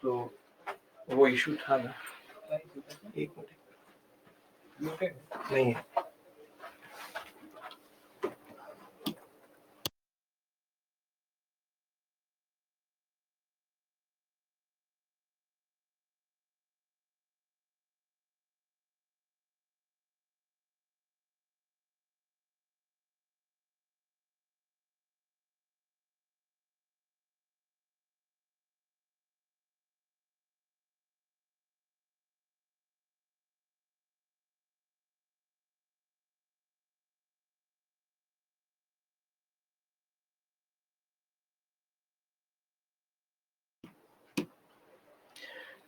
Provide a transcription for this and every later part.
तो वो इशू था ना, एक मिनट नहीं है।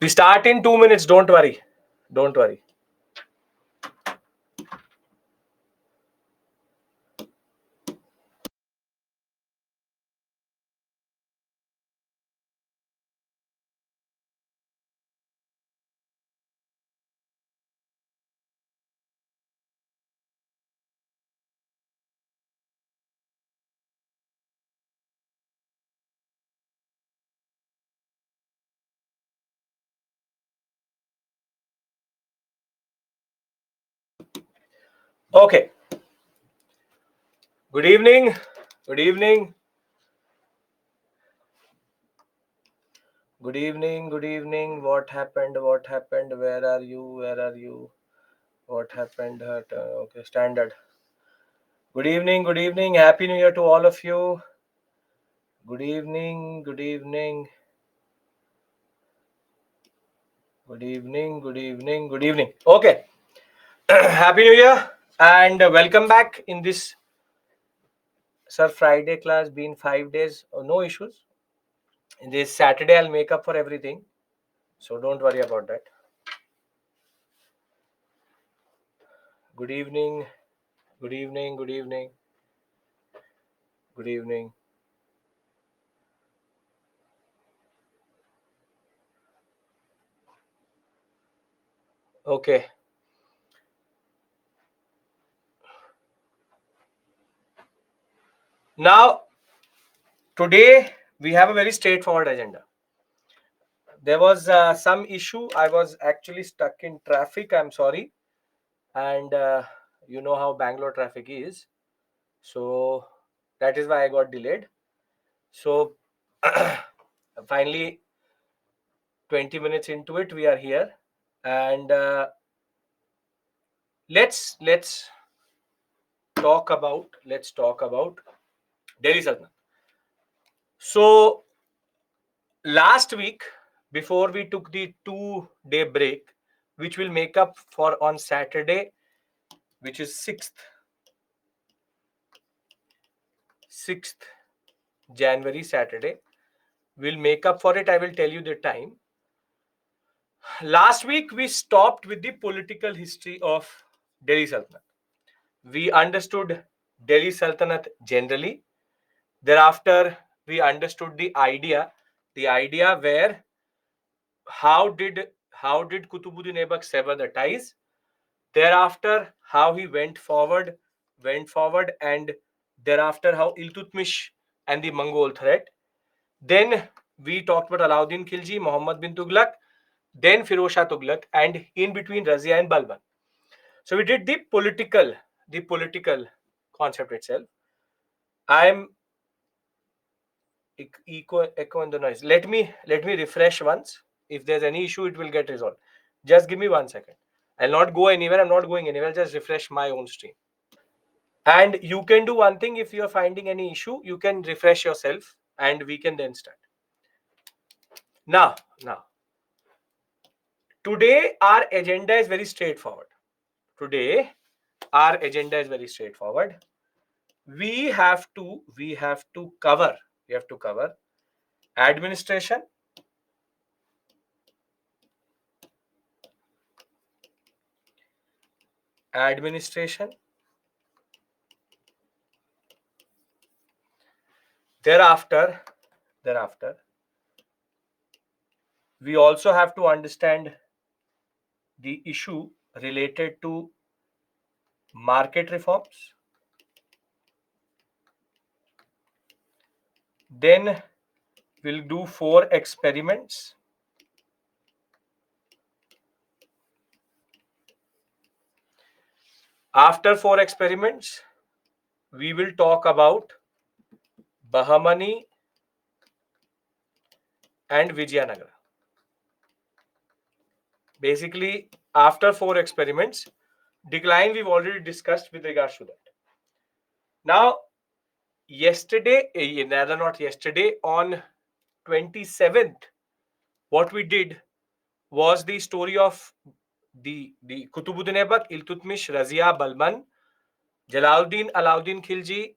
We start in 2 minutes. Don't worry. Don't worry. Okay. Good evening. Good evening. Good evening. Good evening. What happened? What happened? Where are you? Where are you? What happened? Okay, standard. Good evening. Good evening. Happy New Year to all of you. Good evening. Good evening. Good evening. Good evening. Good evening. Okay. Happy New Year and welcome back in this Sir Friday class. Been 5 days. No issues. In this Saturday, I'll make up for everything. So don't worry about that. Good evening. Good evening. Good evening. Good evening. Okay. Now, today we have a very straightforward agenda. There was some issue. I was actually stuck in traffic. I'm sorry. And you know how Bangalore traffic is. So that is why I got delayed. So finally, 20 minutes into it, we are here. And let's talk about Delhi Sultanate. So last week, before we took the 2-day break, which will make up for on Saturday, which is 6th January, Saturday, we'll make up for it. I will tell you the time. Last week, we stopped with the political history of Delhi Sultanate. We understood Delhi Sultanate generally. Thereafter, we understood the idea where how did Qutbuddin Aibak sever the ties. Thereafter, how he went forward, and thereafter how Iltutmish and the Mongol threat. Then we talked about Alauddin Khilji, Muhammad bin Tughlaq, then Firoz Shah Tughlaq, and in between Razia and Balban. So we did the political concept itself. I'm echo the noise. Let me refresh once. If there's any issue, it will get resolved. Just give me 1 second. I'll not go anywhere. I'm not going anywhere. I'll just refresh my own stream. And you can do one thing. If you're finding any issue, you can refresh yourself and we can then start. Now, today our agenda is very straightforward. We have to cover administration, thereafter we also have to understand the issue related to market reforms. Then we'll do 4 experiments. After 4 experiments, we will talk about Bahamani and Vijayanagara. Basically, after 4 experiments, decline we've already discussed with regards to that. Now, rather not yesterday, on 27th, what we did was the story of the Kutubuddin Aibak, Iltutmish, Razia, Balban, Jalaluddin, Alauddin Khilji,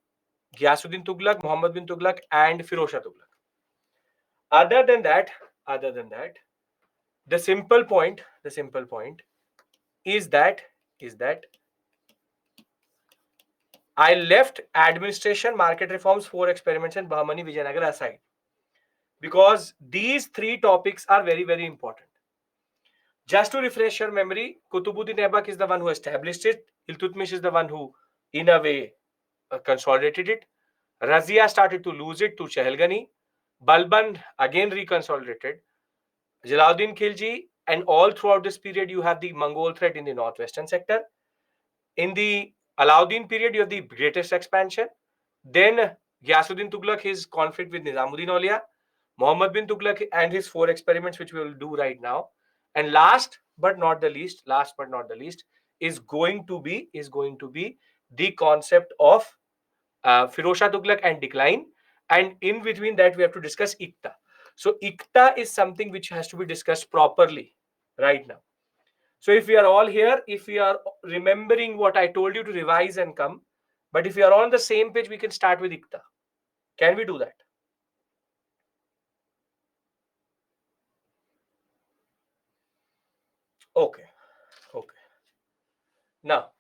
Ghiyasuddin Tughlaq, Muhammad bin Tughlaq, and Firoz Shah Tughlaq. Other than that, the simple point is that I left administration, market reforms, 4 experiments, and Bahmani Vijayanagara aside because these 3 topics are very, very important. Just to refresh your memory, Kutubuddin Aibak is the one who established it. Iltutmish is the one who, in a way, consolidated it. Razia started to lose it to Chehalgani. Balban again reconsolidated. Jalaluddin Khilji, and all throughout this period, you have the Mongol threat in the northwestern sector. In the Alauddin period, you have the greatest expansion. Then Ghiyasuddin Tughlaq, his conflict with Nizamuddin Aulia. Muhammad bin Tughlaq and his 4 experiments, which we will do right now. And last but not the least, is going to be the concept of Firoz Shah Tughlaq and decline. And in between that, we have to discuss Ikta. So Ikta is something which has to be discussed properly right now. So if we are all here, if we are remembering what I told you to revise and come, but if we are all on the same page, we can start with Ikta. Can we do that? Okay. Now,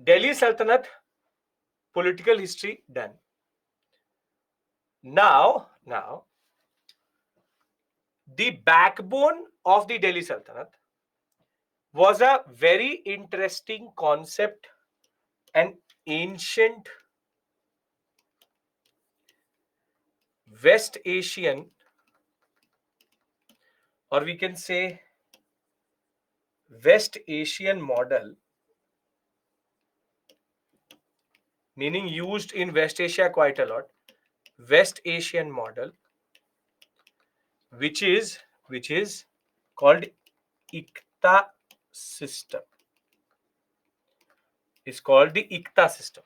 Delhi Sultanate political history done. Now, the backbone of the Delhi Sultanate was a very interesting concept, an ancient West Asian, or we can say West Asian model, meaning used in West Asia quite a lot. West Asian model, which is called Ikta system. It's called the Ikta system.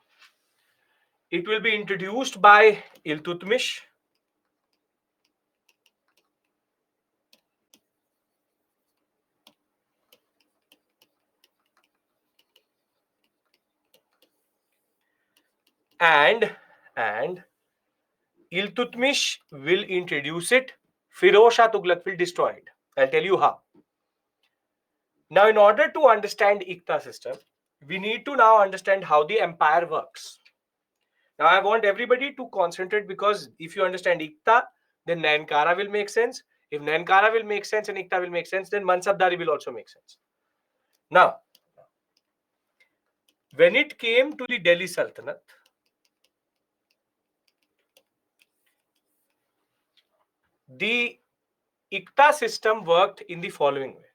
It will be introduced by Iltutmish. And Iltutmish will introduce it. Firoz Shah Tughlaq will destroy it. I'll tell you how. Now, in order to understand Ikta system, we need to now understand how the empire works. Now, I want everybody to concentrate because if you understand Ikta, then Nankara will make sense. If Nankara will make sense and Ikta will make sense, then Mansabdari will also make sense. Now, when it came to the Delhi Sultanate, the Ikta system worked in the following way.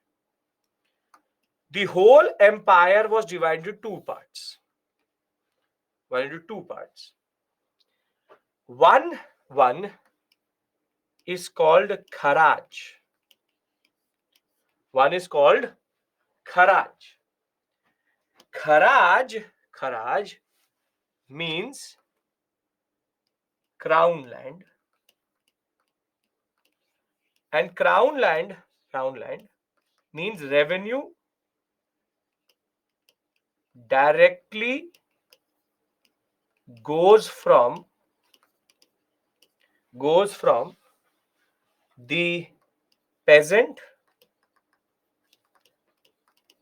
The whole empire was divided into 2 parts. One is called Kharaj. Kharaj means crown land, and crown land means revenue directly goes from the peasant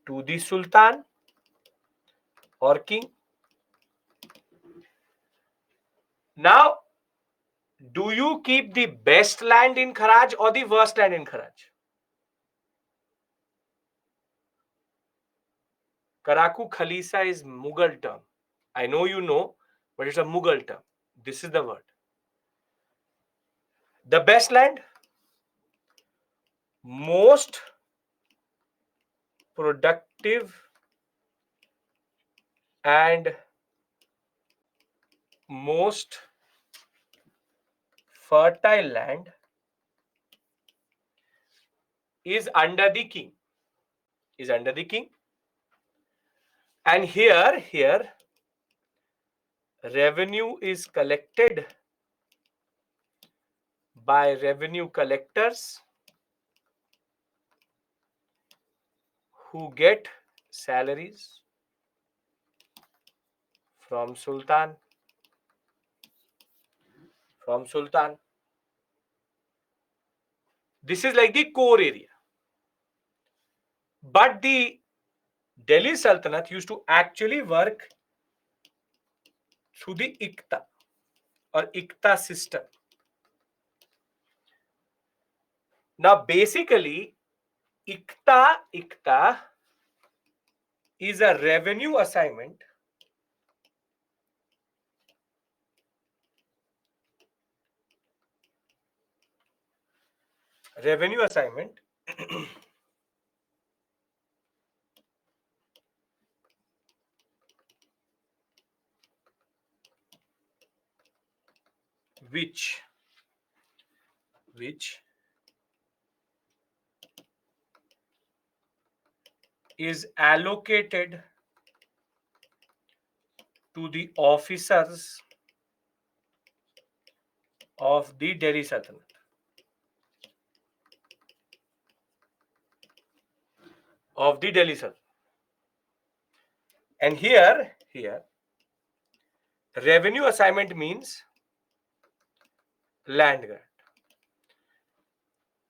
to the sultan or king. Now, do you keep the best land in Kharaj or the worst land in Kharaj? Karaku Khalisa is Mughal term. I know you know, but it's a Mughal term. This is the word. The best land, most productive and most fertile land is under the king. And here revenue is collected by revenue collectors who get salaries from Sultan. This is like the core area. But the Delhi Sultanate used to actually work through the Ikta or Ikta system. Now, basically, Ikta is a revenue assignment which is allocated to the officers of the Delhi Sultanate. And here revenue assignment means land grant.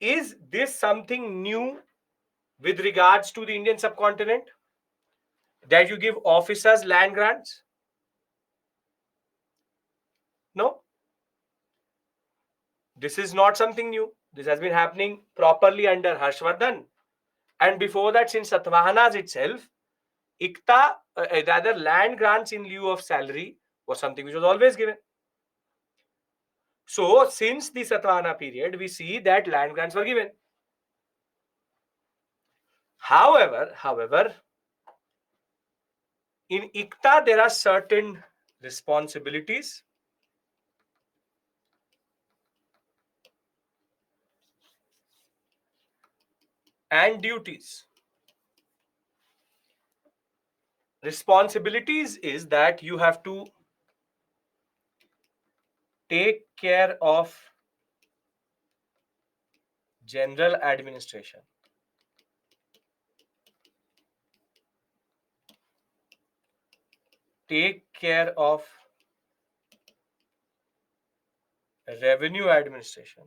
Is this something new with regards to the Indian subcontinent, that you give officers land grants? No. This is not something new. This has been happening properly under Harshvardhan. And before that, since Satavahanas itself, rather land grants in lieu of salary was something which was always given. So, since the Satavahana period, we see that land grants were given. However, in Ikta, there are certain responsibilities and duties. Responsibilities is that you have to take care of general administration. Take care of revenue administration.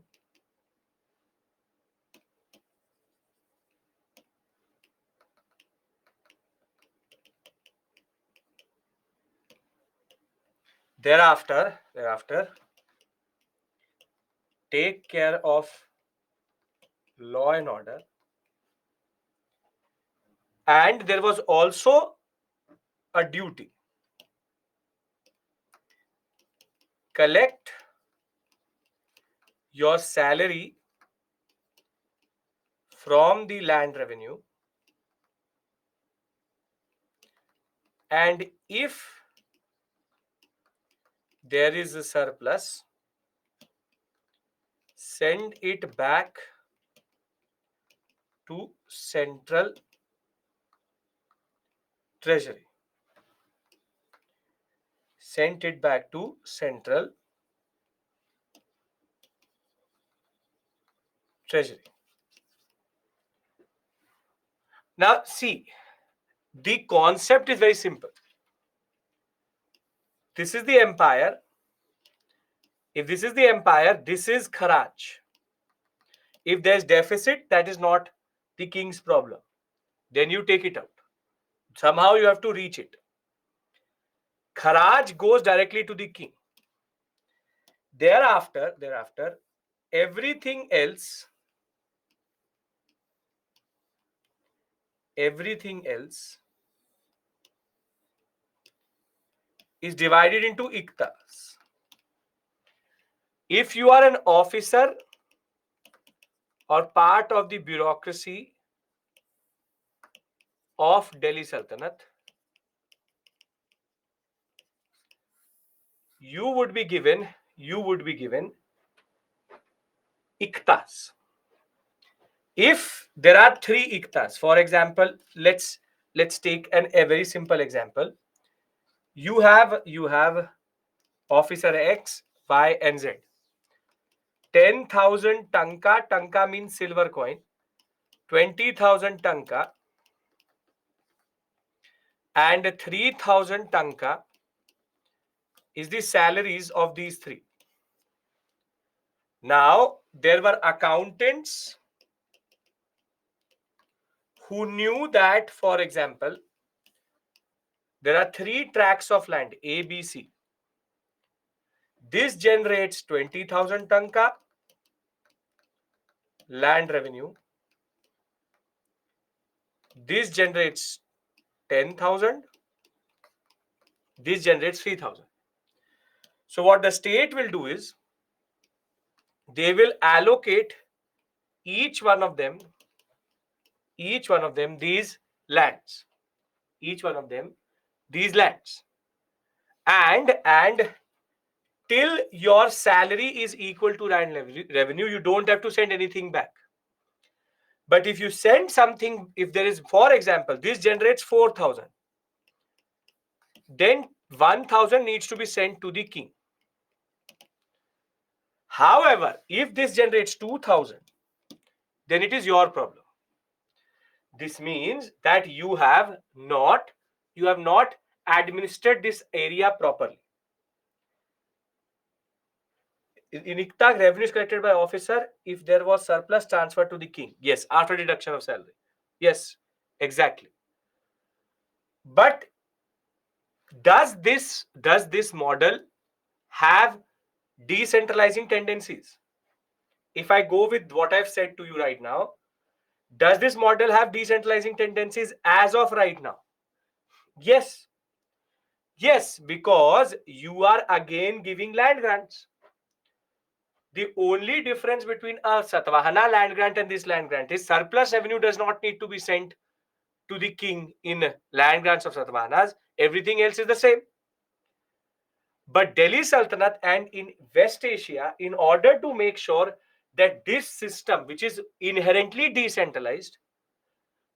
Thereafter, take care of law and order. And there was also a duty. Collect your salary from the land revenue, and if there is a surplus, send it back to central treasury. Send it back to central treasury. Now see, the concept is very simple. This is the empire. If this is the empire, this is Kharaj. If there's deficit, that is not the king's problem. Then you take it out. Somehow you have to reach it. Kharaj goes directly to the king. Thereafter, everything else is divided into iktas. If you are an officer or part of the bureaucracy of Delhi Sultanate, you would be given iktas. If there are three iktas, for example, let's take a very simple example. You have officer X, Y, and Z. 10,000 tanka, tanka means silver coin, 20,000 tanka, and 3,000 tanka is the salaries of these three. Now, there were accountants who knew that, for example, there are three tracts of land, A, B, C. This generates 20,000 tanka land revenue. This generates 10,000. This generates 3,000. So what the state will do is, they will allocate each one of them these lands. Each one of them these lands. And till your salary is equal to land revenue, you don't have to send anything back. But if you send something, if there is, for example, this generates 4,000, then 1,000 needs to be sent to the king. However, if this generates 2,000, then it is your problem. This means that you have not administered this area properly. In ICTA, revenue is collected by officer if there was surplus transferred to the king. Yes, after deduction of salary. Yes, exactly. But does this model have decentralizing tendencies? If I go with what I've said to you right now, does this model have decentralizing tendencies as of right now? Yes. Yes, because you are again giving land grants. The only difference between a Satvahana land grant and this land grant is surplus revenue does not need to be sent to the king in land grants of Satavahanas. Everything else is the same. But Delhi Sultanate and in West Asia, in order to make sure that this system, which is inherently decentralized,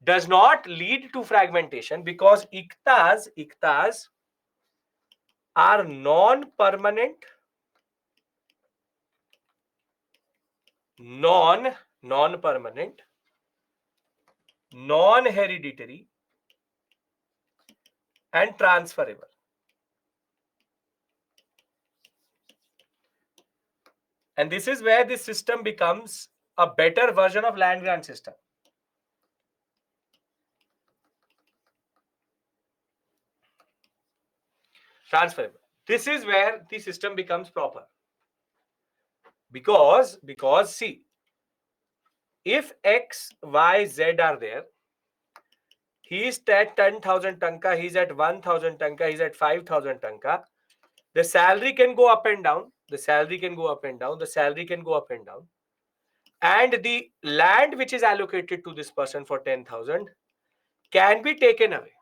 does not lead to fragmentation, because iktas are non-permanent, non-permanent, non-hereditary, and transferable. And this is where this system becomes a better version of land grant system. Transferable. This is where the system becomes proper. Because see, if X, Y, Z are there, he's at 10,000 tanka, he's at 1,000 tanka, he's at 5,000 tanka. The salary can go up and down. The salary can go up and down. The salary can go up and down. And the land which is allocated to this person for 10,000 can be taken away.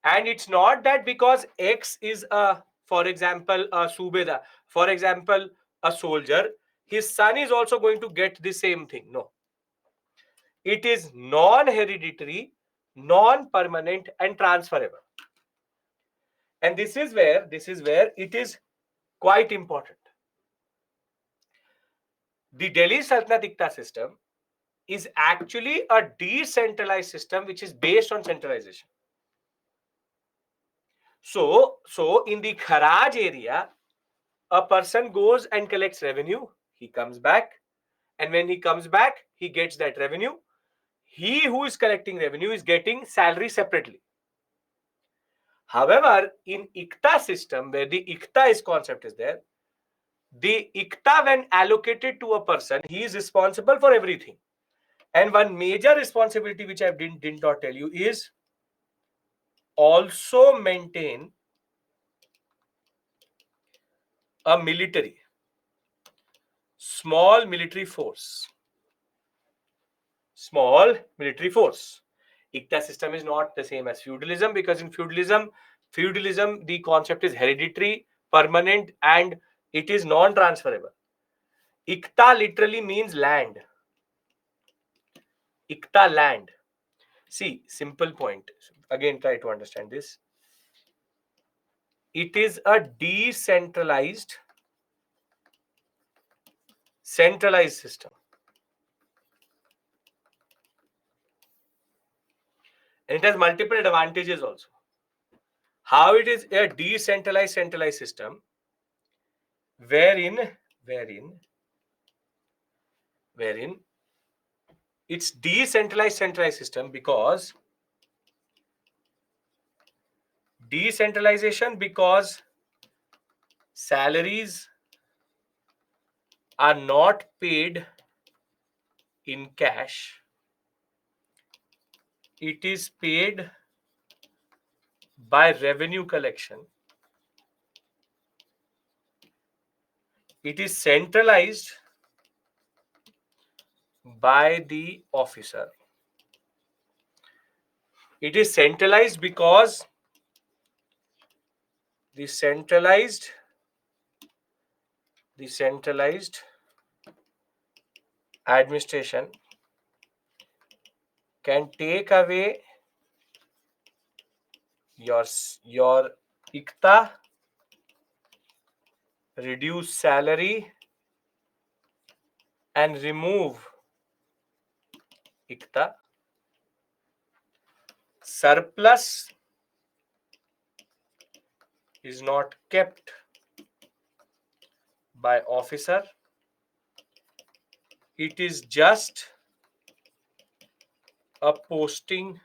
And it's not that because X is for example, a subeda, for example, a soldier, his son is also going to get the same thing. No. It is non-hereditary, non-permanent, and transferable. And this is where it is quite important. The Delhi Sultanate Ikta system is actually a decentralized system which is based on centralization. So in the Kharaj area, a person goes and collects revenue, he comes back, and when he comes back, he gets that revenue. He who is collecting revenue is getting salary separately. However, in ICTA system, where the ICTA is concept is there, the ICTA, when allocated to a person, he is responsible for everything. And one major responsibility which I did not tell you is also maintain a military. small military force. Small military force. ICTA system is not the same as feudalism, because in feudalism, the concept is hereditary, permanent, and it is non-transferable. ICTA literally means land. ICTA land. See, simple point. Again, try to understand this. It is a decentralized, centralized system. And it has multiple advantages also. How it is a decentralized, centralized system, wherein it's decentralized, centralized system because decentralization, because salaries are not paid in cash. It is paid by revenue collection. It is centralized by the officer. It is centralized because the centralized administration can take away your ICTA, reduce salary, and remove ICTA. Surplus is not kept by officer. It is just a posting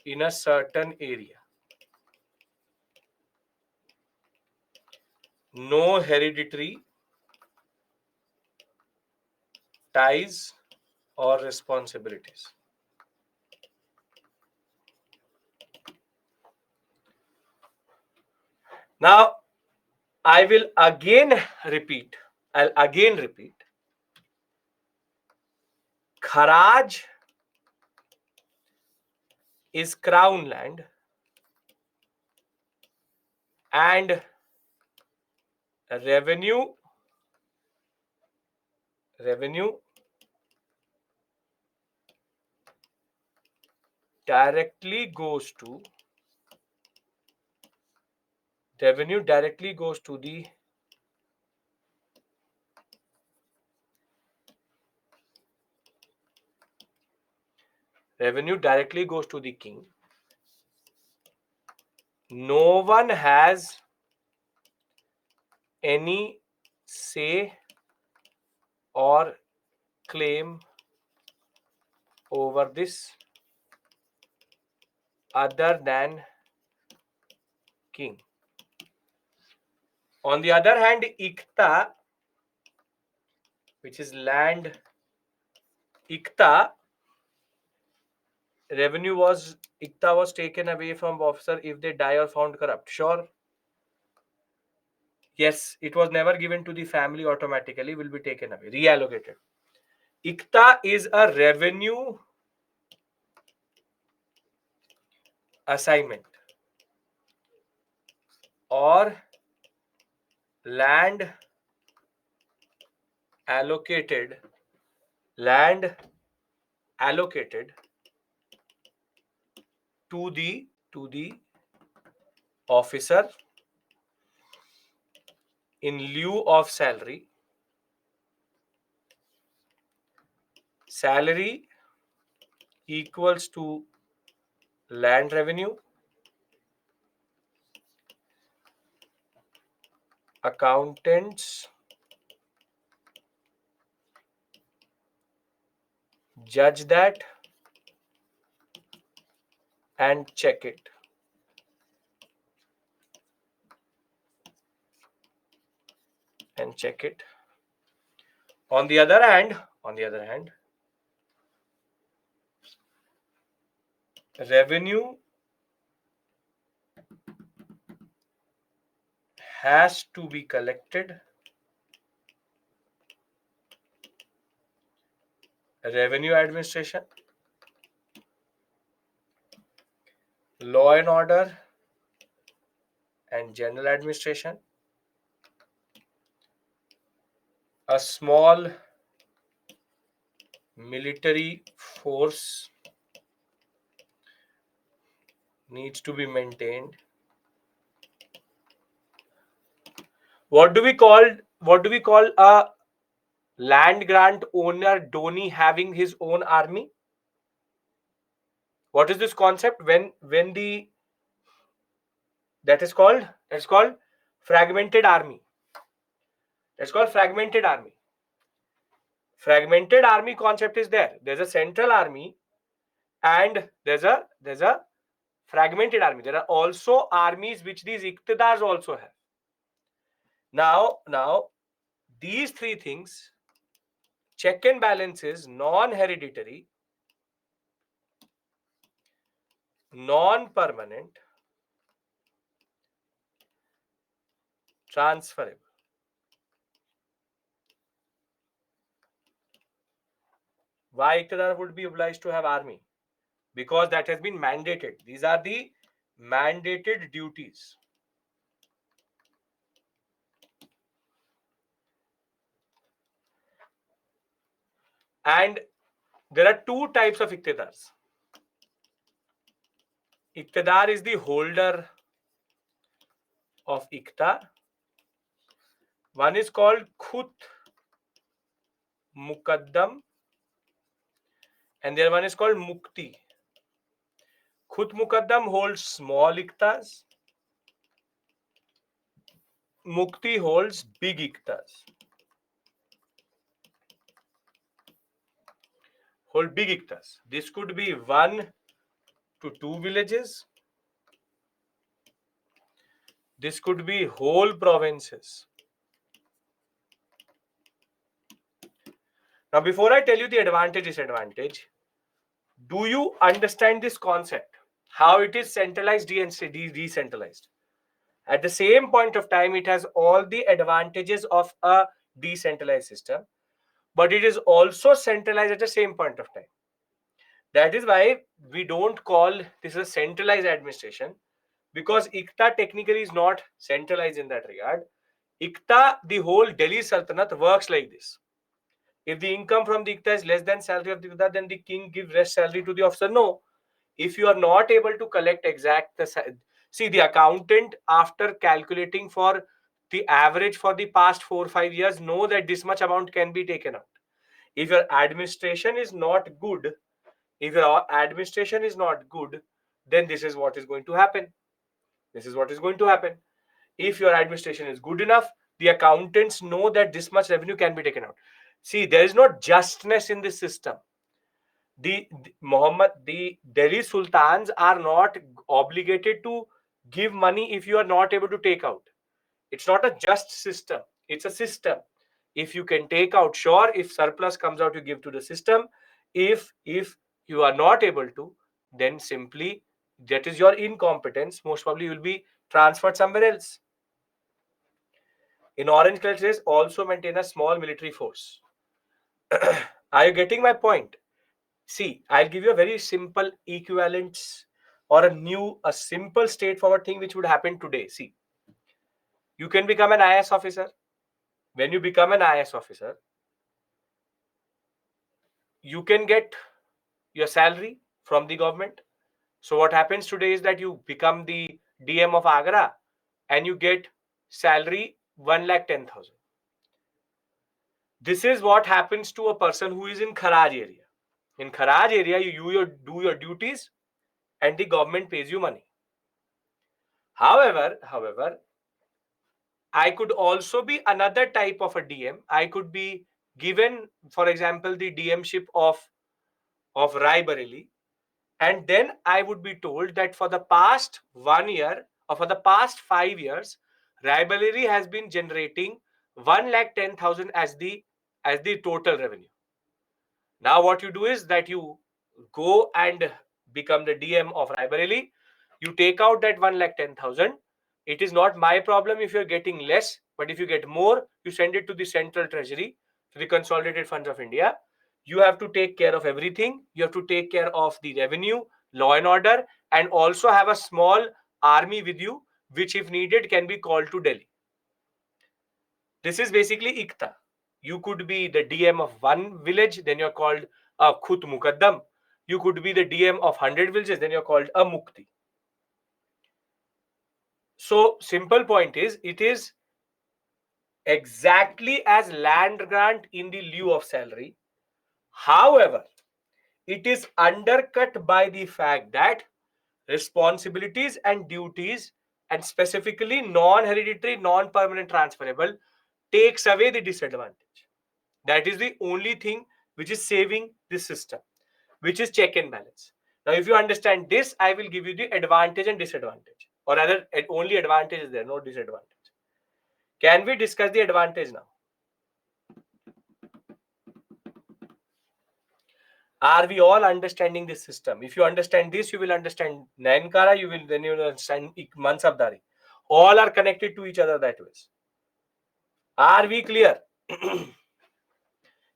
in a certain area. No hereditary ties or responsibilities. Now, I will again repeat. I'll again repeat. Kharaj is crown land, and revenue directly goes to the king. No one has any say or claim over this other than king. On the other hand, ICTA, which is land, ICTA, ICTA was taken away from officer if they die or found corrupt. Sure. Yes, it was never given to the family automatically, will be taken away, reallocated. ICTA is a revenue assignment or land allocated to the officer in lieu of salary. Salary equals to land revenue. Accountants judge that and check it. On the other hand, revenue has to be collected revenue administration, law and order and general administration, a small military force needs to be maintained. What do we call a land grant owner donee having his own army? What is this concept? When the that is called fragmented army. That's called fragmented army. Fragmented army concept is there. There's a central army and there's a fragmented army. There are also armies which these iqtidars also have. Now these three things, check and balances, non-hereditary, non-permanent, transferable. Why iqtidar would be obliged to have army? Because that has been mandated. These are the mandated duties. And there are two types of iqtidars. Iqtidar is the holder of iqta. One is called khut muqaddam and the other one is called mukti. Khut muqaddam holds small iqtas. Mukti holds big iqtas. Hold big iqtas. This could be 1 to 2 villages. This could be whole provinces. Now, before I tell you the advantage, disadvantage, do you understand this concept? How it is centralized, decentralized. At the same point of time, it has all the advantages of a decentralized system, but it is also centralized at the same point of time. That is why we don't call this a centralized administration, because ICTA technically is not centralized in that regard. ICTA, the whole Delhi Sultanate works like this. If the income from the ICTA is less than salary of the ICTA, then the king gives less salary to the officer. No. If you are not able to collect see, the accountant, after calculating for the average for the past 4-5 years, know that this much amount can be taken out. If your administration is not good, then this is what is going to happen. If your administration is good enough, the accountants know that this much revenue can be taken out. See, there is no justness in this system. The Delhi Sultans are not obligated to give money if you are not able to take out. It's not a just system. It's a system. If you can take out, sure. If surplus comes out, you give to the system. If you are not able to, then simply that is your incompetence. Most probably you will be transferred somewhere else. In orange color, it says also maintain a small military force. Are you getting my point? See, I'll give you a very simple equivalence or a simple straightforward thing which would happen today. See, you can become an IAS officer. When you become an IAS officer, you can get your salary from the government. So what happens today is that you become the DM of Agra and you get salary 1,10,000. This is what happens to a person who is in Kharaj area. In Kharaj area, you do your duties and the government pays you money. However, I could also be another type of a DM. I could be given, for example, the DM-ship of Rai Bareli, and then I would be told that for the past 1 year or for the past 5 years, Rai Bareli has been generating 1,10,000 as the total revenue. Now what you do is that you go and become the DM of Rai Bareli. You take out that 1,10,000. It is not my problem if you're getting less, but if you get more, you send it to the central treasury, to the consolidated funds of India. You have to take care of everything. You have to take care of the revenue, law and order, and also have a small army with you, which if needed can be called to Delhi. This is basically Ikta. You could be the DM of one village, then you're called a Khut Mukaddam. You could be the DM of 100 villages, then you're called a Mukti. So, simple point is, it is exactly as land grant in the lieu of salary. However, it is undercut by the fact that responsibilities and duties, and specifically non-hereditary, non-permanent transferable, takes away the disadvantage. That is the only thing which is saving this system, which is check and balance. Now, if you understand this, I will give you the advantage and disadvantage, or rather, only advantage is there, no disadvantage. Can we discuss the advantage now? Are we all understanding this system? If you understand this, you will understand Nayankara, you will understand Mansabdari. All are connected to each other that way. Are we clear?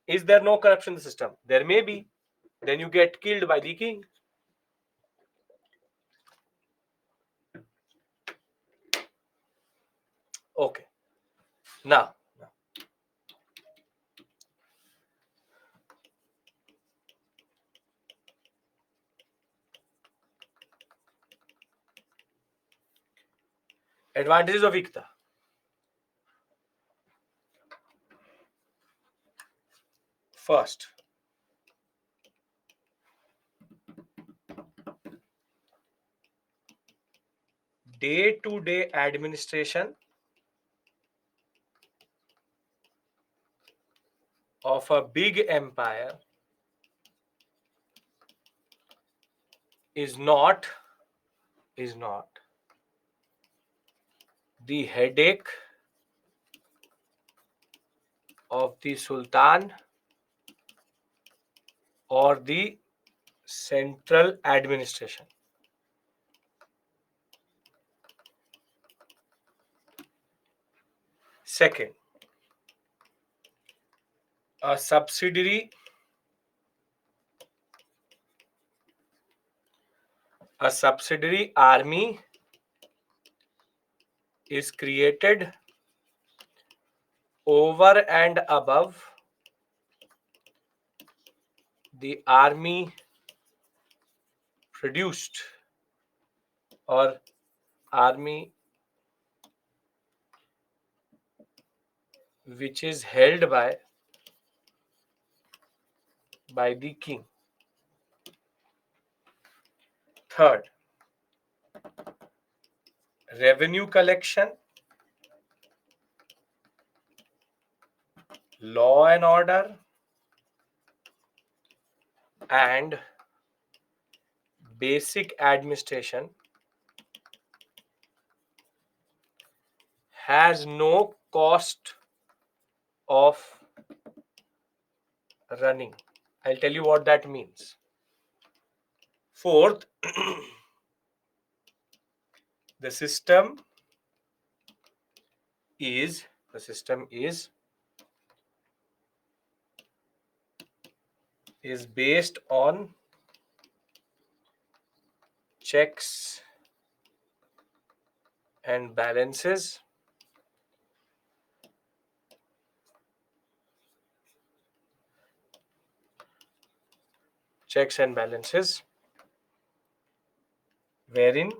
Is there no corruption in the system? There may be. Then you get killed by the king. Okay. Now, advantages of Ikta. First, day-to-day administration of a big empire is not the headache of the Sultan or the central administration. Second, a subsidiary army is created over and above the army produced or army which is held by the king. Third, revenue collection, law and order, and basic administration has no cost of running. I'll tell you what that means. Fourth, the system is based on checks and balances, wherein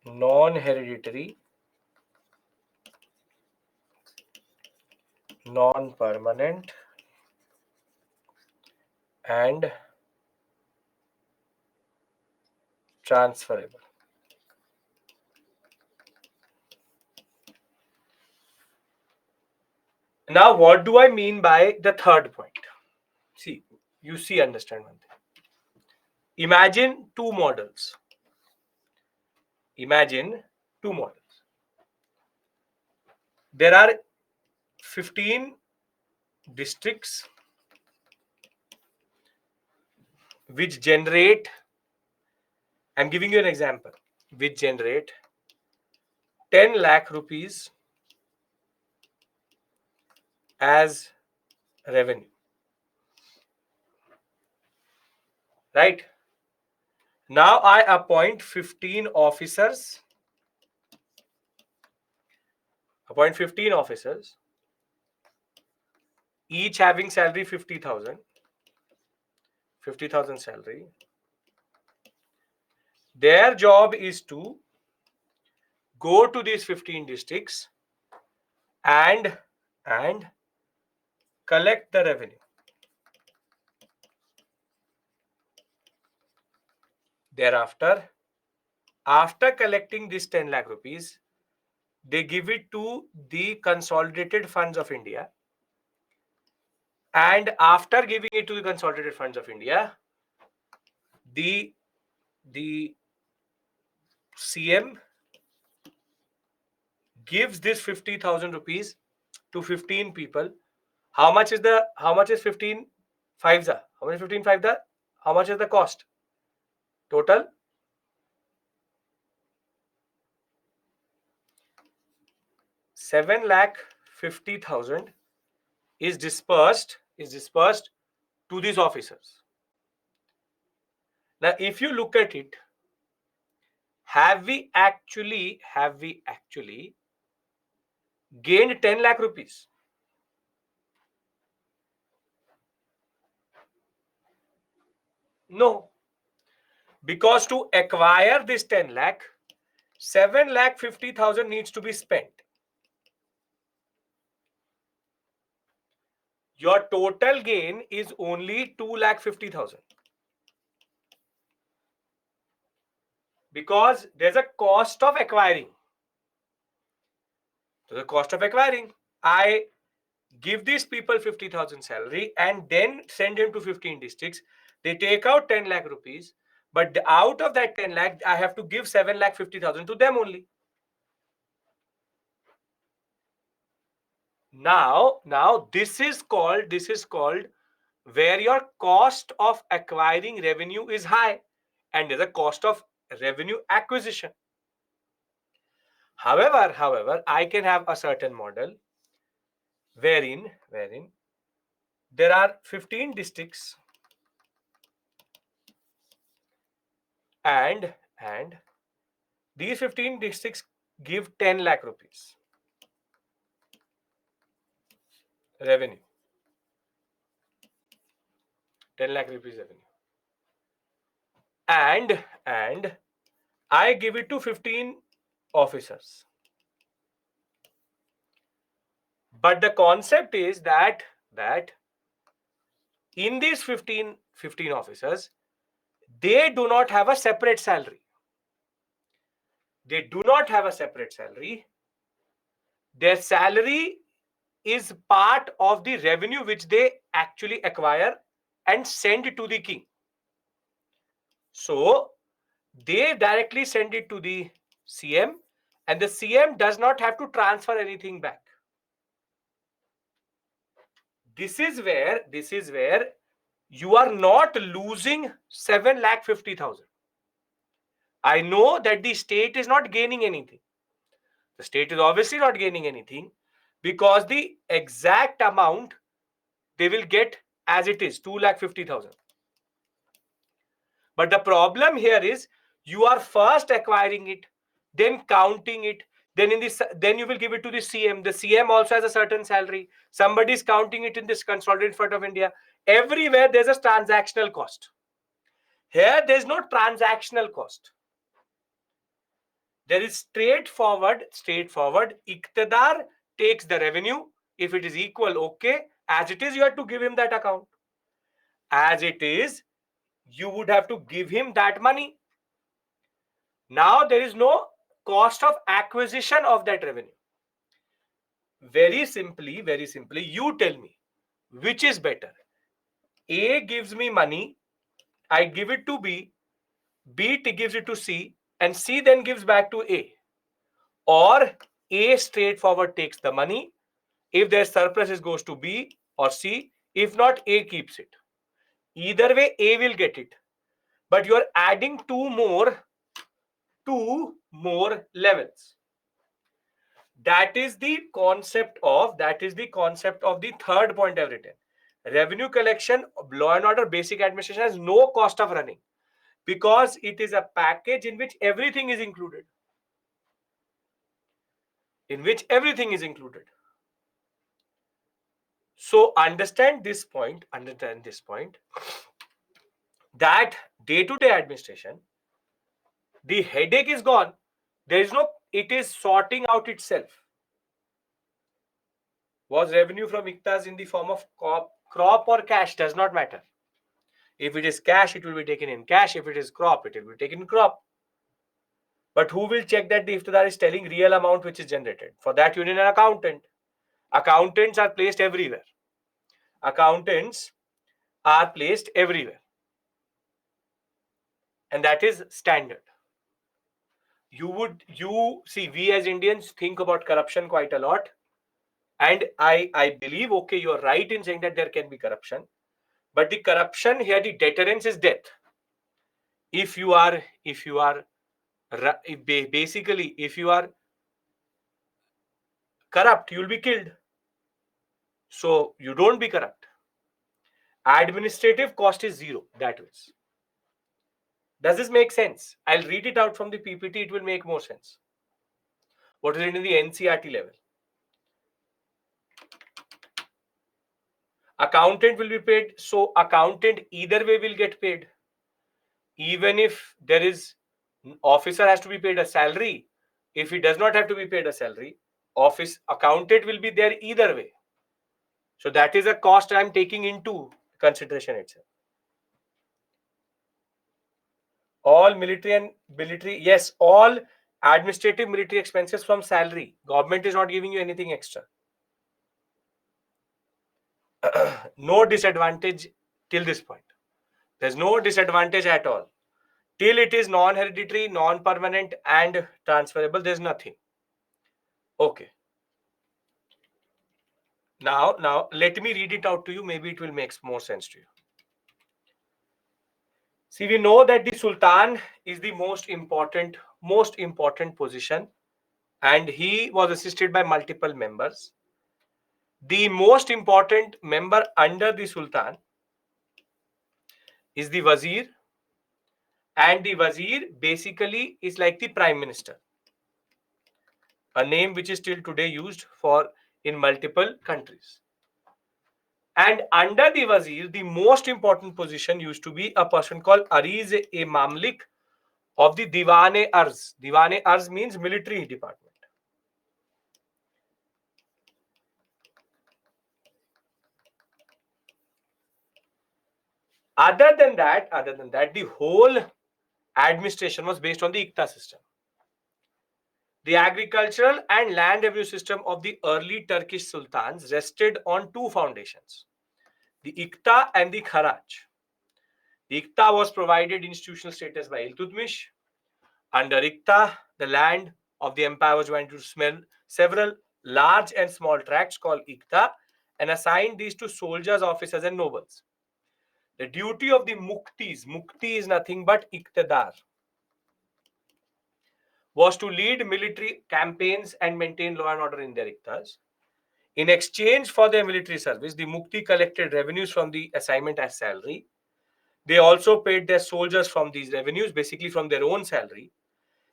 non-hereditary, non-permanent, and transferable. Now, what do I mean by the third point? Understand one thing. Imagine two models. There are 15 districts which generate, I'm giving you an example, which generate 10 lakh rupees as revenue. Right? Now I appoint 15 officers. Appoint 15 officers, each having salary 50,000. 50,000 salary. Their job is to go to these 15 districts and collect the revenue. Thereafter, after collecting this 10 lakh rupees, they give it to the consolidated funds of India. And after giving it to the consolidated funds of India, the CM gives this 50,000 rupees to 15 people. How much is 15 fives? How much is 15 fives? How much is the cost? Total 7,50,000 is dispersed to these officers. Now, if you look at it, have we actually gained 10 lakh rupees? No, because to acquire this 10 lakh, 7,50,000 needs to be spent. Your total gain is only 2,50,000. Because there's a cost of acquiring. So the cost of acquiring, I give these people 50,000 salary and then send them to 15 districts. They take out 10 lakh rupees, but out of that 10 lakh, I have to give 7,50,000 to them only. Now this is called where your cost of acquiring revenue is high and there's a cost of revenue acquisition. However, I can have a certain model wherein there are 15 districts and these 15 districts give 10 lakh rupees revenue. 10 lakh rupees revenue. And I give it to 15 officers. But the concept is that in these 15 officers, they do not have a separate salary. They do not have a separate salary. Their salary is part of the revenue which they actually acquire and send to the king. So they directly send it to the CM and the CM does not have to transfer anything back. This is where you are not losing 7,50,000. I know that the state is not gaining anything. The state is obviously not gaining anything because the exact amount they will get as it is, 2,50,000. But the problem here is you are first acquiring it, then counting it, then you will give it to the CM. The CM also has a certain salary. Somebody is counting it in this consolidated fund of India. Everywhere there's a transactional cost. Here there's no transactional cost. There is straightforward. Iqtidar takes the revenue. If it is equal, okay. As it is, you have to give him that account. As it is, you would have to give him that money. Now there is no cost of acquisition of that revenue. Very simply, you tell me which is better. A gives me money, I give it to B, B gives it to C, and C then gives back to A. Or A straightforward takes the money. If there's surplus, it goes to B or C. If not, A keeps it. Either way, A will get it. But you are adding two more levels. That is the concept of the third point I've written. Revenue collection, law and order, basic administration has no cost of running because it is a package in which everything is included. So understand this point, that day-to-day administration, the headache is gone. There is no, it is sorting out itself. Was revenue from ICTAs in the form of crop or cash does not matter. If it is cash, it will be taken in cash. If it is crop, it will be taken in crop. But who will check that the iftidar is telling real amount which is generated? For that, you need an accountant. Accountants are placed everywhere. And that is standard. You see, we as Indians think about corruption quite a lot. And I believe, okay, you're right in saying that there can be corruption. But the corruption here, the deterrence is death. If you are corrupt, you'll be killed. So you don't be corrupt. Administrative cost is zero. That is. Does this make sense? I'll read it out from the PPT. It will make more sense. What is it in the NCRT level? Accountant will be paid. So accountant either way will get paid. Even if there is, officer has to be paid a salary. If he does not have to be paid a salary, office accountant will be there either way. So that is a cost I'm taking into consideration itself. All all administrative military expenses from salary. Government is not giving you anything extra. No disadvantage till this point. There's no disadvantage at all. Till it is non-hereditary, non-permanent and transferable, there's nothing. Okay. Now let me read it out to you. Maybe it will make more sense to you. See, we know that the Sultan is the most important position, and he was assisted by multiple members. The most important member under the Sultan is the Wazir, and the Wazir basically is like the Prime Minister, a name which is still today used for in multiple countries. And under the Wazir, the most important position used to be a person called Ariz-e Mamlik of the Diwan-e-Arz. Diwan-e-Arz means military department. Other than that, the whole administration was based on the ICTA system. The agricultural and land revenue system of the early Turkish sultans rested on two foundations, the ICTA and the Kharaj. The ICTA was provided institutional status by Iltutmish. Under ICTA, the land of the empire was divided into several large and small tracts called ICTA and assigned these to soldiers, officers, and nobles. The duty of the mukti is nothing but iqtidar, was to lead military campaigns and maintain law and order in their iqtas. In exchange for their military service, the mukti collected revenues from the assignment as salary. They also paid their soldiers from these revenues, basically from their own salary.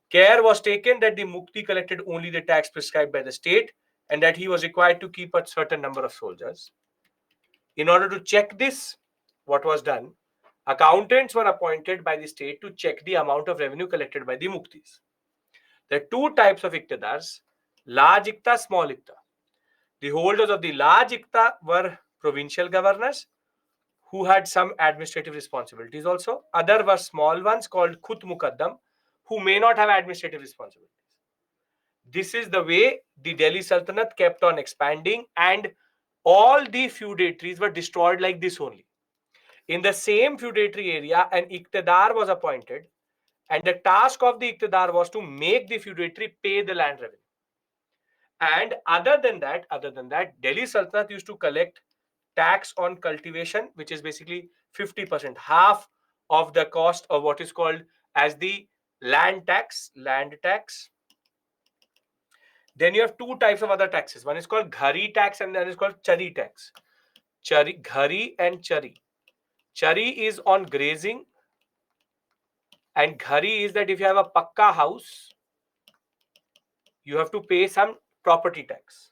Care was taken that the mukti collected only the tax prescribed by the state and that he was required to keep a certain number of soldiers. In order to check this, what was done? Accountants were appointed by the state to check the amount of revenue collected by the muktis. There are two types of iqtidars, large iqta, small iqta. The holders of the large iqta were provincial governors who had some administrative responsibilities also. Other were small ones called khut muqaddam who may not have administrative responsibilities. This is the way the Delhi Sultanate kept on expanding, and all the feudatories were destroyed like this only. In the same feudatory area, an iqtidar was appointed, and the task of the iqtidar was to make the feudatory pay the land revenue. And other than that, Delhi Sultanate used to collect tax on cultivation, which is basically 50%, half of the cost of what is called as the land tax. Then you have two types of other taxes. One is called ghari tax and then is called chari tax. Ghari and chari. Chari is on grazing, and ghari is that if you have a pakka house, you have to pay some property tax.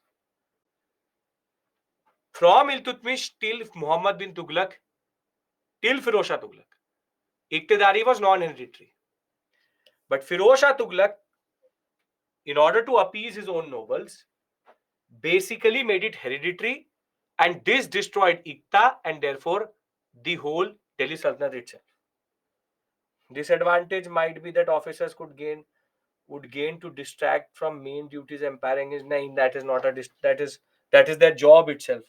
From Iltutmish till Muhammad bin Tughlaq, till Firoz Shah Tughlaq, Iqtidari was non-hereditary. But Firoz Shah Tughlaq, in order to appease his own nobles, basically made it hereditary, and this destroyed Iqta and therefore the whole Delhi Sultanate itself. Disadvantage might be that officers would gain to distract from main duties empowering is nine. That is not a that is their job itself.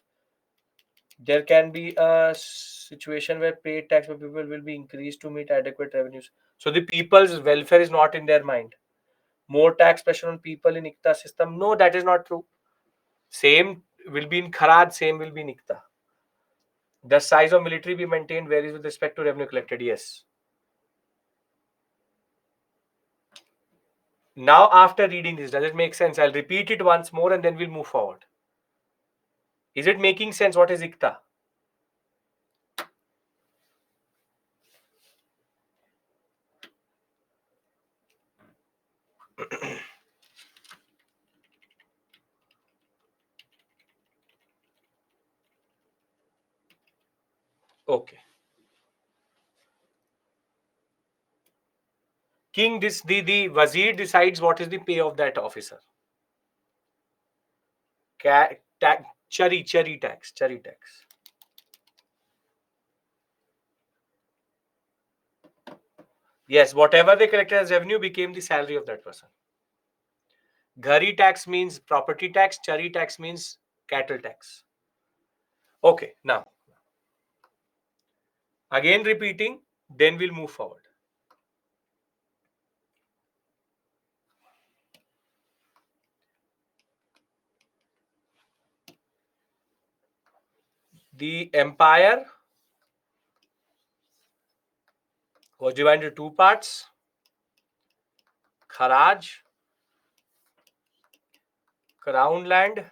There can be a situation where paid tax for people will be increased to meet adequate revenues. So the people's welfare is not in their mind. More tax pressure on people in Iqta system. No, that is not true. Same will be in Kharaj, same will be in Iqta. The size of military we maintain varies with respect to revenue collected. Yes. Now, after reading this, does it make sense? I'll repeat it once more and then we'll move forward. Is it making sense? What is Iqta? Okay. King, the Wazir decides what is the pay of that officer. Chari tax. Yes, whatever they collected as revenue became the salary of that person. Ghari tax means property tax. Chari tax means cattle tax. Okay, now again repeating, then we'll move forward. The empire was divided into two parts: Kharaj, crown land,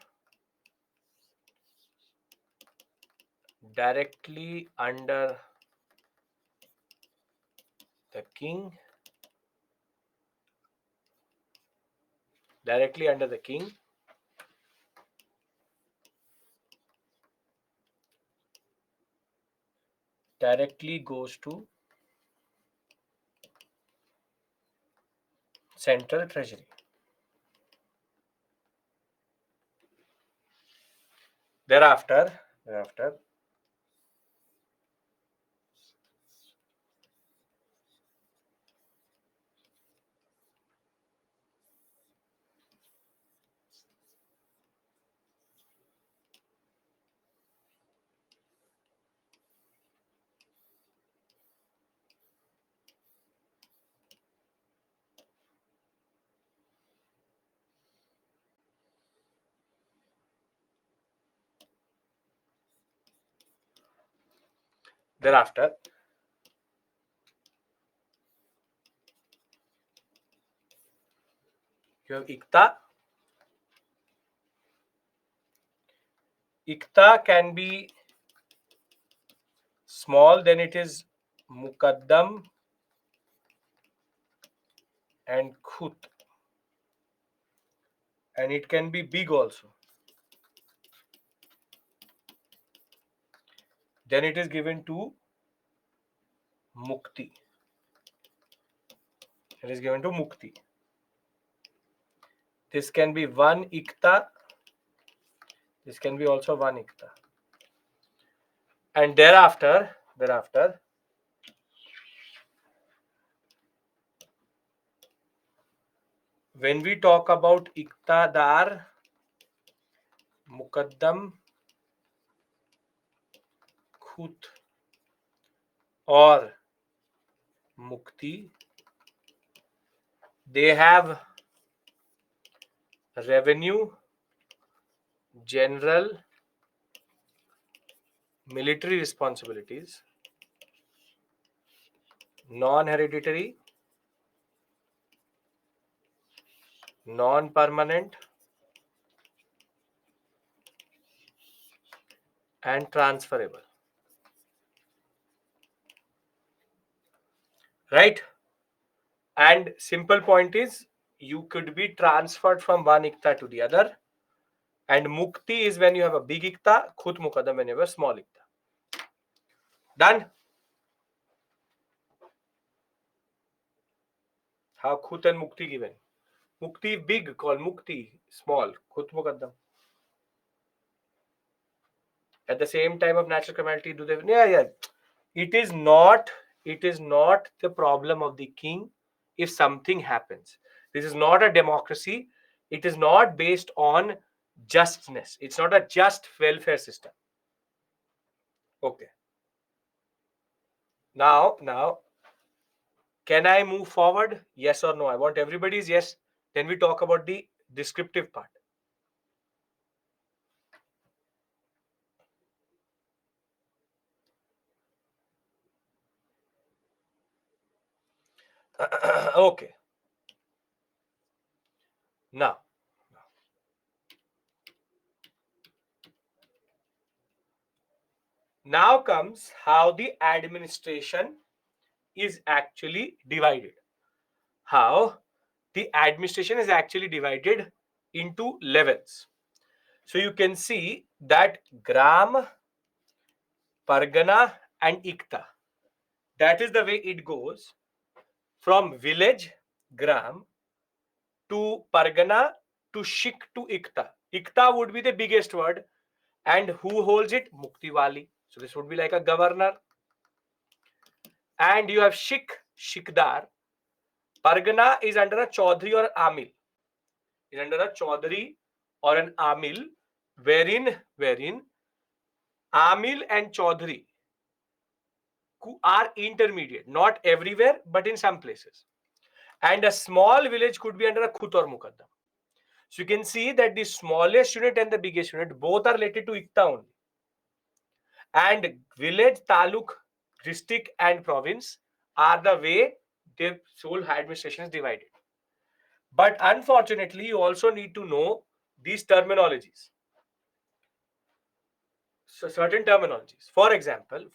directly under the king, directly goes to central treasury. Thereafter, thereafter, you have Iqta. Iqta can be small, then it is Muqaddam and Khut. And it can be big also. Then it is given to Mukti. It is given to Mukti. This can be one Iqta. This can be also one Iqta. And thereafter, when we talk about Iqtadar, Muqaddam, Khut or Mukti, they have revenue, general, military responsibilities, non-hereditary, non-permanent, and transferable. Right? And simple point is you could be transferred from one ikta to the other. And mukti is when you have a big ikta, khut muqaddam when you have a small ikta. Done? How khut and mukti given? Mukti big called mukti, small, khut muqaddam. At the same time of natural criminality, do they? Yeah. It is not the problem of the king if something happens. This is not a democracy. It is not based on justness. It's not a just welfare system. Okay. Now, can I move forward? Yes or no? I want everybody's yes. Then we talk about the descriptive part. Okay. Now comes how the administration is actually divided. How the administration is actually divided into levels. So you can see that gram, pargana, and ikta. That is the way it goes from village, gram, to pargana, to shik, to ikta. Ikta would be the biggest word. And who holds it? Muktiwali. So this would be like a governor. And you have shik, shikdar. Pargana is under a chaudhary or amil. Is under a chaudhary or an amil, wherein amil and chaudhary are intermediate, not everywhere, but in some places. And a small village could be under a khut or muqaddam. So you can see that the smallest unit and the biggest unit both are related to ikta only. And village, taluk, district, and province are the way the whole administration is divided. But unfortunately, you also need to know these terminologies. So certain terminologies. For example,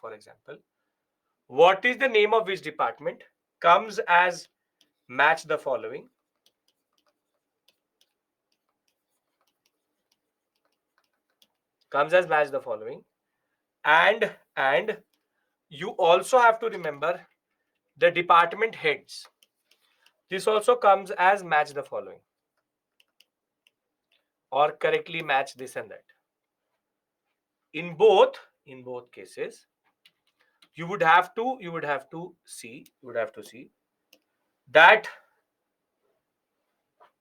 what is the name of which department comes as match the following. Comes as match the following. And you also have to remember the department heads. This also comes as match the following or correctly match this and that. In both cases, you would have to see that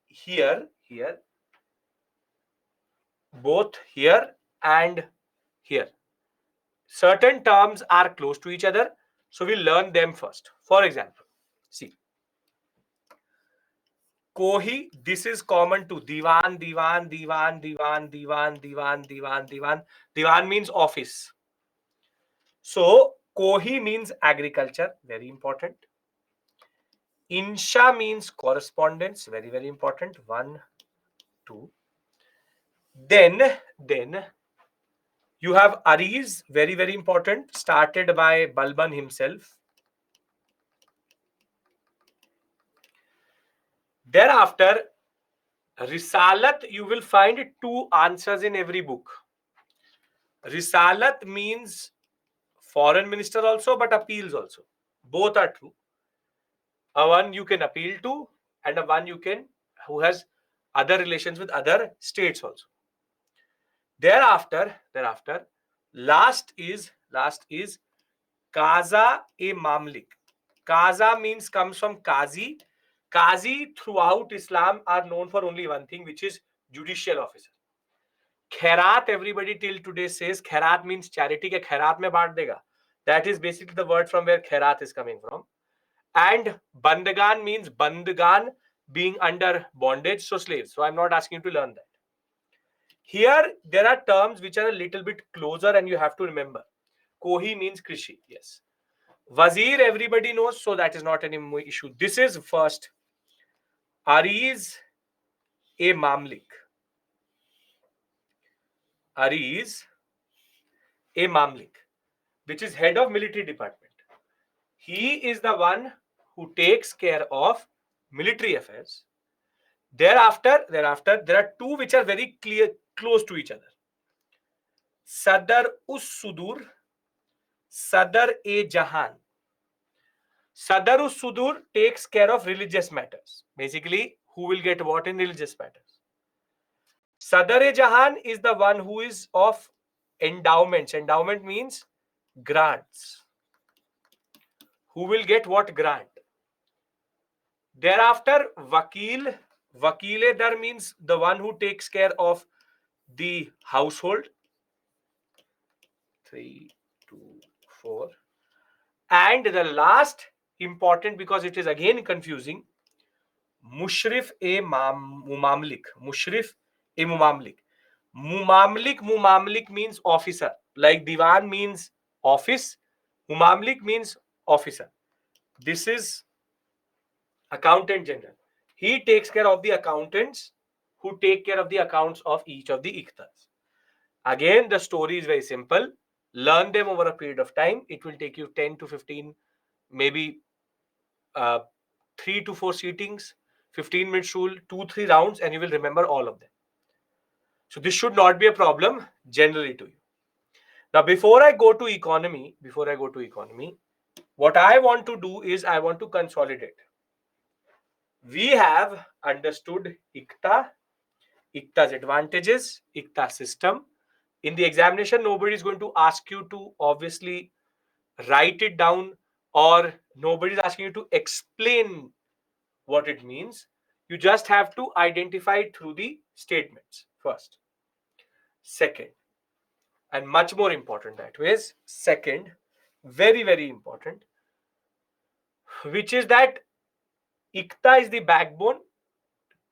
here, both here and here, certain terms are close to each other. So we'll learn them first. For example, see, Kohi, this is common to Diwan, Diwan, Diwan, Diwan, Diwan, Diwan, Diwan, Diwan. Diwan means office. So Kohi means agriculture, very important. Insha means correspondence, very, very important. 1, 2. Then you have Aris, very, very important, started by Balban himself. Thereafter, Risalat, you will find 2 answers in every book. Risalat means foreign minister also, but appeals also. Both are true. A one you can appeal to, and a one you can who has other relations with other states also. Thereafter, last is Kaza e Mamlik. Kaza means comes from Kazi. Kazi throughout Islam are known for only one thing, which is judicial officer. Khairat, everybody till today says khairat means charity, ke khairat mein baant dega. That is basically the word from where khairat is coming from. And bandagan means bandagan, being under bondage, so slaves. So I'm not asking you to learn that. Here, there are terms which are a little bit closer and you have to remember. Kohi means Krishi, yes. Wazir, everybody knows, so that is not any issue. This is first. Ariz a Mamlik. Ariz a Mamlik, which is head of military department. He is the one who takes care of military affairs. Thereafter, there are two which are very clear, close to each other. Sadar us Sudur, Sadar e Jahan. Sadar us Sudur takes care of religious matters. Basically, who will get what in religious matters. Sadar e Jahan is the one who is of endowments. Endowment means grants. Who will get what grant? Thereafter, Vakil. Vakile dar means the one who takes care of the household. 3, 2, 4. And the last important, because it is again confusing, Mushrif e Mumamlik. Mushrif e Mumamlik. Mumamlik means officer. Like Diwan means office. Mumamlik means officer. This is accountant general. He takes care of the accountants who take care of the accounts of each of the iktas. Again, the story is very simple. Learn them over a period of time. It will take you 10 to 15, maybe 3 to 4 seatings, 15-minute rule, 2-3 rounds, and you will remember all of them. So this should not be a problem generally to you. Now, before I go to economy, what I want to do is I want to consolidate. We have understood ICTA, ICTA's advantages, ICTA system. In the examination, nobody is going to ask you to obviously write it down, or nobody is asking you to explain what it means. You just have to identify it through the statements first. Second, and much more important that way is second, very, very important, which is that ICTA is the backbone.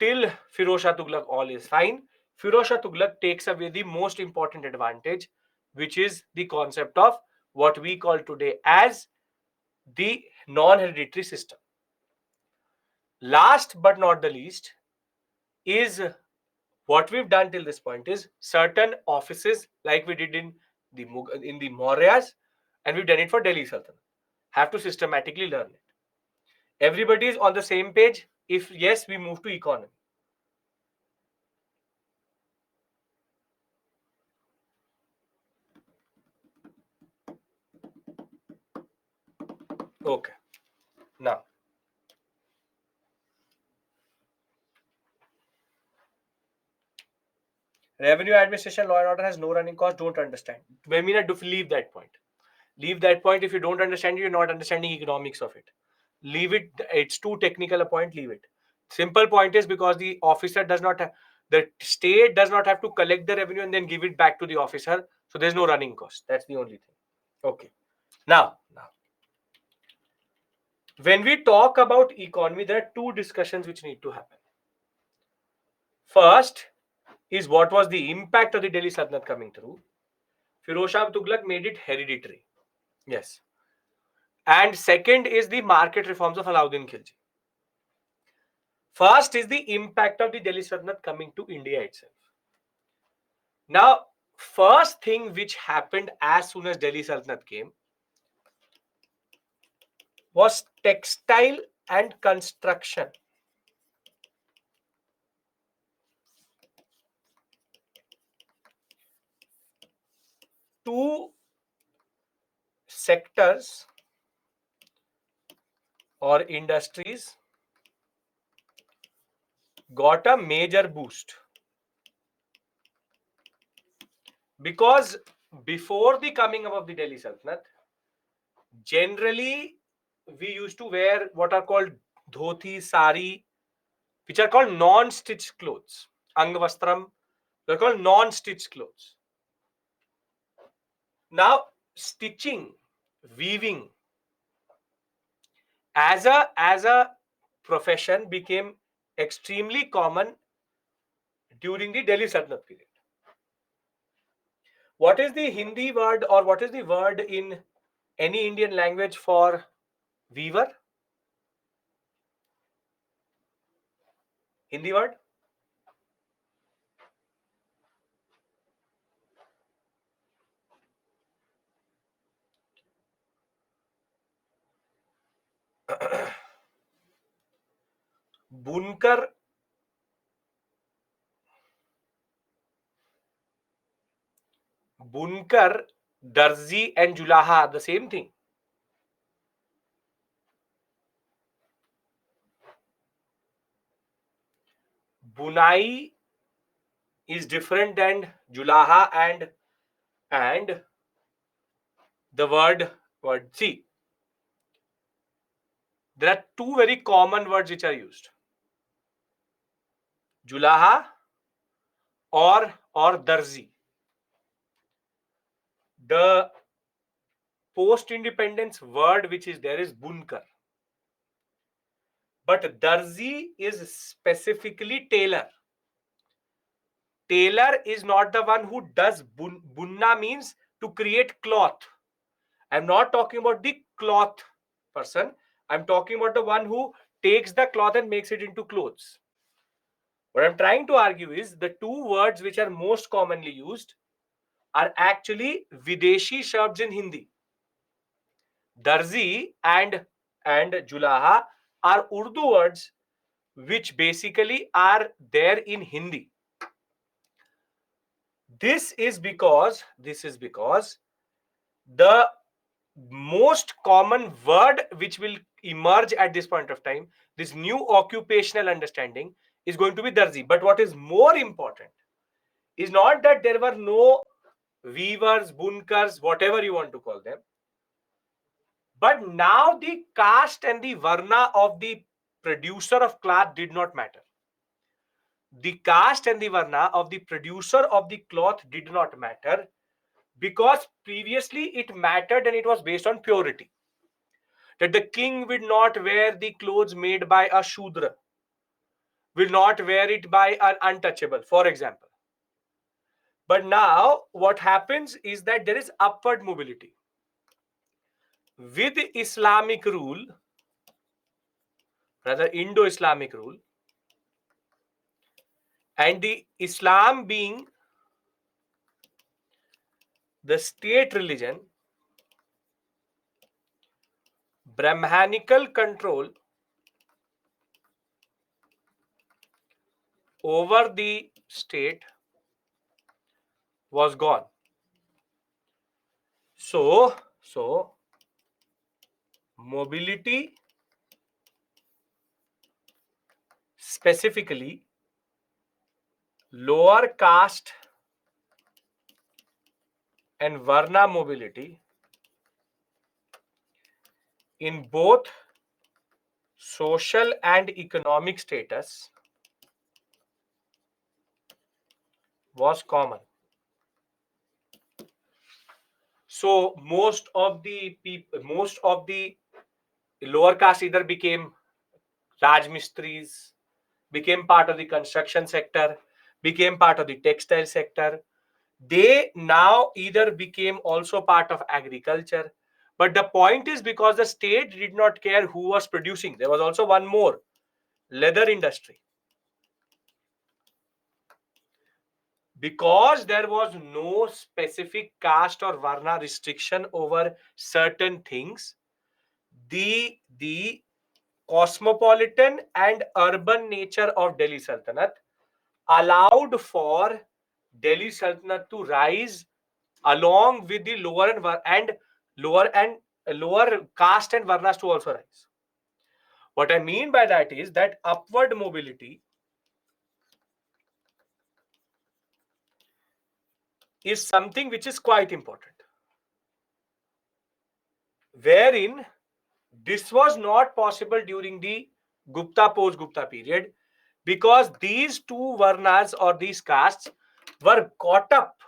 Till Firoz Shah Tughlaq, all is fine. Firoz Shah Tughlaq takes away the most important advantage, which is the concept of what we call today as the non-hereditary system. Last but not the least is what we've done till this point is certain offices like we did in the Mauryas, and we've done it for Delhi Sultanate. Have to systematically learn it. Everybody is on the same page. If yes, we move to economy. Okay. Now, revenue administration, law and order has no running cost. Don't understand. Mean, leave that point. Leave that point. If you don't understand it, you're not understanding economics of it. Leave it. It's too technical a point. Leave it. Simple point is because the officer does not have, the state does not have to collect the revenue and then give it back to the officer. So there's no running cost. That's the only thing. Okay. Now, when we talk about economy, there are two discussions which need to happen. First is what was the impact of the Delhi Sultanate coming through. Firoz Shah Tughlaq made it hereditary. Yes. And second is the market reforms of Alauddin Khilji. First is the impact of the Delhi Sultanate coming to India itself. Now, first thing which happened as soon as Delhi Sultanate came was textile and construction. Two sectors or industries got a major boost. Because before the coming up of the Delhi Sultanate, generally we used to wear what are called dhoti, sari, which are called non-stitched clothes. Angvastram, they're called non-stitched clothes. Now, stitching, weaving as a profession became extremely common during the Delhi Sultanate period. What is the Hindi word or what is the word in any Indian language for weaver? Hindi word? Bunkar, Darzi and Julaha are the same thing. Bunai is different than Julaha and the word see. There are two very common words which are used. Julaha or Darzi. The post-independence word which is there is Bunkar. But Darzi is specifically tailor. Tailor is not the one who does bunna means to create cloth. I'm not talking about the cloth person. I'm talking about the one who takes the cloth and makes it into clothes. What I'm trying to argue is the two words which are most commonly used are actually Videshi shabds in Hindi. Darzi and Julaha are Urdu words which basically are there in Hindi. This is because the most common word which will emerge at this point of time, this new occupational understanding, is going to be Darzi. But what is more important is not that there were no weavers, bunkars, whatever you want to call them, but now the caste and the varna of the producer of cloth did not matter. The caste and the varna of the producer of the cloth did not matter, because previously it mattered and it was based on purity. That the king will not wear the clothes made by a Shudra, will not wear it by an untouchable, for example. But now what happens is that there is upward mobility. With Islamic rule, rather Indo-Islamic rule, and the Islam being the state religion, Brahmanical control over the state was gone. So mobility, specifically lower caste and varna mobility, in both social and economic status, was common. So most of the lower caste either became Rajmistris, became part of the construction sector, became part of the textile sector. They now either became also part of agriculture. But the point is, because the state did not care who was producing, there was also one more, leather industry. Because there was no specific caste or varna restriction over certain things, the cosmopolitan and urban nature of Delhi Sultanate allowed for Delhi Sultanate to rise along with the lower caste and varnas to also rise. What I mean by that is that upward mobility is something which is quite important, wherein this was not possible during the Gupta post-Gupta period, because these two varnas or these castes were caught up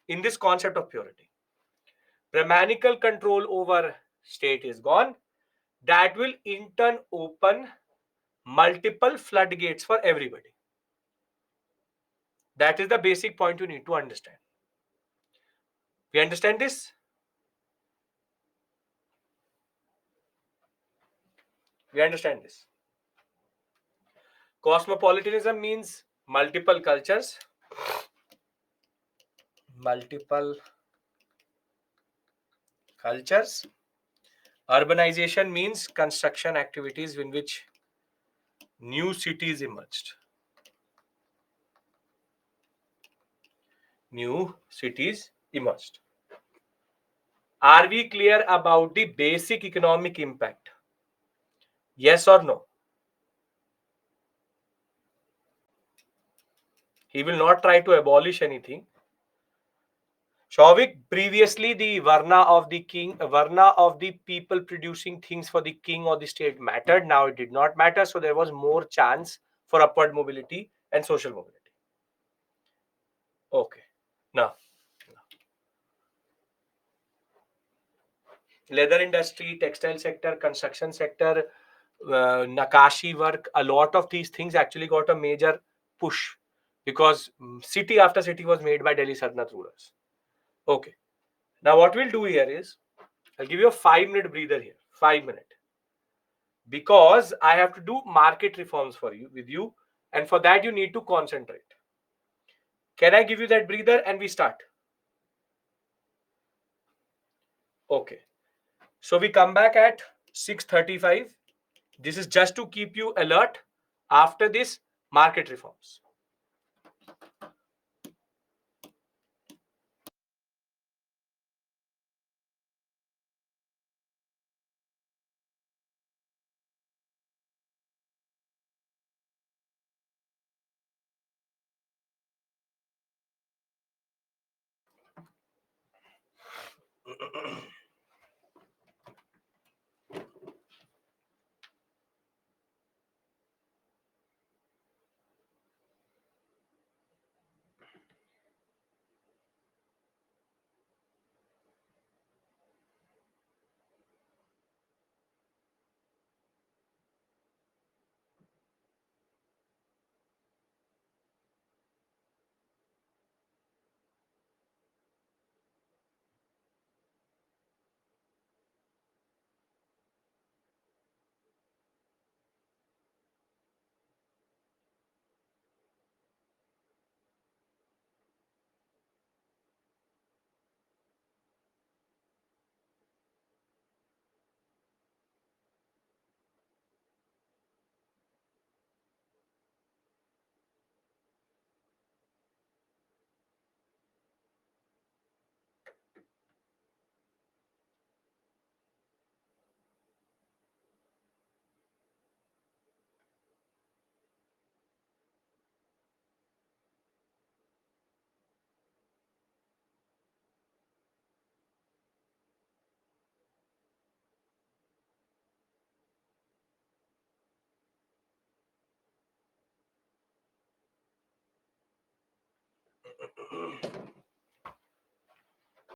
in this concept of purity. Brahmanical control over state is gone. That will in turn open multiple floodgates for everybody. That is the basic point you need to understand. We understand this? We understand this. Cosmopolitanism means multiple cultures, multiple Urbanization means construction activities in which New cities emerged. New cities emerged. Are we clear about the basic economic impact? Yes or no? He will not try to abolish anything. Shavik, previously the Varna of the people producing things for the king or the state mattered. Now it did not matter. So there was more chance for upward mobility and social mobility. Okay. Now, leather industry, textile sector, construction sector, Nakashi work, a lot of these things actually got a major push because city after city was made by Delhi Sultanate rulers. Okay. Now what we'll do here is I'll give you a 5 minute breather here. 5 minute. Because I have to do market reforms for you with you, and for that you need to concentrate. Can I give you that breather and we start? Okay. So we come back at 6:35. This is just to keep you alert after this market reforms.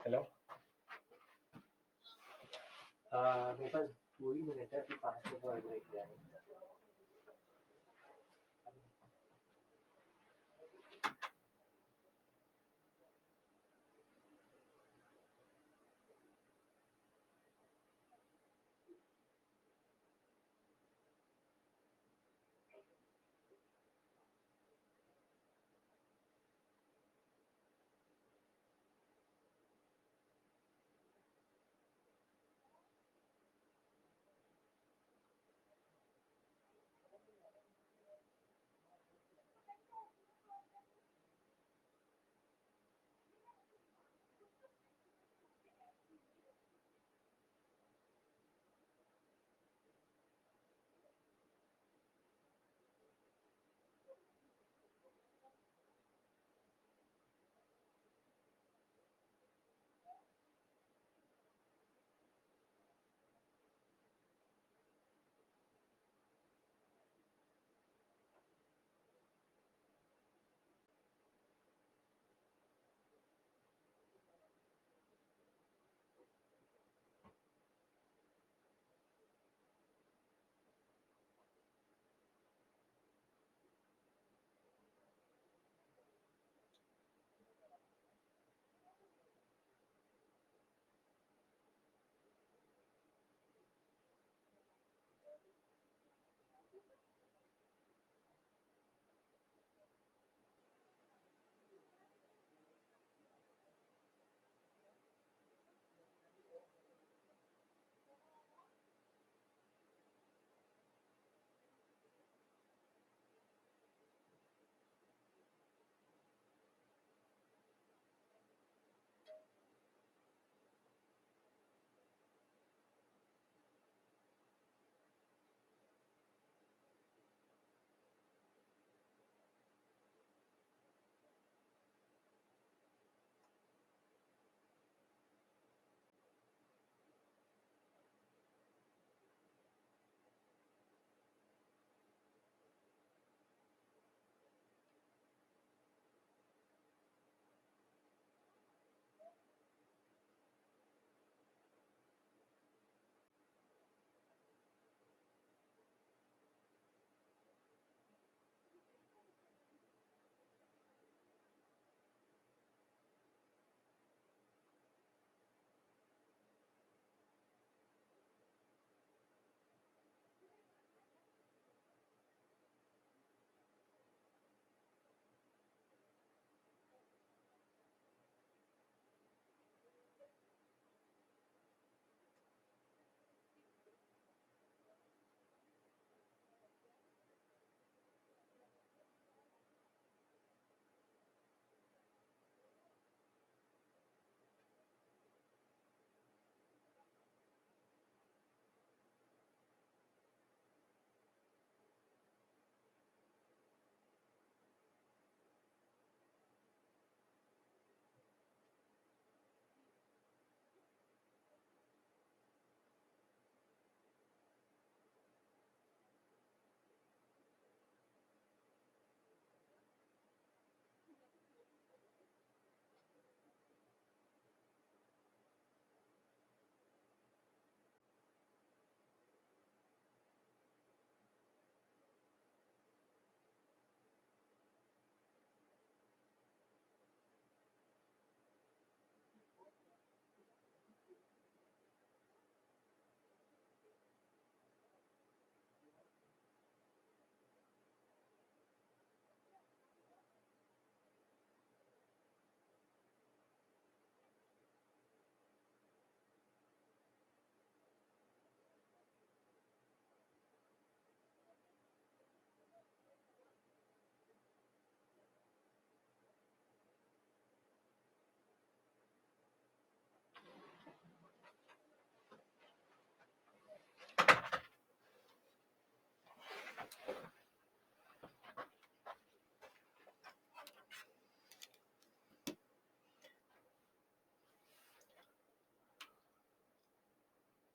Hello. मेरे पास 2 ही minute है अभी 5 minute और break है.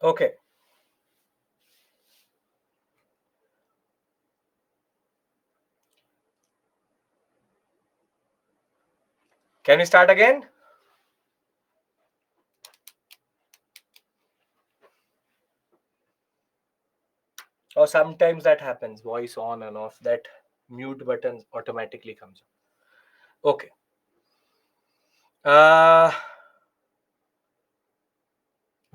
Okay. Can we start again? Or sometimes that happens, voice on and off, that mute button automatically comes up. Okay.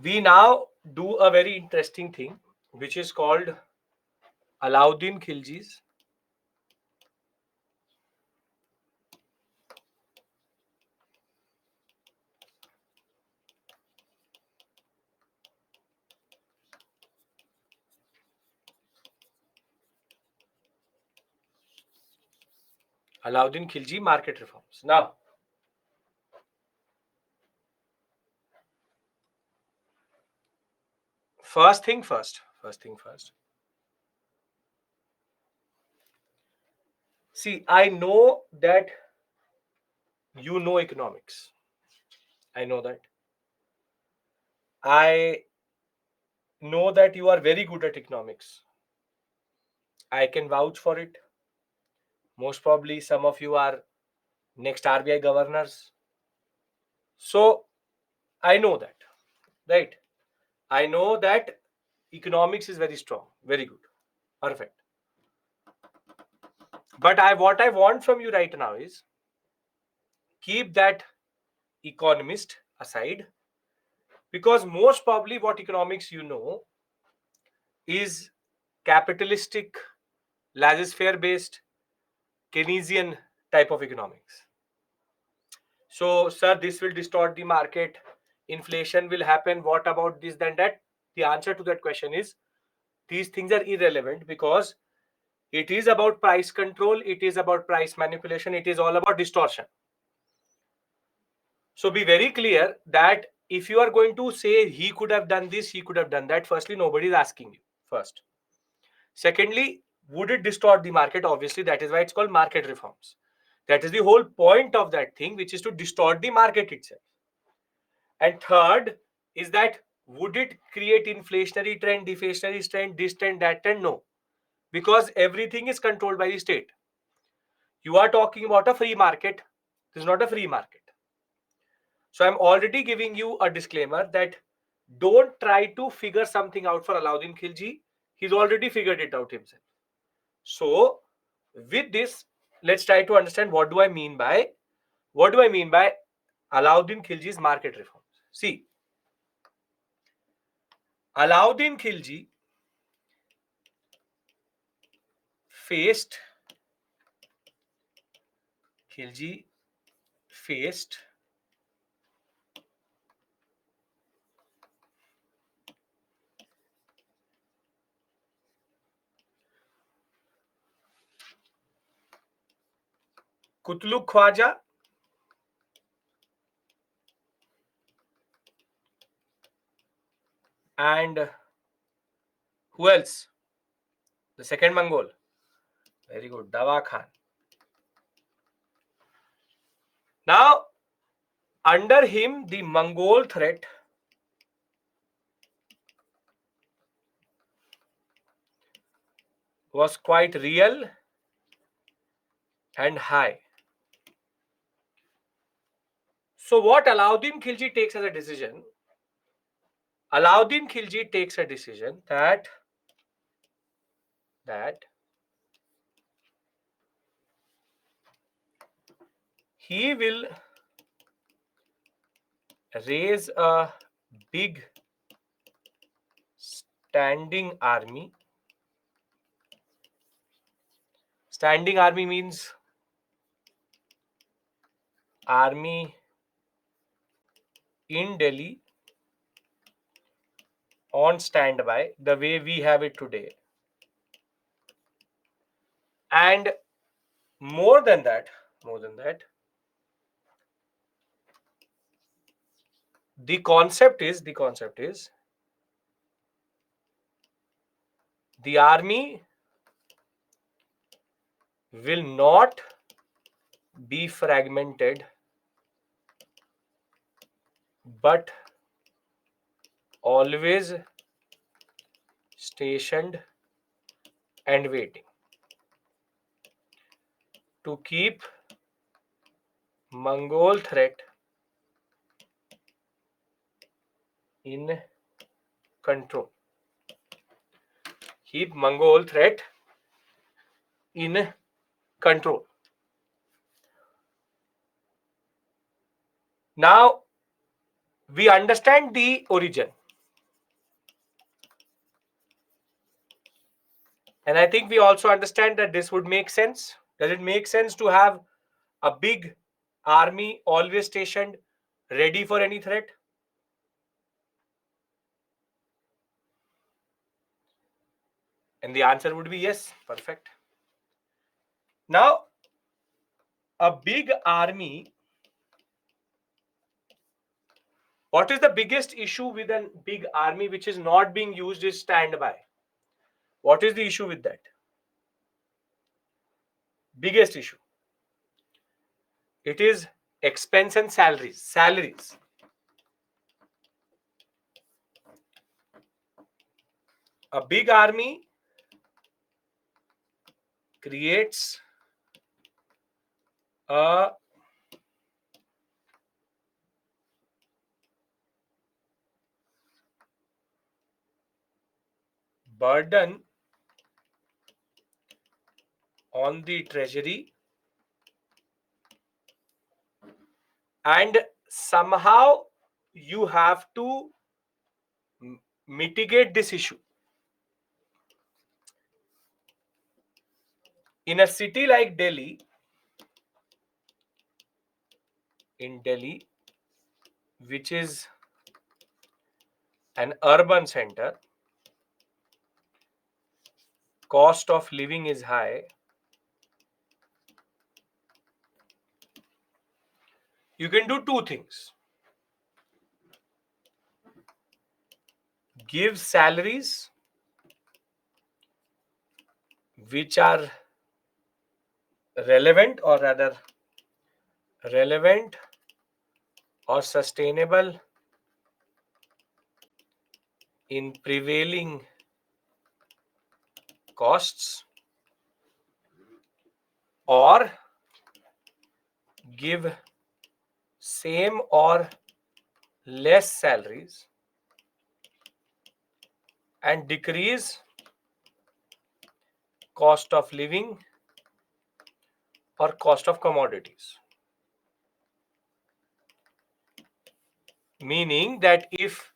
We now do a very interesting thing, which is called Alauddin Khilji's Alauddin Khilji market reforms. Now, first thing first. See, I know that you know economics. I know that. I know that you are very good at economics. I can vouch for it. Most probably, some of you are next RBI governors. So, I know that, right? I know that economics is very strong, very good, perfect. But what I want from you right now is keep that economist aside, because most probably what economics you know is capitalistic, laissez-faire based, Keynesian type of economics. So, sir, this will distort the market. Inflation will happen. What about this, then that? The answer to that question is these things are irrelevant, because it is about price control. It is about price manipulation. It is all about distortion. So be very clear that if you are going to say he could have done this, he could have done that, firstly, nobody is asking you. First. Secondly, would it distort the market? Obviously, that is why it's called market reforms. That is the whole point of that thing, which is to distort the market itself. And third is that would it create inflationary trend, deflationary trend, this trend, that trend? No, because everything is controlled by the state. You are talking about a free market. This is not a free market. So I'm already giving you a disclaimer that don't try to figure something out for Alauddin Khilji. He's already figured it out himself. So with this, let's try to understand what do I mean by Alauddin Khilji's market reforms. See, Alauddin faced Khilji faced Kutluk Khwaja and who else? The second Mongol. Very good, Dawa Khan. Now, under him, the Mongol threat was quite real and high. So what Alauddin Khilji takes as a decision, Alauddin Khilji takes a decision that he will raise a big standing army. Standing army means army in Delhi on standby, the way we have it today. And more than that, the concept is the army will not be fragmented, but always stationed and waiting to keep Mongol threat in control. Keep Mongol threat in control. Now we understand the origin. And I think we also understand that this would make sense. Does it make sense to have a big army always stationed, ready for any threat? And the answer would be yes. Perfect. Now, a big army. What is the biggest issue with a big army which is not being used is standby? What is the issue with that? Biggest issue. It is expense and salaries. Salaries. A big army creates a burden on the treasury, and somehow you have to mitigate this issue. In a city like Delhi, which is an urban center, cost of living is high. You can do two things. Give salaries which are relevant or sustainable in prevailing costs, or give same or less salaries and decrease cost of living or cost of commodities. Meaning that if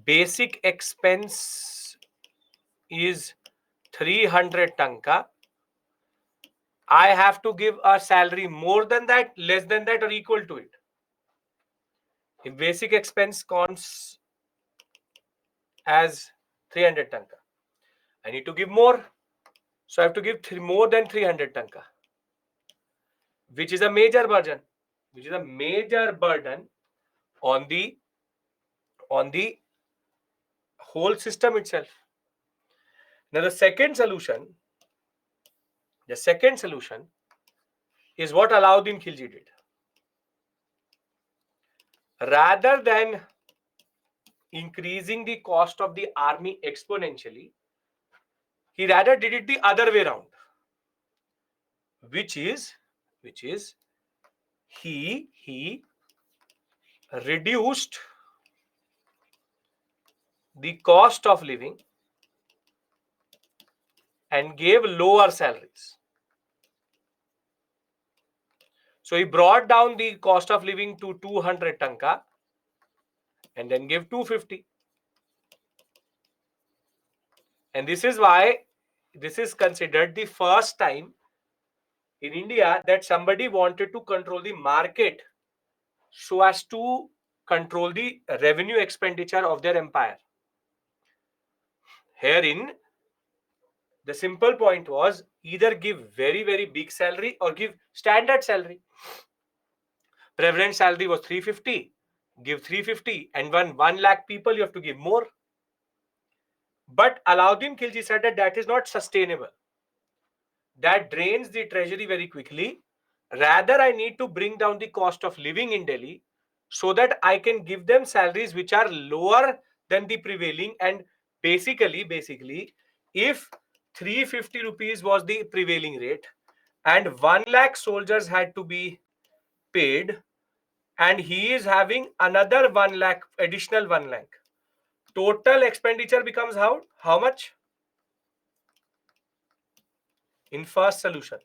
basic expense is 300 tanka, I have to give a salary more than that, less than that, or equal to it. If basic expense counts as 300 tanka, I need to give more. So I have to give more than 300 tanka, which is a major burden. On the whole system itself. Now the second solution is what Alauddin Khilji did. Rather than increasing the cost of the army exponentially, he rather did it the other way around, which is he reduced the cost of living and gave lower salaries. So he brought down the cost of living to 200 tanka and then gave 250. And this is why this is considered the first time in India that somebody wanted to control the market so as to control the revenue expenditure of their empire. Herein, the simple point was either give very, very big salary or give standard salary. Prevalent salary was 350. Give 350, and 1 lakh people, you have to give more. But Alauddin Khilji said that that is not sustainable. That drains the treasury very quickly. Rather, I need to bring down the cost of living in Delhi so that I can give them salaries which are lower than the prevailing, and Basically, if 350 rupees was the prevailing rate and 1 lakh soldiers had to be paid, and he is having another 1 lakh, additional 1 lakh, total expenditure becomes how much? In first solution,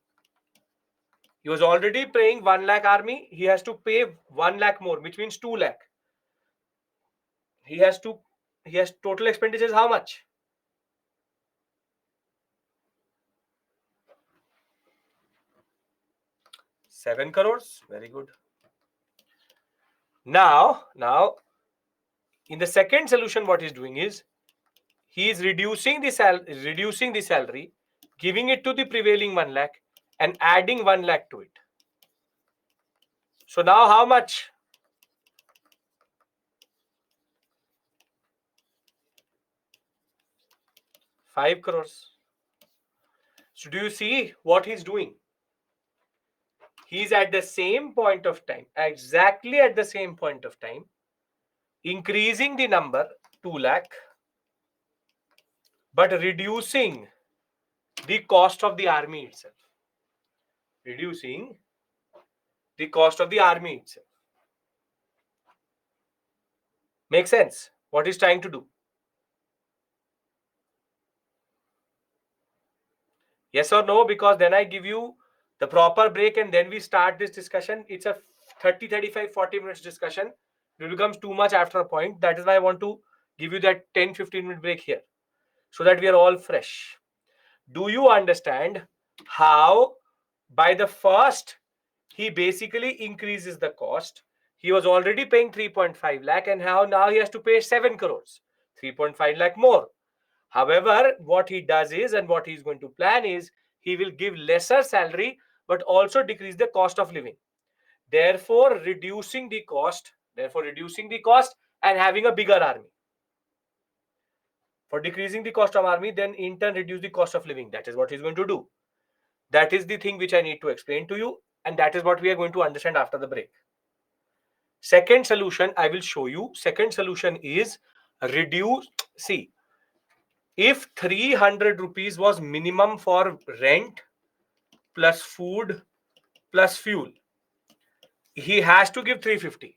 he was already paying 1 lakh army, he has to pay 1 lakh more, which means 2 lakh. He has total expenditures how much? 7 crores. Very good. Now, in the second solution, what he's doing is he is reducing the salary, giving it to the prevailing 1 lakh and adding 1 lakh to it. So now how much? 5 crores. So do you see what he's doing? He's at the same point of time, exactly at the same point of time, increasing the number 2 lakh, but reducing the cost of the army itself. Reducing the cost of the army itself. Make sense? What he's trying to do? Yes or no? Because then I give you the proper break and then we start this discussion. It's a 30, 35, 40 minutes discussion. It becomes too much after a point. That is why I want to give you that 10, 15-minute break here so that we are all fresh. Do you understand how by the first he basically increases the cost? He was already paying 3.5 lakh and how now he has to pay 7 crores, 3.5 lakh more. However, what he does is, and what he's going to plan is, he will give lesser salary but also decrease the cost of living. Therefore, reducing the cost and having a bigger army. For decreasing the cost of army, then in turn reduce the cost of living. That is what he's going to do. That is the thing which I need to explain to you, and that is what we are going to understand after the break. Second solution, I will show you. Second solution is reduce. See, if 300 rupees was minimum for rent plus food plus fuel, he has to give 350.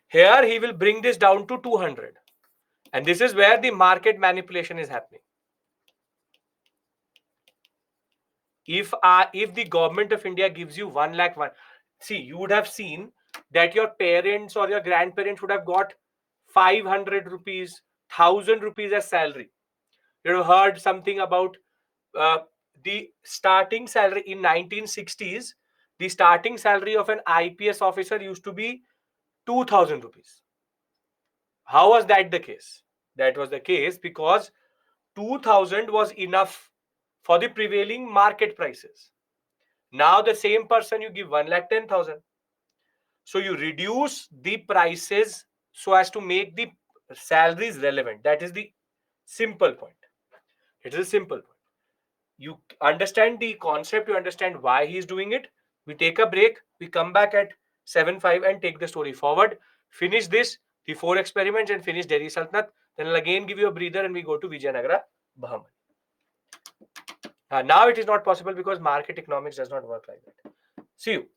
Here he will bring this down to 200. And this is where the market manipulation is happening. If the government of India gives you 1 lakh, see, you would have seen that your parents or your grandparents would have got 500 rupees, 1000 rupees as salary. You have heard something about uh, the starting salary in 1960s. The starting salary of an IPS officer used to be 2000 rupees. How was that the case? That was the case because 2000 was enough for the prevailing market prices. Now the same person you give 1,10,000. So you reduce the prices so as to make the salaries relevant. That is the simple point. It is a simple point. You understand the concept, you understand why he is doing it. We take a break, we come back at 7:05 and take the story forward. Finish this, the 4 experiments, and finish Delhi Sultanate. Then I'll again give you a breather and we go to Vijayanagara, Bahman. Now it is not possible because market economics does not work like that. See you.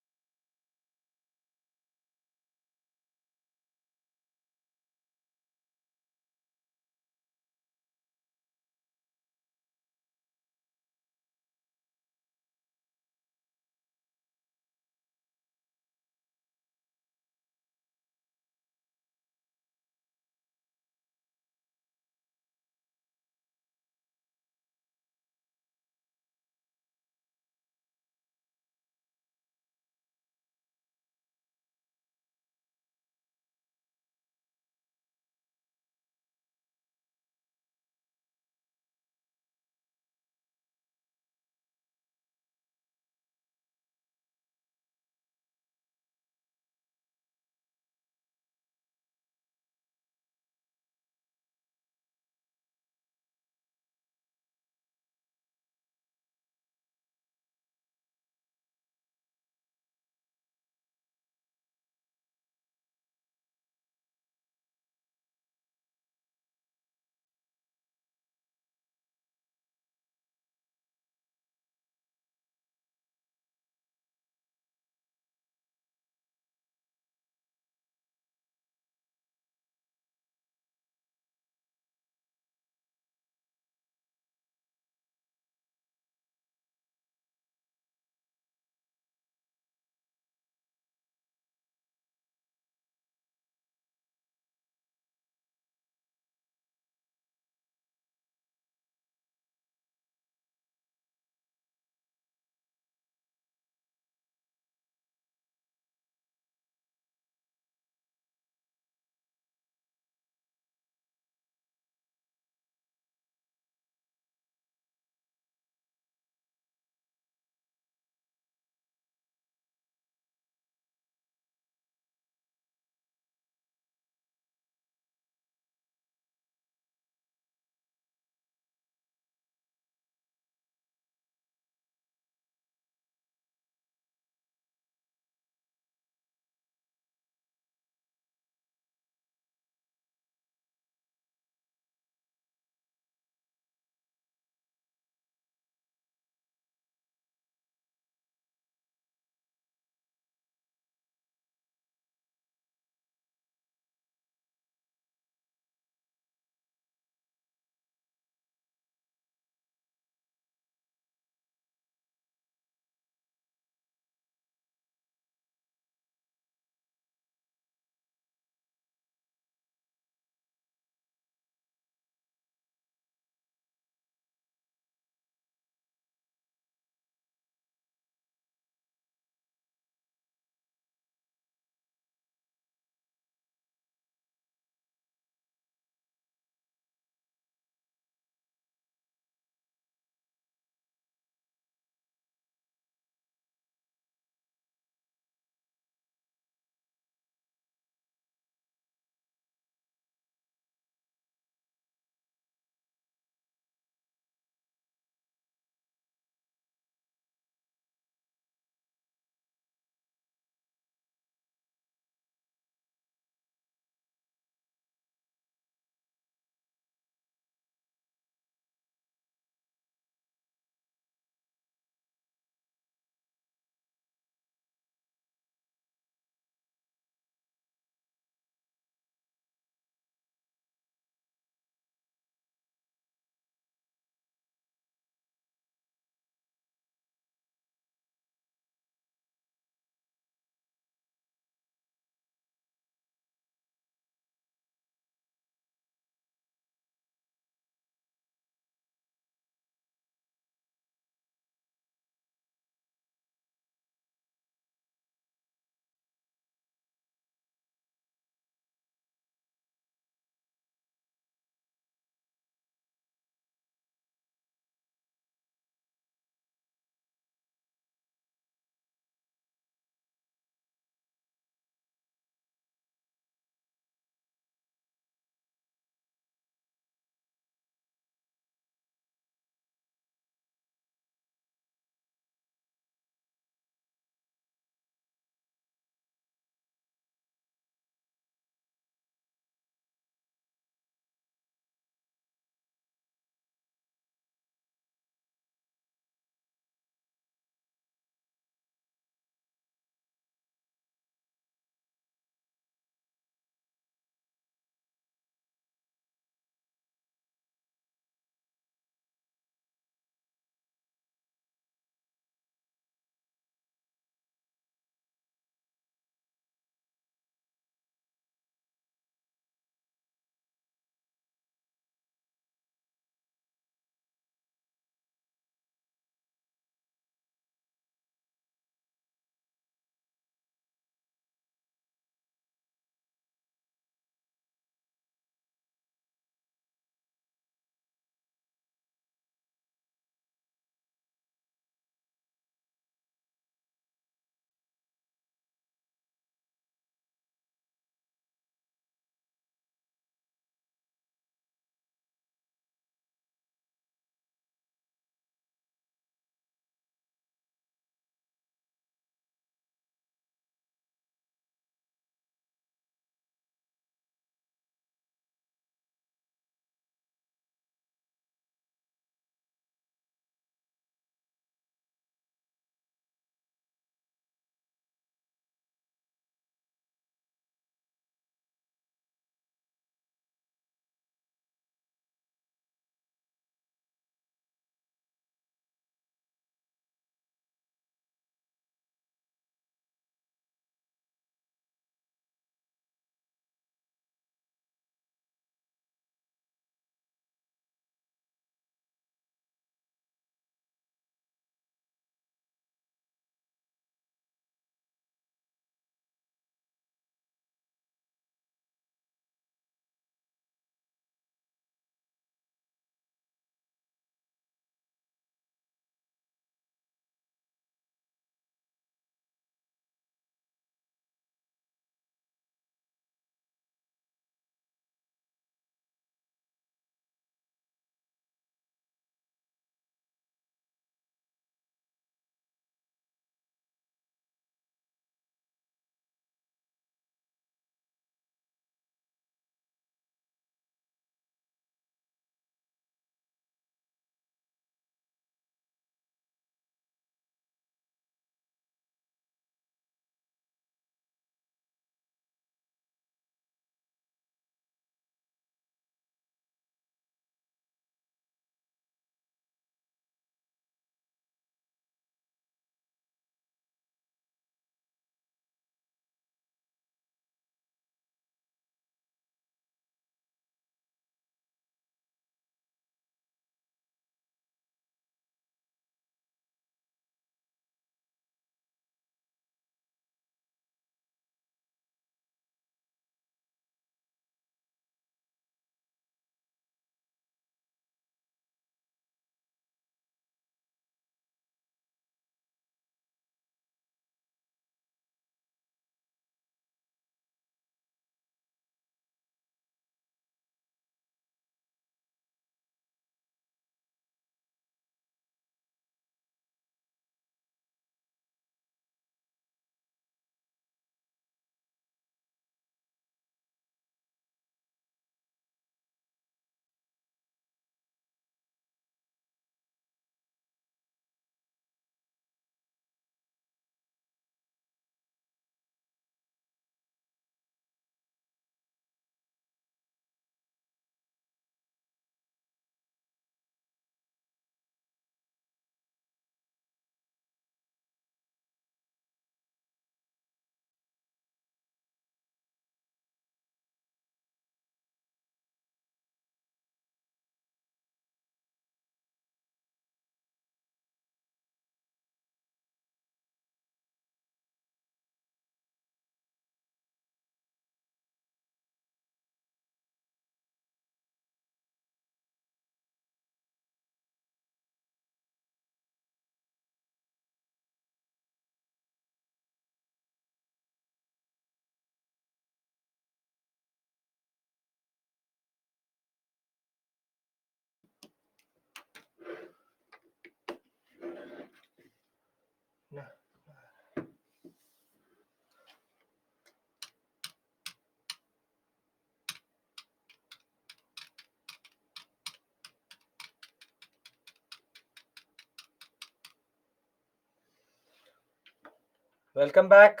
Welcome back.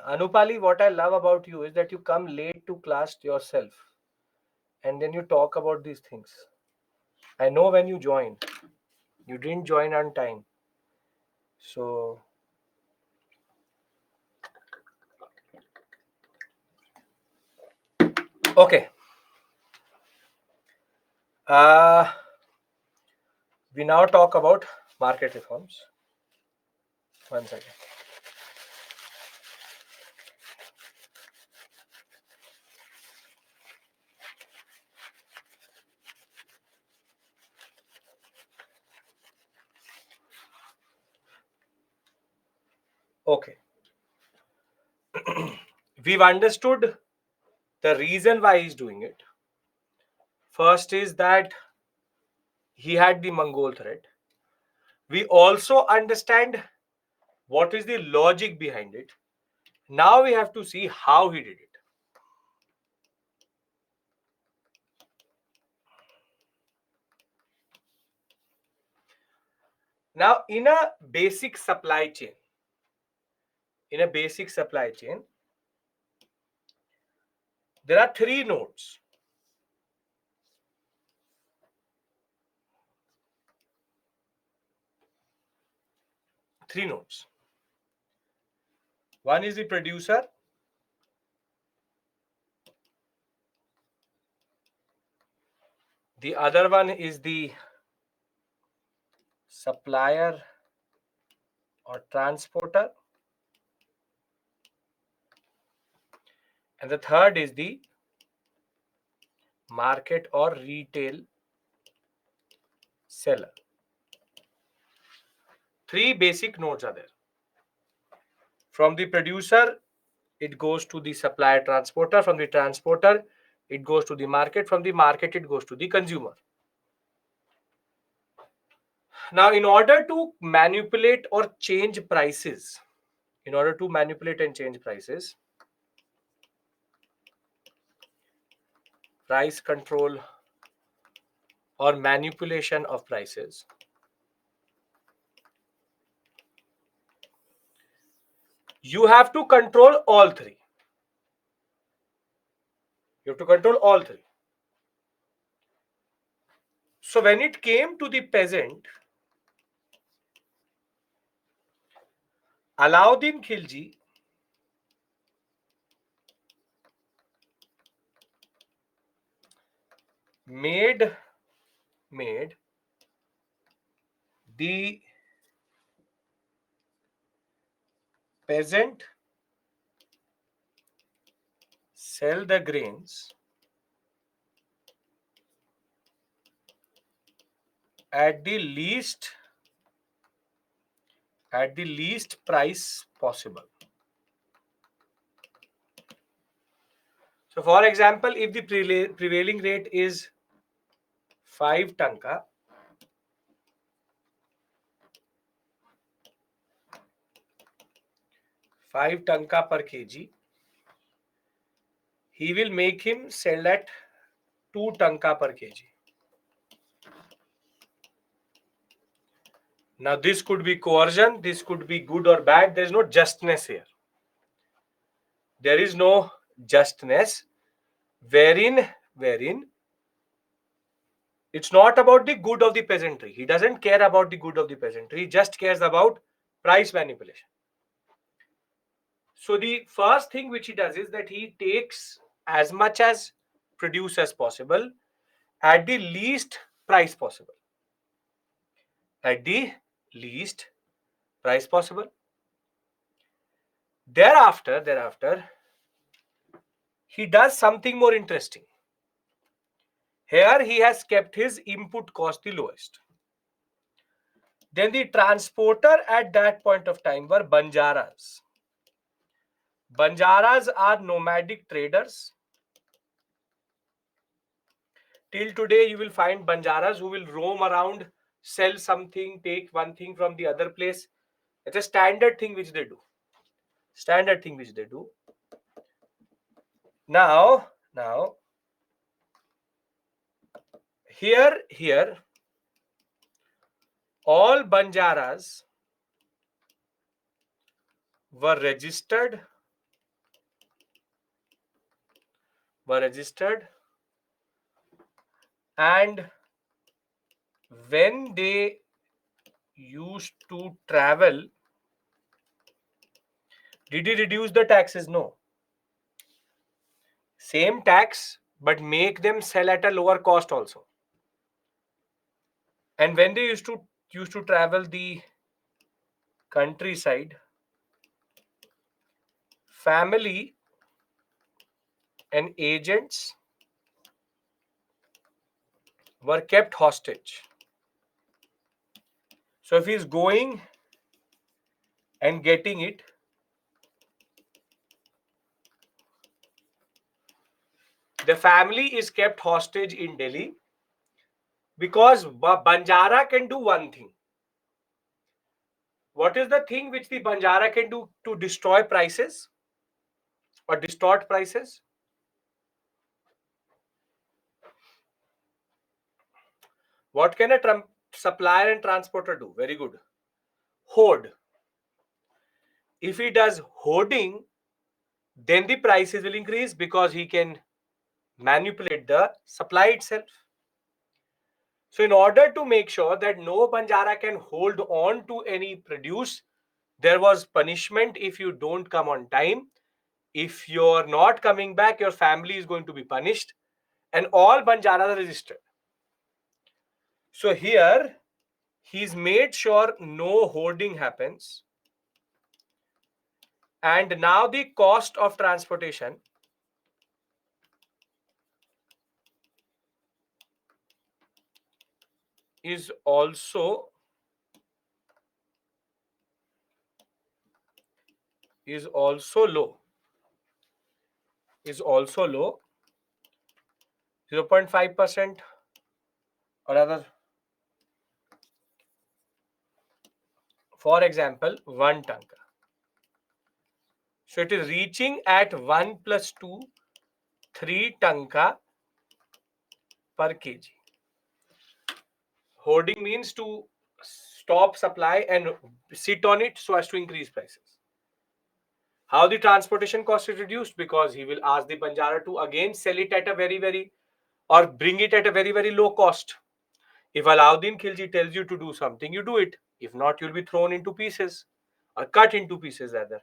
Anupali, what I love about you is that you come late to class yourself and then you talk about these things. I know when you joined, you didn't join on time. So, okay. We now talk about market reforms. One second. Okay. We've understood the reason why he's doing it. First is that he had the Mongol threat. We also understand what is the logic behind it. Now we have to see how he did it. Now, in a basic supply chain, there are three nodes. Three nodes. One is the producer. The other one is the supplier or transporter. And the third is the market or retail seller. Three basic nodes are there. From the producer, it goes to the supplier transporter. From the transporter, it goes to the market. From the market, it goes to the consumer. Now, in order to manipulate or change prices, price control or manipulation of prices, you have to control all three. So when it came to the peasant, Alauddin Khilji made the peasant sell the grains at the least price possible. So for example, if the prevailing rate is 5 tanka, per kg, he will make him sell at 2 tanka per kg. Now this could be coercion, this could be good or bad. There is no justness here. There is no justness wherein it's not about the good of the peasantry. He doesn't care about the good of the peasantry. He just cares about price manipulation. So the first thing which he does is that he takes as much as produce as possible at the least price possible. Thereafter, he does something more interesting. Here he has kept his input cost the lowest. Then the transporter at that point of time were Banjaras. Banjaras are nomadic traders. Till today, you will find Banjaras who will roam around sell something, take one thing from the other place. It's a standard thing which they do. Standard thing which they do. Now, here, all Banjaras were registered, and when they used to travel, did he reduce the taxes? No. Same tax, but make them sell at a lower cost also. And when they used to travel the countryside, family and agents were kept hostage. So if he's going and getting it, the family is kept hostage in Delhi because Banjara can do one thing. What is the thing which the Banjara can do to destroy prices or distort prices? What can a supplier and transporter do? Very good. Hoard. If he does hoarding, then the prices will increase because he can manipulate the supply itself. So in order to make sure that no Banjara can hold on to any produce, there was punishment if you don't come on time. If you're not coming back, your family is going to be punished, and all Banjaras are registered. So here, he's made sure no hoarding happens. And now the cost of transportation is also low. 0.5%, or rather, for example, 1 tanka. So it is reaching at 1 plus 2, 3 tanka per kg. Hoarding means to stop supply and sit on it so as to increase prices. How the transportation cost is reduced? Because he will ask the Banjara to again sell it at a very or bring it at a very low cost. If Alauddin Khilji tells you to do something, you do it. If not, you'll be thrown into pieces or cut into pieces rather.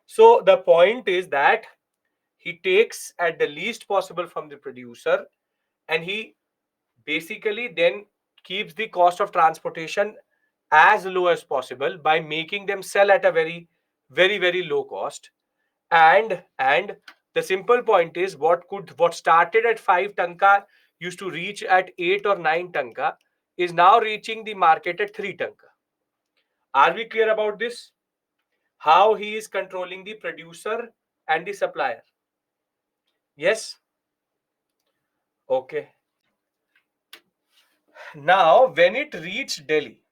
So the point is that he takes at the least possible from the producer, and he basically then keeps the cost of transportation as low as possible by making them sell at a very low cost. And the simple point is, what started at 5 tanka used to reach at 8 or 9 tanka is now reaching the market at 3 tanka. Are we clear about this? How he is controlling the producer and the supplier? Yes? Okay. Now, when it reached Delhi,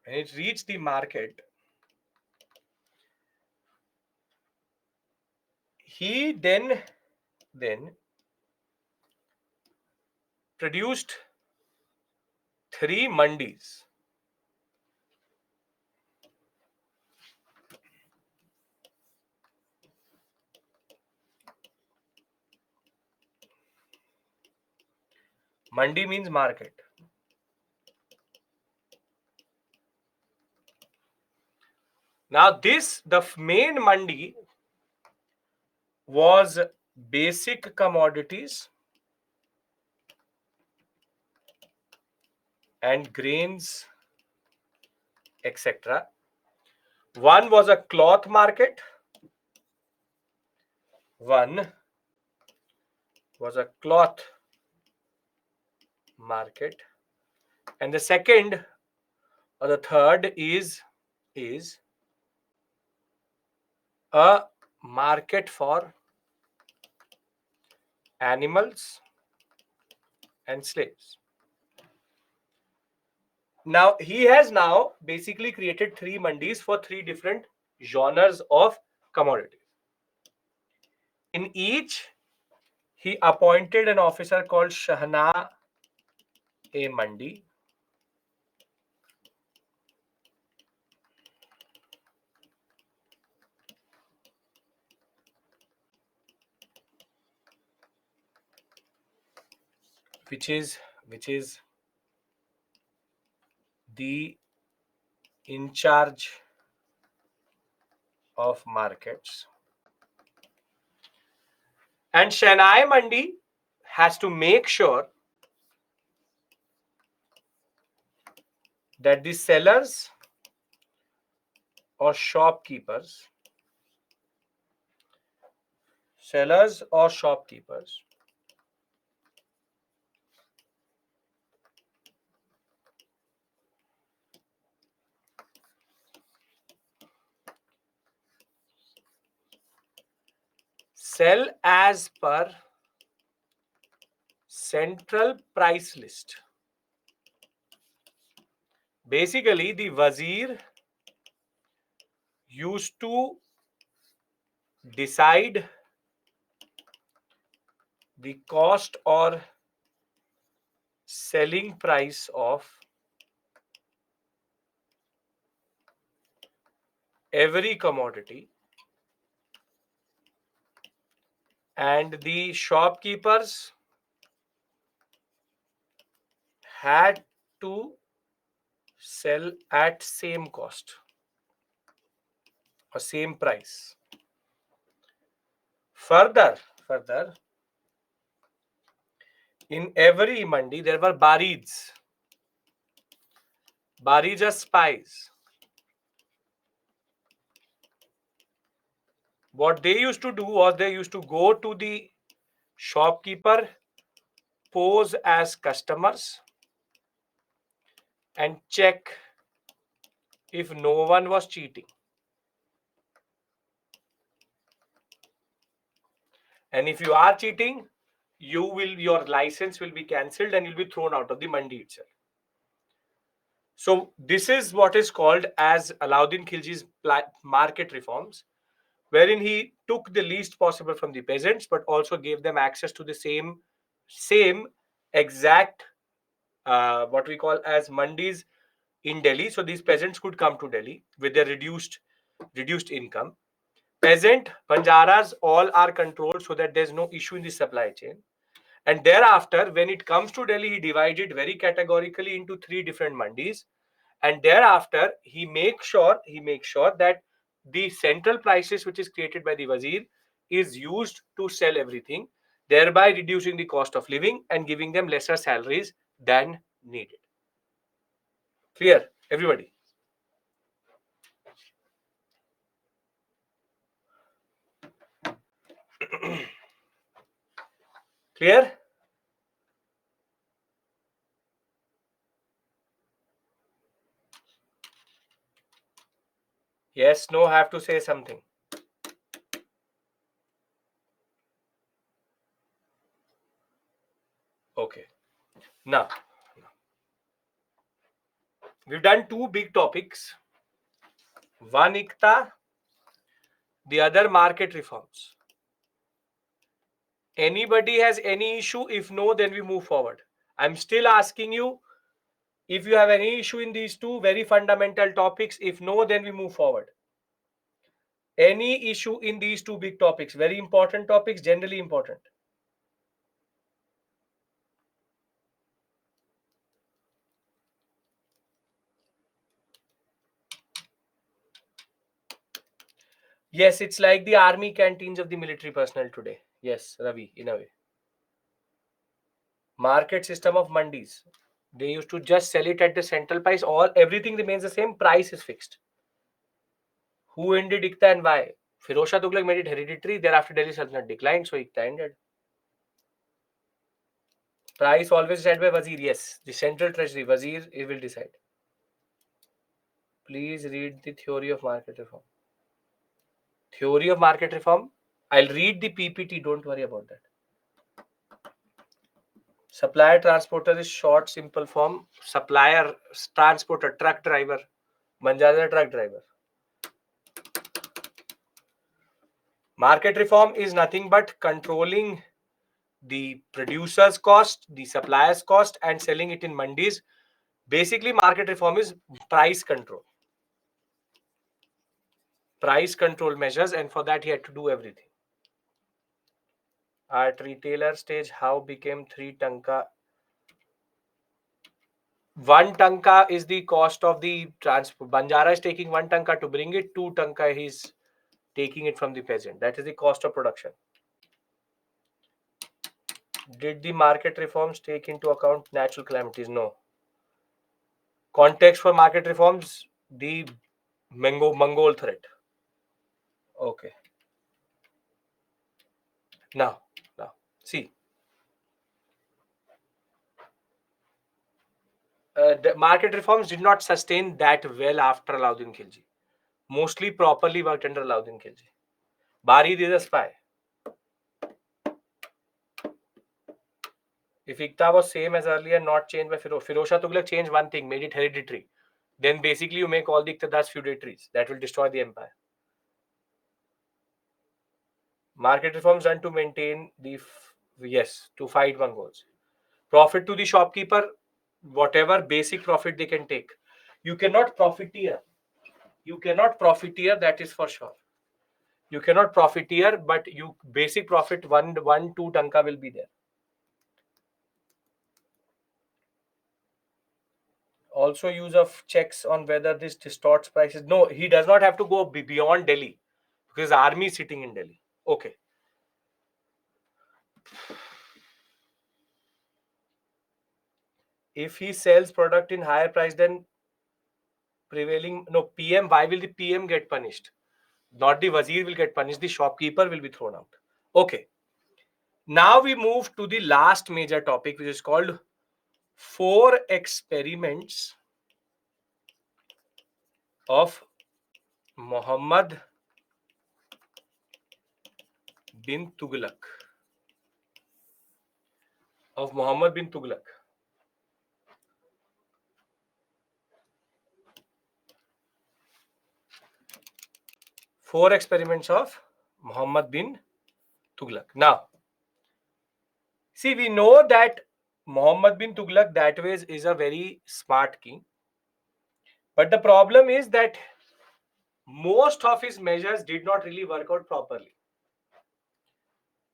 when it reached the market, he then produced 3 mandis. Mandi means market. Now the main mandi was basic commodities and grains, etc. One was a cloth market. One was a cloth market. And the second or the third is a market for animals and slaves. Now, he has now basically created 3 mandis for 3 different genres of commodities. In each, he appointed an officer called Shahna A Mandi, which is the in charge of markets. And Shanai Mandi has to make sure that the sellers or shopkeepers sell as per central price list. Basically, the wazir used to decide the cost or selling price of every commodity, and the shopkeepers had to sell at same cost or same price. Further, in every mandi there were barids. Barids are spies. What they used to do was they used to go to the shopkeeper, pose as customers, and check if no one was cheating. And if you are cheating, your license will be cancelled and you'll be thrown out of the mandi itself. So this is what is called as Alauddin Khilji's market reforms, wherein he took the least possible from the peasants, but also gave them access to the same exact what we call as mandis in Delhi. So these peasants could come to Delhi with their reduced income. Peasant banjaras all are controlled so that there's no issue in the supply chain. And thereafter, when it comes to Delhi, he divided very categorically into 3 different mandis. And thereafter, he makes sure that the central prices which is created by the wazir is used to sell everything, thereby reducing the cost of living and giving them lesser salaries than needed. Clear, everybody? Clear? Yes, no, have to say something. Okay. Now, we've done 2 big topics. One ICTA, the other market reforms. Anybody has any issue? If no, then we move forward. I'm still asking you if you have any issue in these 2 very fundamental topics. If no, then we move forward. Any issue in these 2 big topics, very important topics, generally important. Yes, it's like the army canteens of the military personnel today. Yes, Ravi, in a way. Market system of mandis. They used to just sell it at the central price. Everything remains the same. Price is fixed. Who ended ICTA and why? Firoz Shah Tughlaq made it hereditary. Thereafter, Delhi Sultanate declined, so ICTA ended. Price always decided by Wazir. Yes, the central treasury Wazir will decide. Please read the theory of market reform. Theory of market reform. I'll read the PPT. Don't worry about that. Supplier transporter is short, simple form. Supplier transporter, truck driver. Banjara truck driver. Market reform is nothing but controlling the producer's cost, the supplier's cost, and selling it in mandis. Basically, market reform is price control. Price control measures, and for that he had to do everything. At retailer stage, how became 3 tanka? 1 tanka is the cost of the transport. Banjara is taking 1 tanka to bring it, 2 tanka he's taking it from the peasant. That is the cost of production. Did the market reforms take into account natural calamities? No. Context for market reforms, the Mongol threat. Okay. Now, see. The market reforms did not sustain that well after Alauddin Khilji. Mostly properly worked under Alauddin Khilji. Barid is a spy. If Iqta was same as earlier, not changed by Firoz Shah Tughlaq changed one thing, made it hereditary. Then basically you make all the Iqtidars feudatories. That will destroy the empire. Market reforms done to maintain the, to fight Mongols. Profit to the shopkeeper, whatever basic profit they can take. You cannot profiteer. That is for sure. You cannot profiteer, but you basic profit 2 tanka will be there. Also use of checks on whether this distorts prices. No, he does not have to go beyond Delhi because army is sitting in Delhi. Okay. If he sells product in higher price than prevailing, no, PM, why will the PM get punished? Not the Wazir will get punished, the shopkeeper will be thrown out. Okay. Now we move to the last major topic, which is called 4 experiments of Muhammad bin Tughlaq. 4 experiments of Muhammad bin Tughlaq. Now, see, we know that Muhammad bin Tughlaq that way is a very smart king. But the problem is that most of his measures did not really work out properly.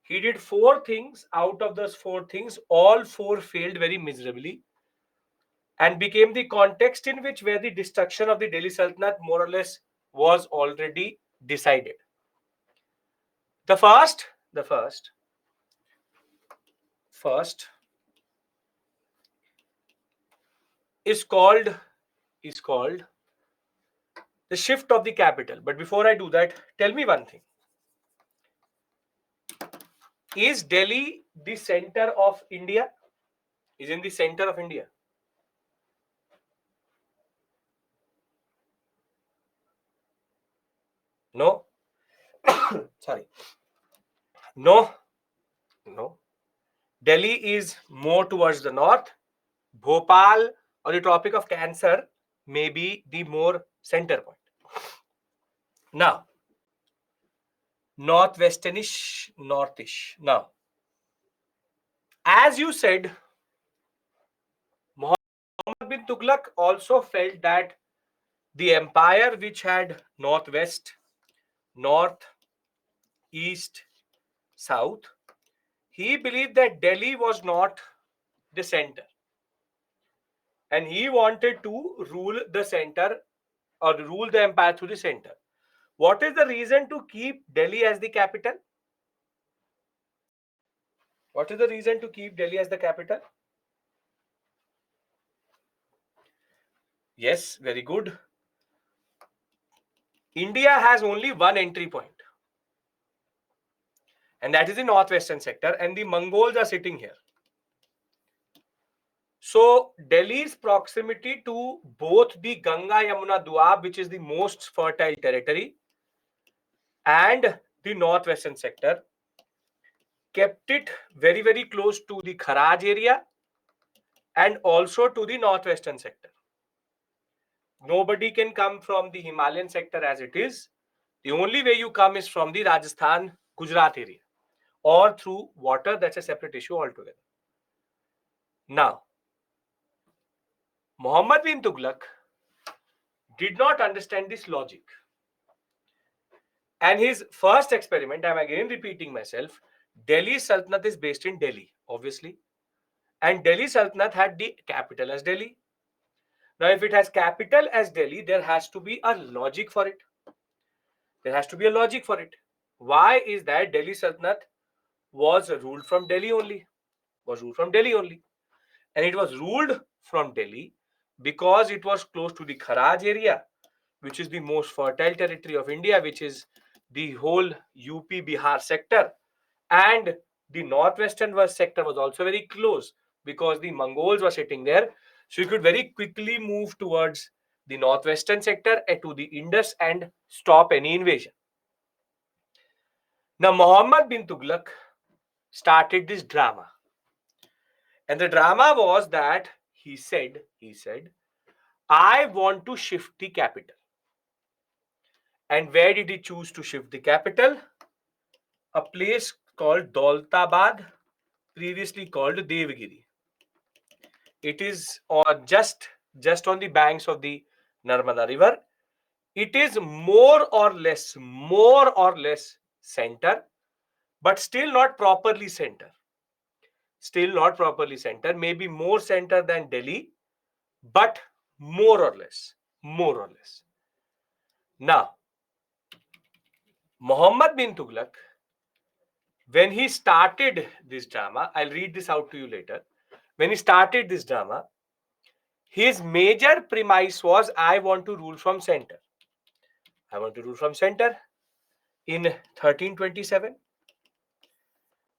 He did 4 things. Out of those 4 things, all 4 failed very miserably and became the context in which where the destruction of the Delhi Sultanate more or less was already decided. The first is called the shift of the capital. But before I do that, tell me one thing. Is Delhi the center of India? Is in the center of India? No. Sorry. No. Delhi is more towards the north. Bhopal or the Tropic of Cancer may be the more center point. Now, northwesternish, northish. Now, as you said, Muhammad bin Tughlaq also felt that the empire which had northwest, north, east, south, he believed that Delhi was not the center. And he wanted to rule the center or rule the empire through the center. What is the reason to keep Delhi as the capital? What is the reason to keep Delhi as the capital? Yes, very good. India has only one entry point, and that is the northwestern sector, and the Mongols are sitting here. So Delhi's proximity to both the Ganga Yamuna Doab, which is the most fertile territory, and the northwestern sector, kept it very, very close to the Kharaj area and also to the northwestern sector. Nobody can come from the Himalayan sector as it is. The only way you come is from the Rajasthan, Gujarat area, or through water. That's a separate issue altogether. Now, Muhammad bin Tughlaq did not understand this logic. And his first experiment, I'm again repeating myself, Delhi Sultanate is based in Delhi, obviously. And Delhi Sultanate had the capital as Delhi. Now, if it has capital as Delhi, there has to be a logic for it. There has to be a logic for it. Why is that Delhi Sultanate was ruled from Delhi only? Was ruled from Delhi only. And it was ruled from Delhi because it was close to the Kharaj area, which is the most fertile territory of India, which is the whole UP Bihar sector. And the northwestern sector was also very close because the Mongols were sitting there. So you could very quickly move towards the northwestern sector to the Indus and stop any invasion. Now, Muhammad bin Tughlaq started this drama. And the drama was that he said, I want to shift the capital. And where did he choose to shift the capital? A place called Daulatabad, previously called Devgiri. It is just on the banks of the Narmada River. It is more or less center, but still not properly center. Still not properly center. Maybe more center than Delhi, but more or less. Now, Muhammad bin Tughlaq, when he started this drama, I'll read this out to you later. When he started this drama, his major premise was, I want to rule from center. I want to rule from center in 1327.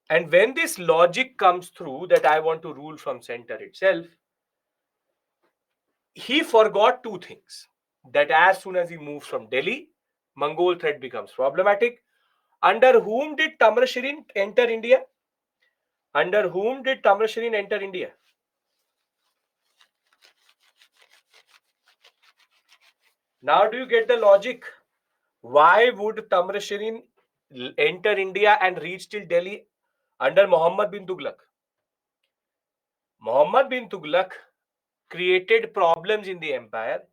And when this logic comes through that I want to rule from center itself, he forgot two things. That as soon as he moves from Delhi, Mongol threat becomes problematic. Under whom did Tamerlane enter India? Under whom did Tamerlane enter India? Now do you get the logic? Why would Tamerlane enter India and reach till Delhi under Muhammad bin Tughlaq? Muhammad bin Tughlaq created problems in the empire,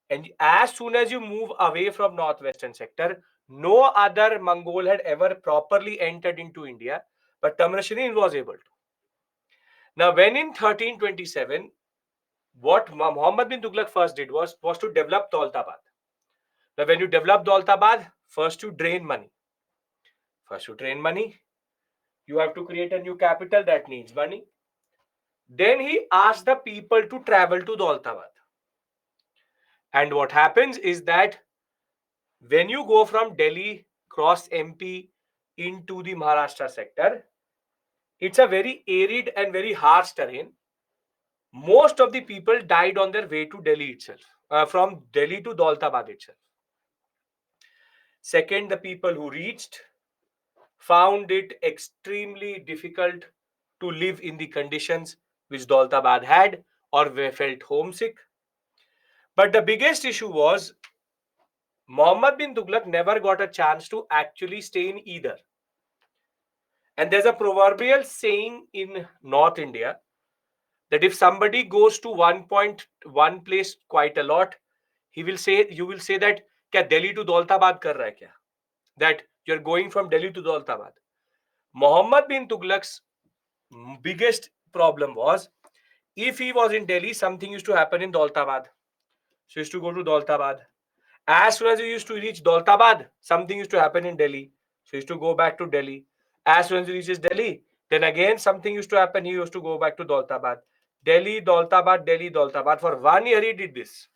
and as soon as you move away from northwestern sector, no other Mongol had ever properly entered into India, but Tamerlane was able to. Now, when in 1327, what Muhammad bin Tughlaq first did was to develop Daulatabad. Now, when you develop Daulatabad, first you drain money. You have to create a new capital that needs money. Then he asked the people to travel to Daulatabad. And what happens is that when you go from Delhi, cross MP into the Maharashtra sector, it's a very arid and very harsh terrain. Most of the people died on their way to Delhi itself, from Delhi to Daulatabad itself. Second, the people who reached found it extremely difficult to live in the conditions which Daulatabad had, or felt homesick. But the biggest issue was Muhammad bin Tughlaq never got a chance to actually stay in either. And there's a proverbial saying in North India that if somebody goes to one place quite a lot, you will say that kya Delhi to Daulatabad kar raha hai kya? That you're going from Delhi to Daulatabad. Muhammad bin Tughlaq's biggest problem was, if he was in Delhi, something used to happen in Daulatabad. So he used to go to Daulatabad. As soon as he used to reach Daulatabad, something used to happen in Delhi. So he used to go back to Delhi. As soon as he reaches Delhi, then again something used to happen. He used to go back to Daulatabad. Delhi, Daulatabad, Delhi, Daulatabad. For 1 year, he did this.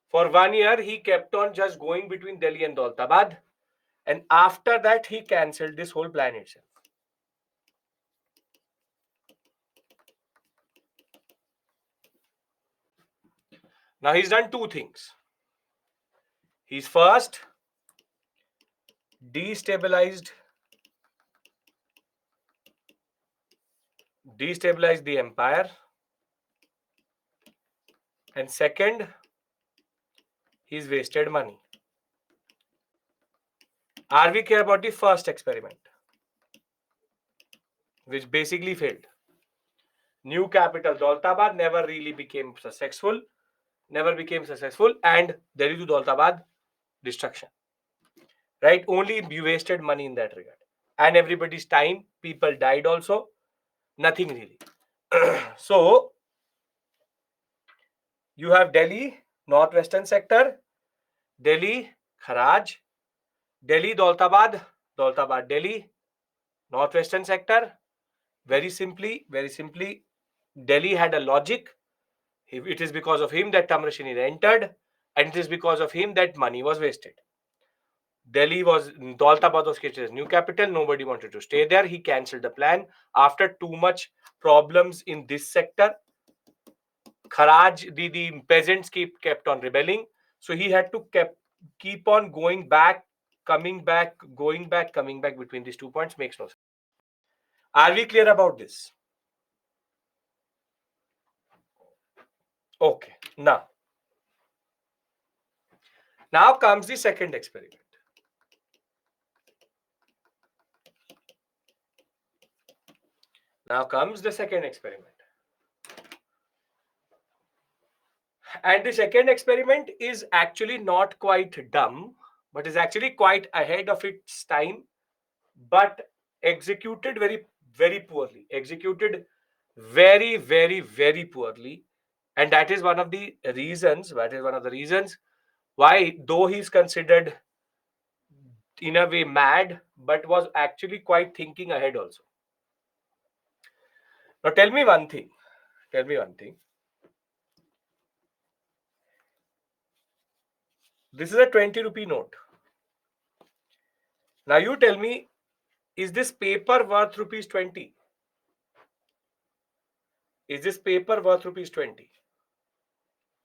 For 1 year, he kept on just going between Delhi and Daulatabad. And after that, he cancelled this whole plan itself. Now, he's done two things. He's first destabilized destabilize the empire, and second, he's wasted money. Are we clear about the first experiment, which basically failed? New capital Daulatabad never really became successful, and Delhi to Daulatabad destruction. Right? Only you wasted money in that regard, and everybody's time. People died also. Nothing really. So you have Delhi northwestern sector, Delhi Kharaj, Delhi Daulatabad, Daulatabad Delhi northwestern sector. Very simply, Delhi had a logic. It is because of him that Tamrashini entered, and it is because of him that money was wasted. Daulatabad was created as new capital. Nobody wanted to stay there. He cancelled the plan after too much problems in this sector. Kharaj, the peasants kept on rebelling, so he had to keep on going back, coming back, going back, coming back between these 2 points. Makes no sense. Are we clear about this? Okay. Now comes the second experiment. Now comes the second experiment. And the second experiment is actually not quite dumb, but is actually quite ahead of its time, but executed very, very poorly. Executed very, very, very poorly. And that is one of the reasons, why, though he's considered in a way mad, but was actually quite thinking ahead also. Now tell me one thing. This is a 20 rupee note. Now you tell me, is this paper worth rupees 20? Is this paper worth rupees 20?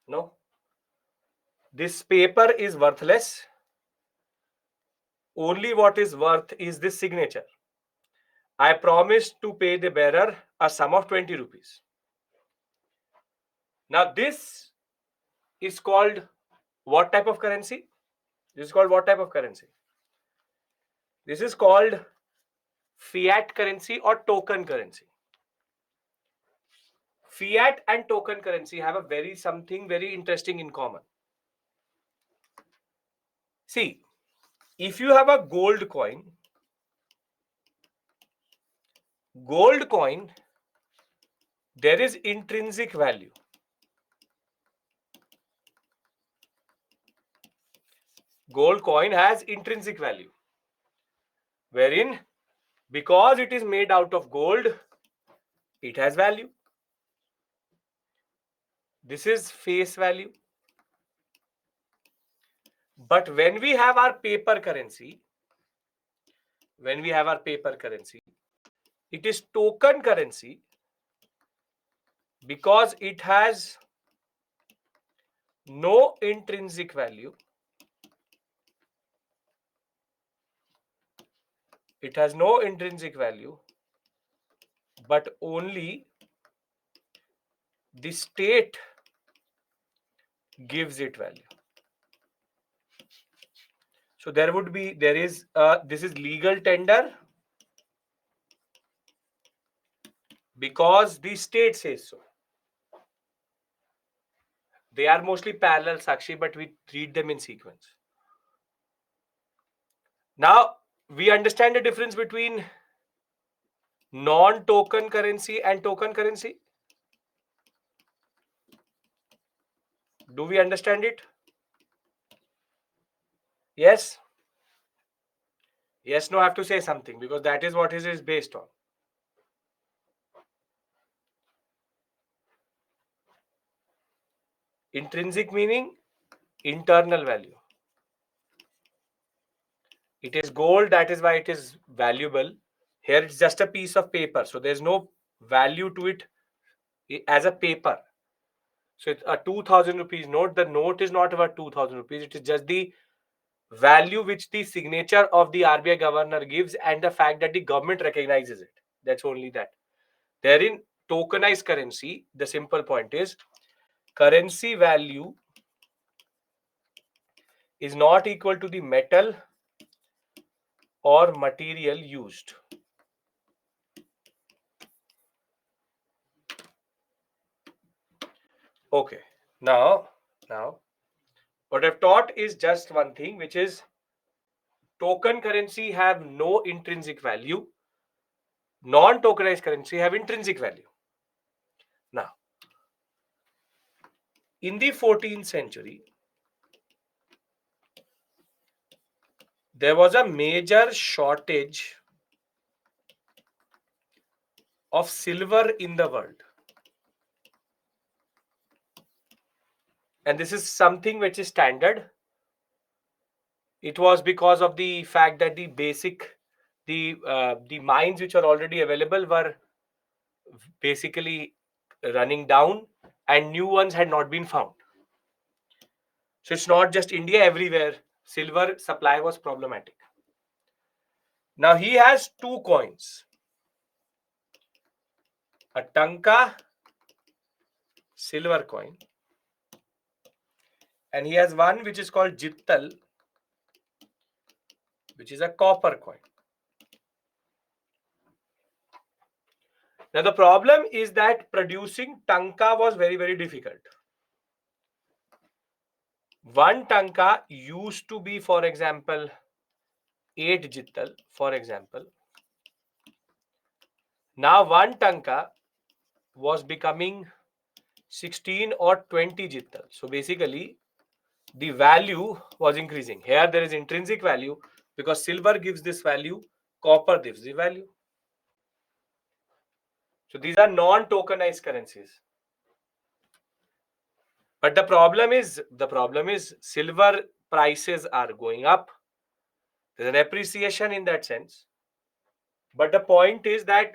No. This paper is worthless. Only what is worth is this signature. I promise to pay the bearer a sum of 20 rupees. Now this is called what type of currency? This is called what type of currency? This is called fiat currency or token currency. Fiat and token currency have something very interesting in common. See, if you have a gold coin, there is intrinsic value. Gold coin has intrinsic value, wherein because it is made out of gold, it has value. This is face value. But when we have our paper currency, it is token currency because it has no intrinsic value. It has no intrinsic value, but only the state gives it value. So this is legal tender because the state says so. They are mostly parallel, Sakshi, but we read them in sequence. Now, we understand the difference between non-token currency and token currency. Do we understand it? Yes? Yes, no, I have to say something because that is what it is based on. Intrinsic meaning internal value. It is gold, that is why it is valuable. Here it's just a piece of paper, so there's no value to it as a paper. So it's a 2000 rupees note. The note is not about 2000 rupees. It is just the value which the signature of the RBI governor gives and the fact that the government recognizes it. That's only that. Therein, tokenized currency, the simple point is currency value is not equal to the metal or material used. Okay, now what I've taught is just one thing, which is token currency have no intrinsic value, non-tokenized currency have intrinsic value. Now, in the 14th century, there was a major shortage of silver in the world. And this is something which is standard. It was because of the fact that the mines which are already available were basically running down and new ones had not been found. So it's not just India, everywhere silver supply was problematic. Now he has two coins, a Tanka silver coin, and he has one which is called Jittal, which is a copper coin. Now the problem is that producing Tanka was very, very difficult. One Tanka used to be, for example, 8 Jittal, for example. Now one Tanka was becoming 16 or 20 Jittal. So basically, the value was increasing. Here there is intrinsic value because silver gives this value, copper gives the value. So these are non-tokenized currencies. But the problem is silver prices are going up. There's an appreciation in that sense. But the point is that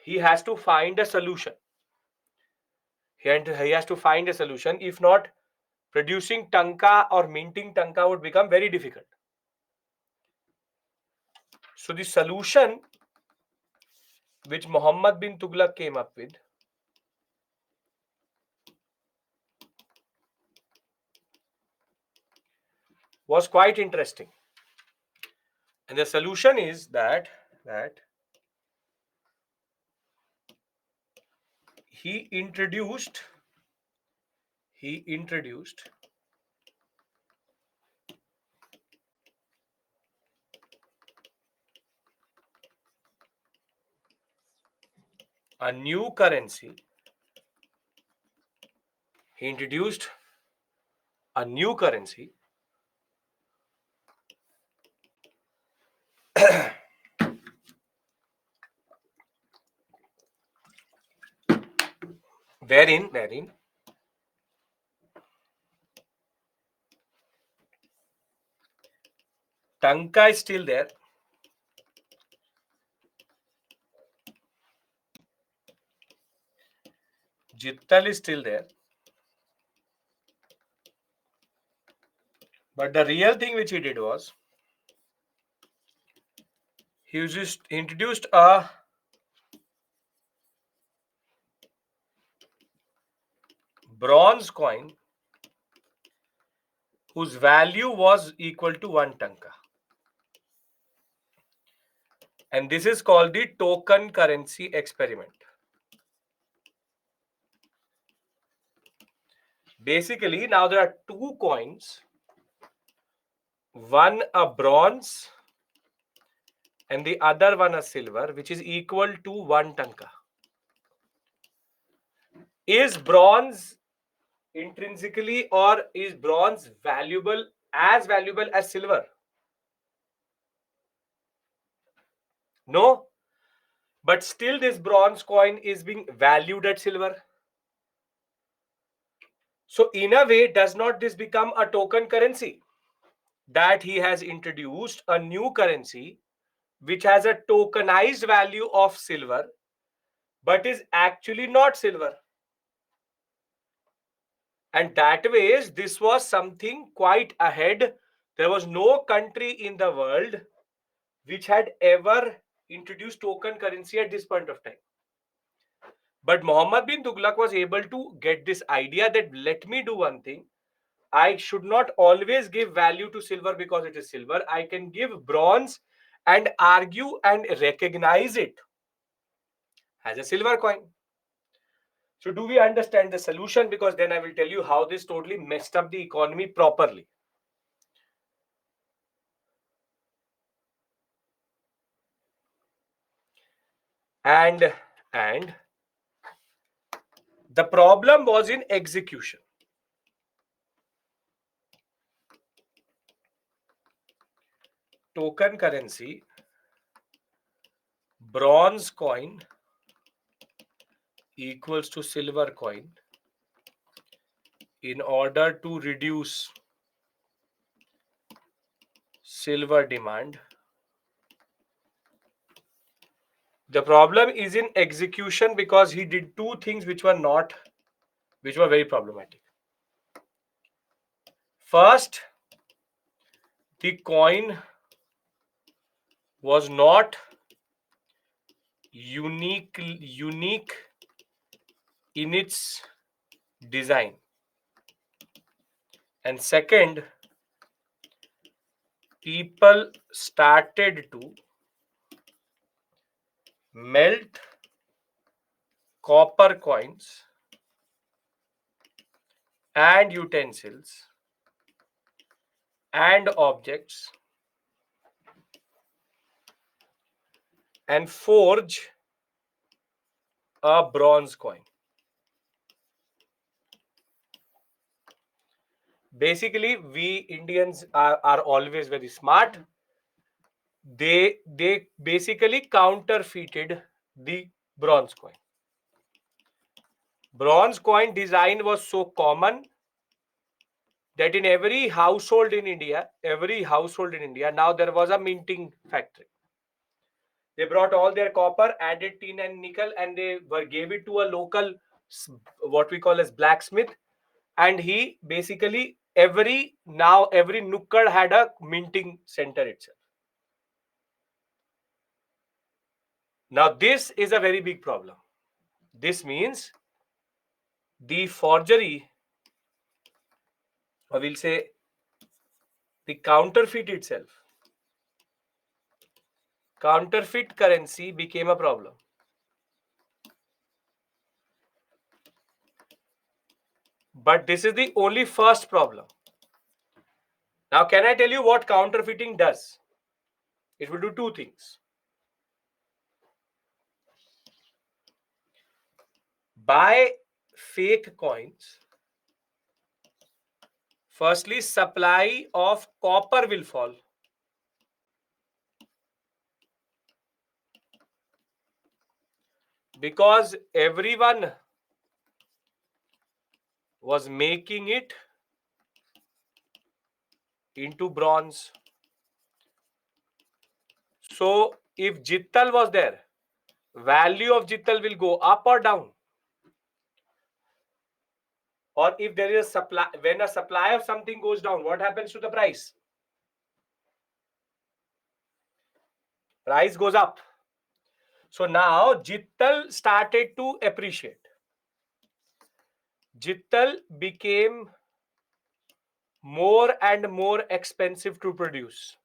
he has to find a solution. He has to find a solution. If not, producing Tanka or minting Tanka would become very difficult. So the solution which Muhammad bin Tughlaq came up with was quite interesting. And the solution is that he introduced a new currency. He introduced a new currency wherein Tanka is still there. Jittal is still there. But the real thing which he did was he introduced a bronze coin whose value was equal to 1 Tanka. And this is called the token currency experiment. Basically, now there are two coins, one a bronze and the other one a silver, which is equal to 1 Tanka. Is bronze intrinsically or is bronze valuable as silver? No. But still this bronze coin is being valued at silver. So in a way, does not this become a token currency? That he has introduced a new currency which has a tokenized value of silver, but is actually not silver. And that way, this was something quite ahead. There was no country in the world which had ever introduce token currency at this point of time. But Muhammad bin Tughlaq was able to get this idea that let me do one thing. I should not always give value to silver because it is silver. I can give bronze and argue and recognize it as a silver coin. So do we understand the solution? Because then I will tell you how this totally messed up the economy properly. And the problem was in execution. Token currency, bronze coin equals to silver coin in order to reduce silver demand. The problem is in execution because he did two things which were very problematic. First, the coin was not unique in its design. And second, people started to melt copper coins and utensils and objects and forge a bronze coin. Basically, we Indians are always very smart. They basically counterfeited the bronze coin. Bronze coin design was so common that in every household in India, now there was a minting factory. They brought all their copper, added tin and nickel, and gave it to a local, what we call as blacksmith. And he basically every nukkad had a minting center itself. Now this is a very big problem. This means the forgery, or we'll say the counterfeit itself, counterfeit currency became a problem. But this is the only first problem. Now, can I tell you what counterfeiting does? It will do two things. Buy fake coins. Firstly, supply of copper will fall. Because everyone was making it into bronze. So if Jittal was there, value of Jittal will go up or down. Or if there is a supply, when a supply of something goes down, what happens to the price? Price goes up. So now Jittal started to appreciate. Jittal became more and more expensive to produce.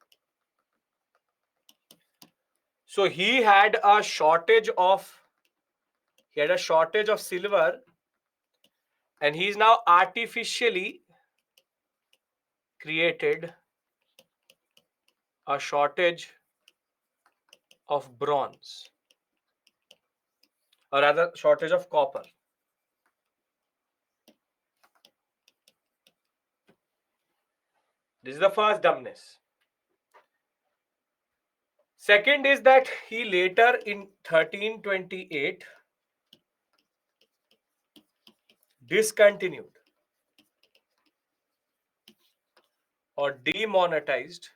So he had a shortage of silver, and he's now artificially created a shortage of bronze, or rather shortage of copper. This is the first dumbness. Second is that he later in 1328 discontinued or demonetized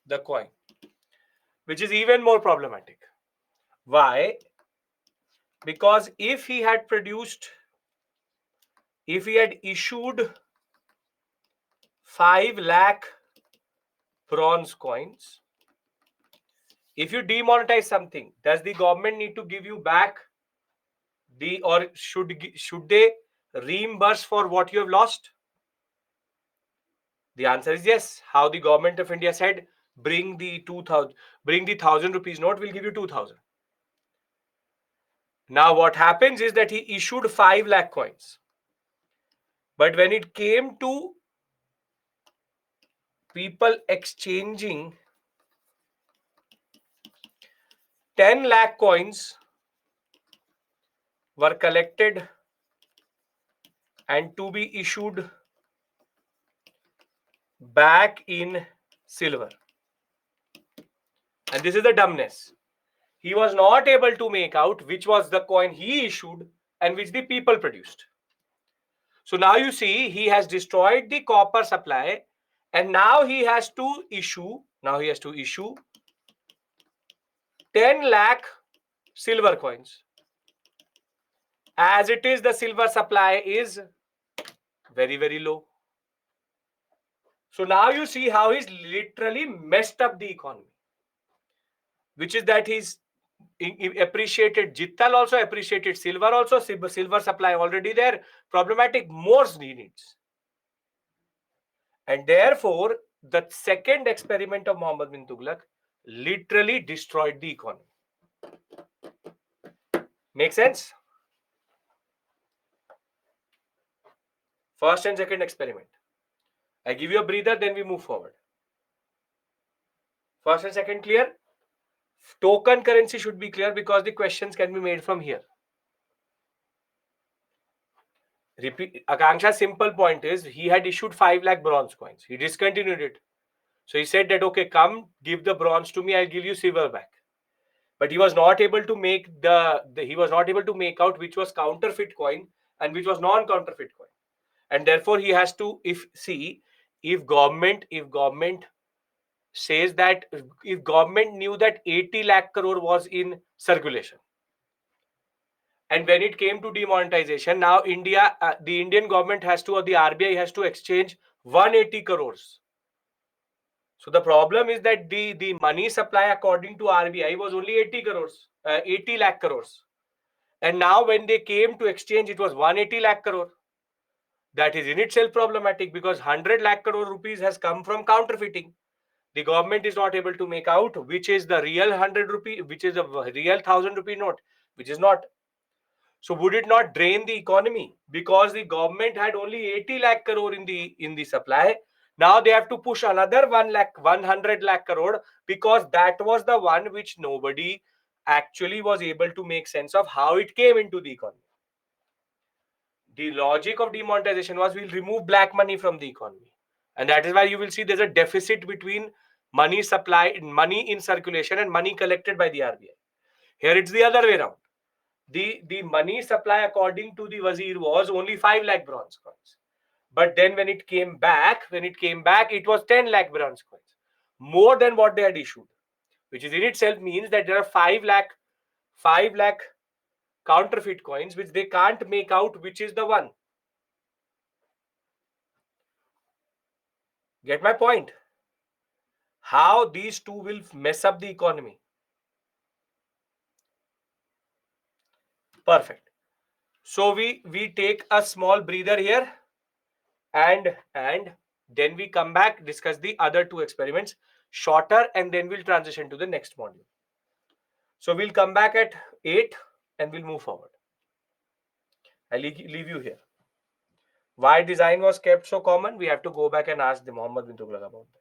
the coin, which is even more problematic. Why? Because if he had issued 5 lakh bronze coins. If you demonetize something, does the government need to give you back or should they reimburse for what you have lost? The answer is yes. How the government of India said, bring the 1,000 rupees note, we'll give you 2,000. Now what happens is that he issued 5 lakh coins. But when it came to people exchanging 10 lakh coins were collected and to be issued back in silver. And this is the dumbness. He was not able to make out which was the coin he issued and which the people produced. So now you see he has destroyed the copper supply and now he has to issue 10 lakh silver coins. As it is, the silver supply is very, very low. So now you see how he's literally messed up the economy, which is that he's appreciated Jittal also, appreciated silver also, silver supply already there, problematic, more needs. And therefore, the second experiment of Muhammad bin Tughlaq literally destroyed the economy. Make sense? First and second experiment. I give you a breather, then we move forward. First and second clear? Token currency should be clear because the questions can be made from here. Repeat. Akanksha's simple point is he had issued 5 lakh bronze coins. He discontinued it. So he said that, okay, come give the bronze to me, I'll give you silver back. But he was not able to make he was not able to make out which was counterfeit coin and which was non-counterfeit coin. And therefore he has to, if government says that, if government knew that 80 lakh crore was in circulation, and when it came to demonetization, now the Indian government has to, or the RBI has to exchange 180 crores. So the problem is that the money supply according to RBI was only 80 crores, 80 lakh crores. And now when they came to exchange, it was 180 lakh crore. That is in itself problematic because 100 lakh crore rupees has come from counterfeiting. The government is not able to make out which is the real 100 rupee, which is a real 1,000 rupee note, which is not. So would it not drain the economy? Because the government had only 80 lakh crore in the supply. Now they have to push another 100 lakh crore because that was the one which nobody actually was able to make sense of how it came into the economy. The logic of demonetization was we'll remove black money from the economy. And that is why you will see there's a deficit between money supply, money in circulation and money collected by the RBI. Here it's the other way around. The money supply according to the Wazir was only 5 lakh bronze coins. But then when it came back, it was 10 lakh bronze coins. More than what they had issued. Which is in itself means that there are 5 lakh counterfeit coins which they can't make out which is the one. Get my point? How these two will mess up the economy. Perfect. So we take a small breather here and then we come back, discuss the other two experiments shorter, and then we'll transition to the next module. So we'll come back at 8 and we'll move forward. I'll leave you here. Why design was kept so common? We have to go back and ask the Muhammad bin Tughlaq about that.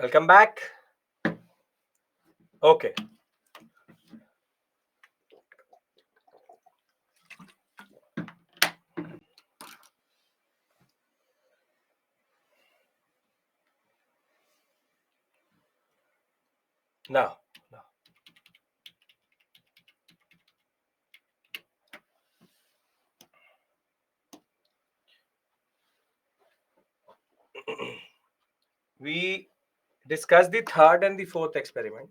Welcome back. Okay. Now, we discussed the third and the fourth experiment.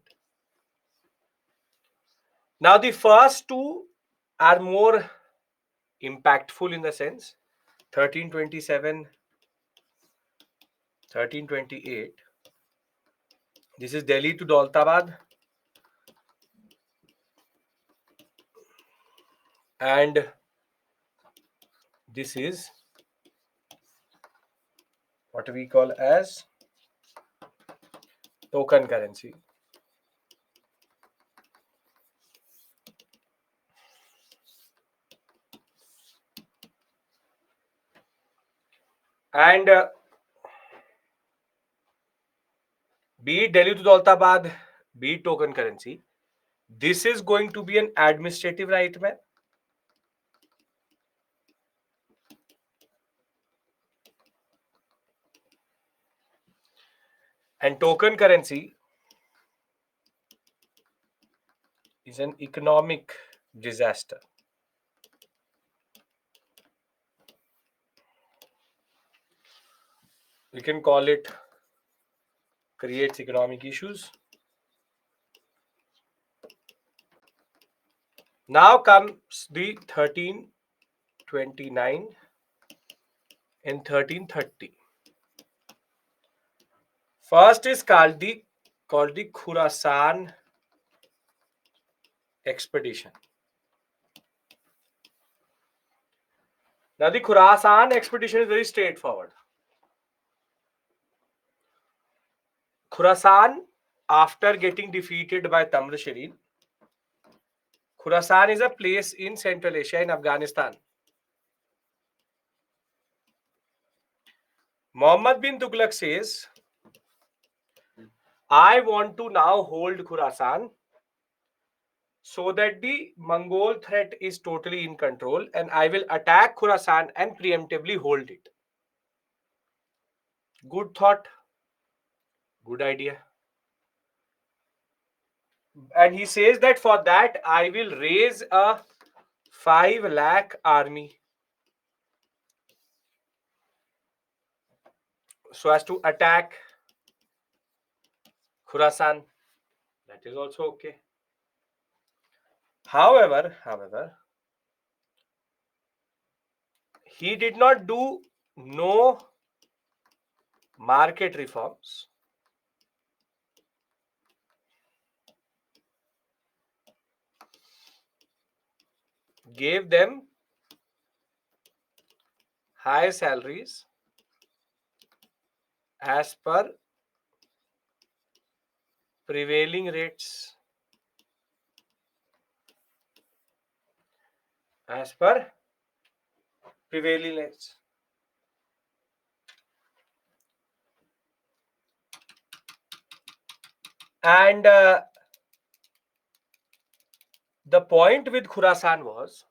Now, the first two are more impactful in the sense 1327, 1328. This is Delhi to Daulatabad. And this is what we call as token currency. And be it Delhi to Daulatabad, be it token currency, this is going to be an administrative right, man. And token currency is an economic disaster. We can call it creates economic issues. Now comes the 1329 and 1330. First is called the Khurasan expedition. Now the Khurasan expedition is very straightforward. Khurasan, after getting defeated by Tamr Shirin, Khurasan is a place in Central Asia in Afghanistan. Muhammad bin Tughlaq says, I want to now hold Khurasan so that the Mongol threat is totally in control and I will attack Khurasan and preemptively hold it. Good thought. Good idea. And he says that for that I will raise a 5 lakh army so as to attack Khurasan. That is also okay. However, he did not do no market reforms. Gave them high salaries as per prevailing rates. As per prevailing rates. And the point with Khurasan was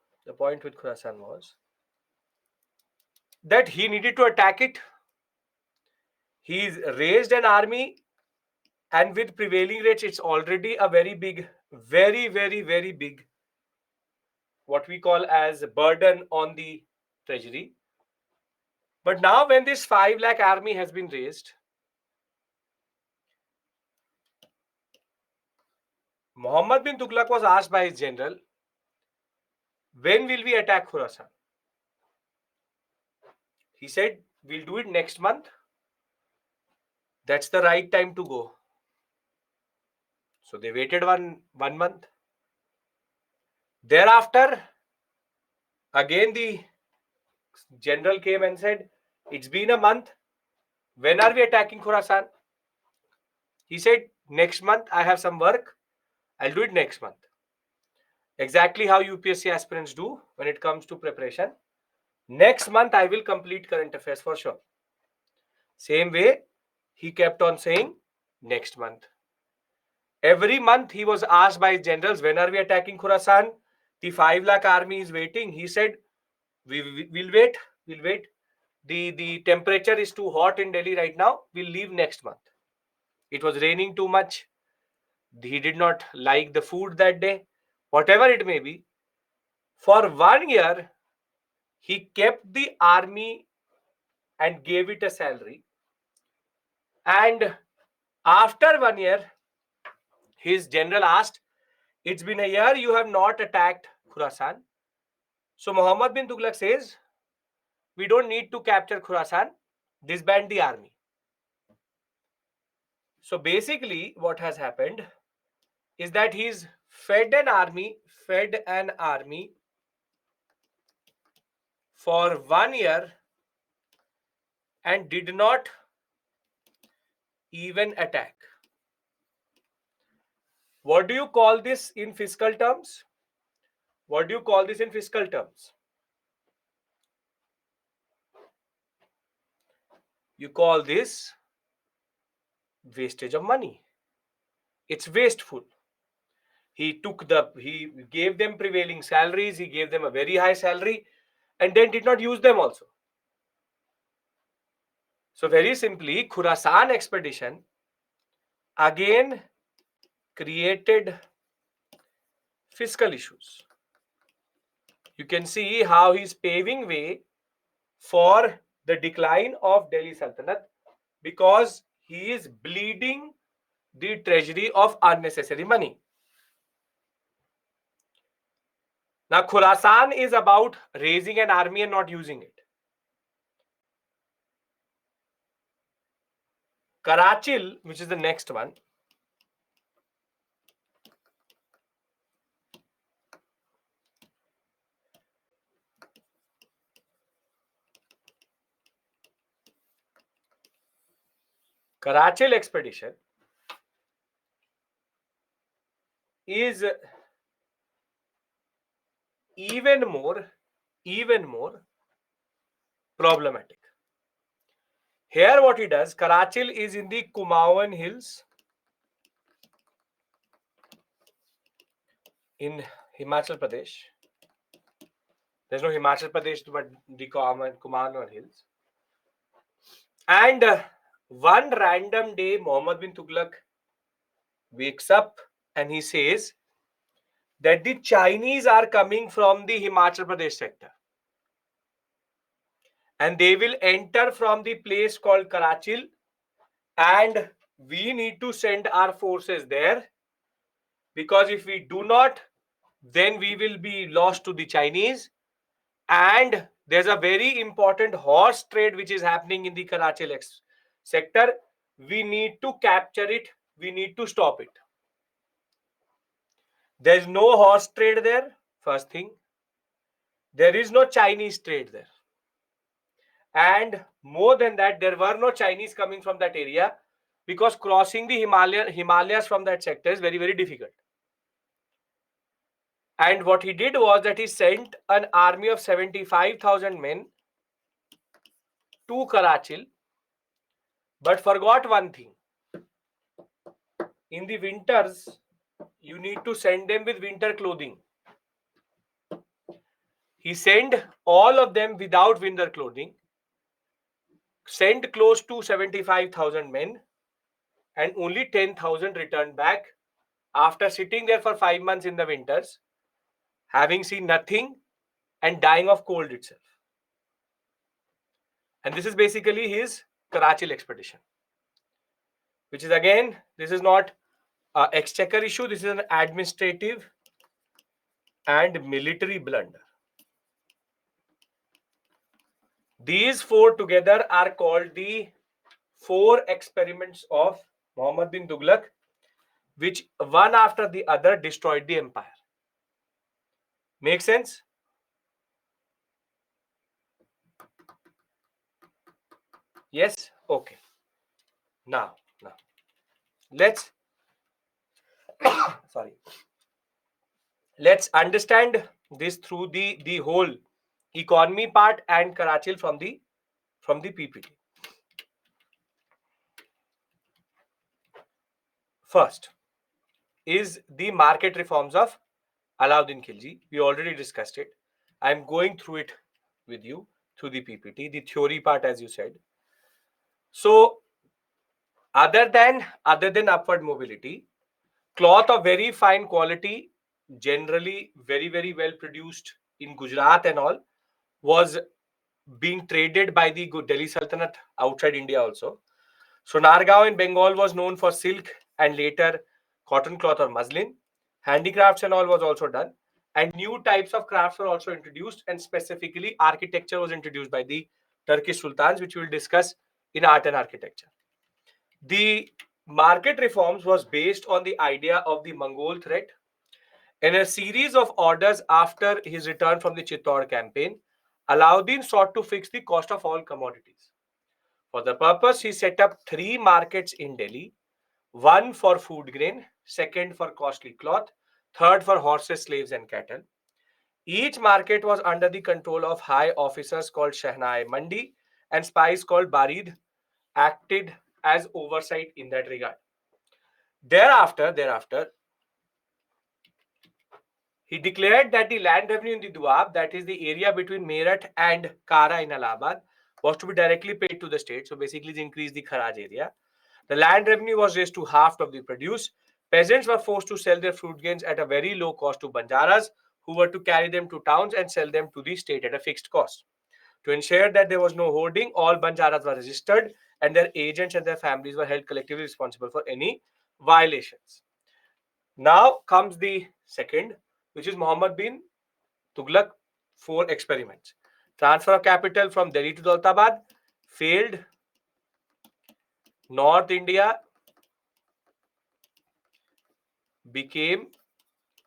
that he needed to attack it. He's raised an army, and with prevailing rates, it's already a very big, very big, what we call as burden on the treasury. But now when this 5 lakh army has been raised, Muhammad bin Tughlaq was asked by his general, when will we attack Khurasan? He said, we'll do it next month. That's the right time to go. So they waited one month. Thereafter, again the general came and said, it's been a month. When are we attacking Khurasan? He said, next month I have some work. I'll do it next month. Exactly how UPSC aspirants do when it comes to preparation. Next month I will complete current affairs for sure. Same way, he kept on saying, next month. Every month he was asked by his generals, when are we attacking Khurasan? The 5 lakh army is waiting. He said, we'll wait. We'll wait. The temperature is too hot in Delhi right now. We'll leave next month. It was raining too much. He did not like the food that day. Whatever it may be. For 1 year, he kept the army and gave it a salary. And after 1 year, his general asked, it's been a year, you have not attacked Khurasan. So Muhammad bin Tughlaq says, we don't need to capture Khurasan. Disband the army. So basically, what has happened is that he's fed an army for 1 year and did not even attack. What do you call this in fiscal terms? What do you call this in fiscal terms? You call this wastage of money. It's wasteful. He gave them prevailing salaries, he gave them a very high salary, and then did not use them also. So very simply, Khurasan expedition again created fiscal issues. You can see how he's paving way for the decline of Delhi Sultanate because he is bleeding the treasury of unnecessary money. Now, Khurasan is about raising an army and not using it. Karachil, which is the next one, Karachil expedition is even more problematic. Here what he does, Karachil is in the Kumaon Hills in Himachal Pradesh. There's no Himachal Pradesh, but the Kumaon Hills. And one random day, Muhammad bin Tughlaq wakes up and he says that the Chinese are coming from the Himachal Pradesh sector. And they will enter from the place called Karachil. And we need to send our forces there. Because if we do not, then we will be lost to the Chinese. And there's a very important horse trade which is happening in the Karachil sector. We need to capture it. We need to stop it. There's no horse trade there, first thing. There is no Chinese trade there. And more than that, there were no Chinese coming from that area because crossing the Himalayas from that sector is very, very difficult. And what he did was that he sent an army of 75,000 men to Karachil, but forgot one thing. In the winters, you need to send them with winter clothing. He sent all of them without winter clothing, sent close to 75,000 men, and only 10,000 returned back after sitting there for 5 months in the winters, having seen nothing and dying of cold itself. And this is basically his Karachil expedition, which is again, this is not an exchequer issue, this is an administrative and military blunder. These four together are called the 4 experiments of Muhammad bin Tughlaq, which one after the other destroyed the empire. Make sense? Yes? Okay. Now, let's sorry. Let's understand this through the whole economy part and Karachil from the PPT. First is the market reforms of Alauddin Khilji. We already discussed it. I'm going through it with you through the PPT, the theory part, as you said. So, other than upward mobility, cloth of very fine quality, generally very well produced in Gujarat and all, was being traded by the Delhi Sultanate outside India also. So Nargaon in Bengal was known for silk and later cotton cloth or muslin. Handicrafts and all was also done. And new types of crafts were also introduced, and specifically architecture was introduced by the Turkish sultans, which we will discuss in art and architecture. The market reforms was based on the idea of the Mongol threat. In a series of orders after his return from the Chittor campaign, Alauddin sought to fix the cost of all commodities. For the purpose, he set up 3 markets in Delhi: one for food grain, second for costly cloth, third for horses, slaves, and cattle. Each market was under the control of high officers called Shehnai Mandi, and spies called Barid acted as oversight in that regard. Thereafter, he declared that the land revenue in the Doab, that is the area between Meerut and Kara in Allahabad, was to be directly paid to the state. So basically, they increased the Kharaj area. The land revenue was raised to half of the produce. Peasants were forced to sell their fruit grains at a very low cost to Banjaras, who were to carry them to towns and sell them to the state at a fixed cost. To ensure that there was no hoarding, all Banjaras were registered and their agents and their families were held collectively responsible for any violations. Now comes the second, which is Muhammad bin Tughlaq 4 experiments. Transfer of capital from Delhi to Daulatabad failed. North India became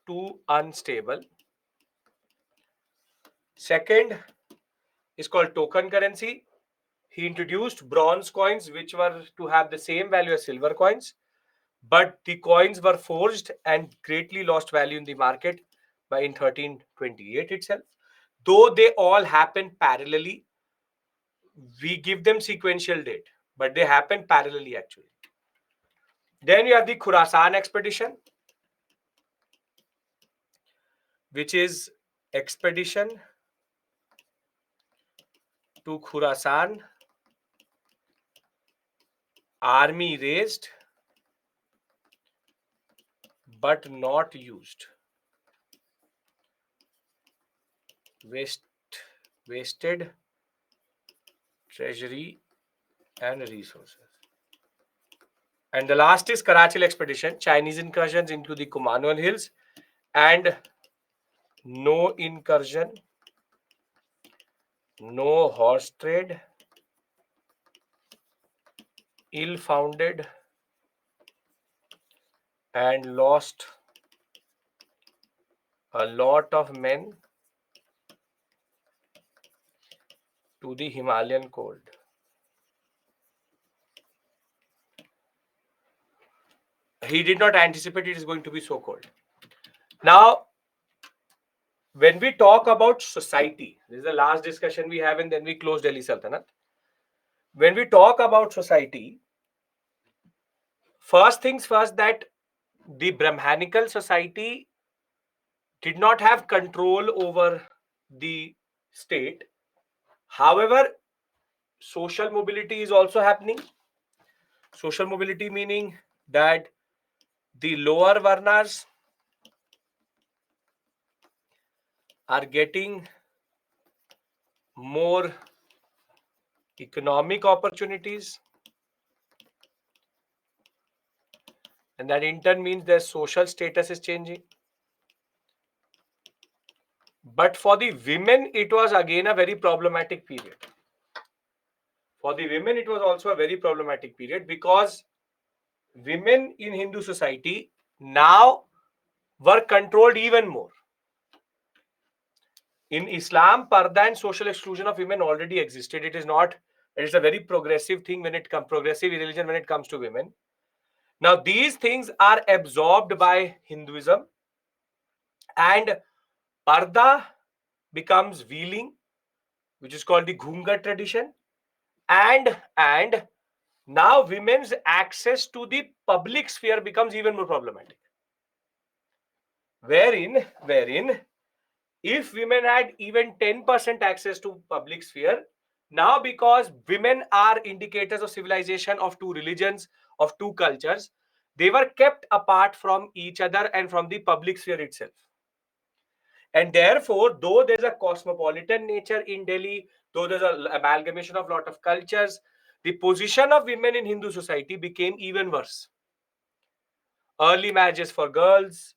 too unstable. Second is called token currency. He introduced bronze coins, which were to have the same value as silver coins, but the coins were forged and greatly lost value in the market by in 1328 itself. Though they all happened parallelly, we give them sequential date, but they happened parallelly actually. Then you have the Khurasan expedition, which is expedition to Khurasan, army raised but not used. Wasted treasury and resources. And the last is Karachil expedition, Chinese incursions into the Kumaon Hills, and no incursion, no horse trade, ill-founded, and lost a lot of men to the Himalayan cold. He did not anticipate it is going to be so cold. Now, when we talk about society, this is the last discussion we have, and then we close Delhi Sultanate. When we talk about society, first things first, that the Brahmanical society did not have control over the state. However, social mobility is also happening. Social mobility meaning that the lower varnas are getting more economic opportunities, and that in turn means their social status is changing. But for the women, it was again a very problematic period. For the women, it was also a very problematic period because women in Hindu society now were controlled even more. In Islam, parda and social exclusion of women already existed. It is a very progressive thing when it comes, progressive religion when it comes to women. Now, these things are absorbed by Hinduism, and parda becomes veiling, which is called the Ghunga tradition, and now women's access to the public sphere becomes even more problematic. Wherein, if women had even 10% access to public sphere, now because women are indicators of civilization of two religions, of two cultures, they were kept apart from each other and from the public sphere itself. And therefore, though there's a cosmopolitan nature in Delhi, though there's an amalgamation of lot of cultures, the position of women in Hindu society became even worse. Early marriages for girls,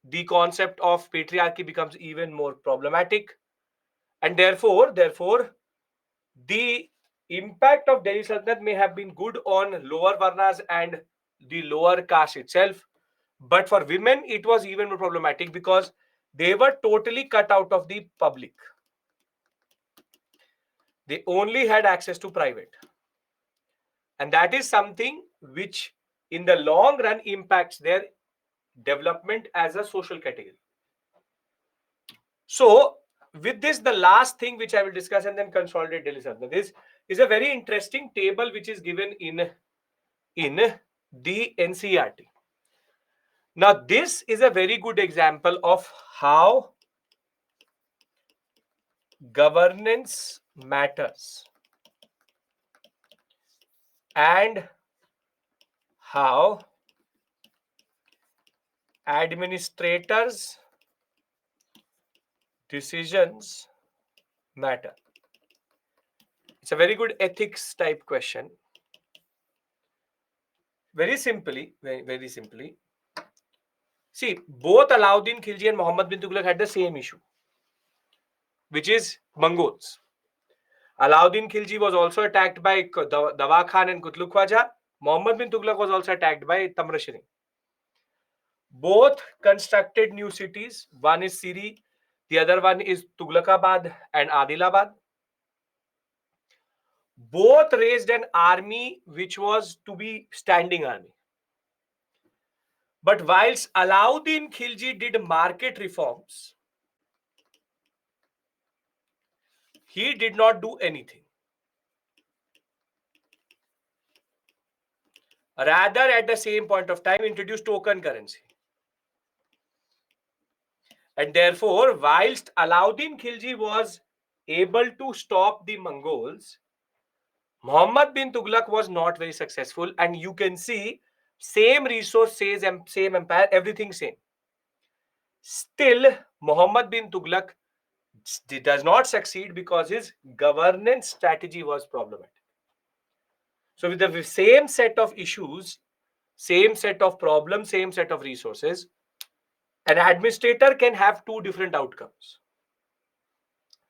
the concept of patriarchy becomes even more problematic. And therefore, the impact of Delhi Sultanate may have been good on lower varnas and the lower caste itself. But for women, it was even more problematic because they were totally cut out of the public. They only had access to private. And that is something which, in the long run, impacts their development as a social category. So, with this, the last thing which I will discuss and then consolidate Delhi Sultanate is a very interesting table which is given in the NCERT. Now, this is a very good example of how governance matters and how administrators' decisions matter. It's a very good ethics type question. Very simply, see, both Alauddin Khilji and Muhammad bin Tughlaq had the same issue, which is Mongols. Alauddin Khilji was also attacked by Dawa Khan and Kutluk Khwaja. Muhammad bin Tughlaq was also attacked by Tamrashiri. Both constructed new cities. One is Siri, the other one is Tughlaqabad and Adilabad. Both raised an army which was to be standing army. But whilst Alauddin Khilji did market reforms, he did not do anything. Rather, at the same point of time, introduced token currency. And therefore, whilst Alauddin Khilji was able to stop the Mongols, Muhammad bin Tughlaq was not very successful. And you can see, same resources, same empire, everything same. Still, Muhammad bin Tughlaq does not succeed because his governance strategy was problematic. So with the same set of issues, same set of problems, same set of resources, an administrator can have two different outcomes,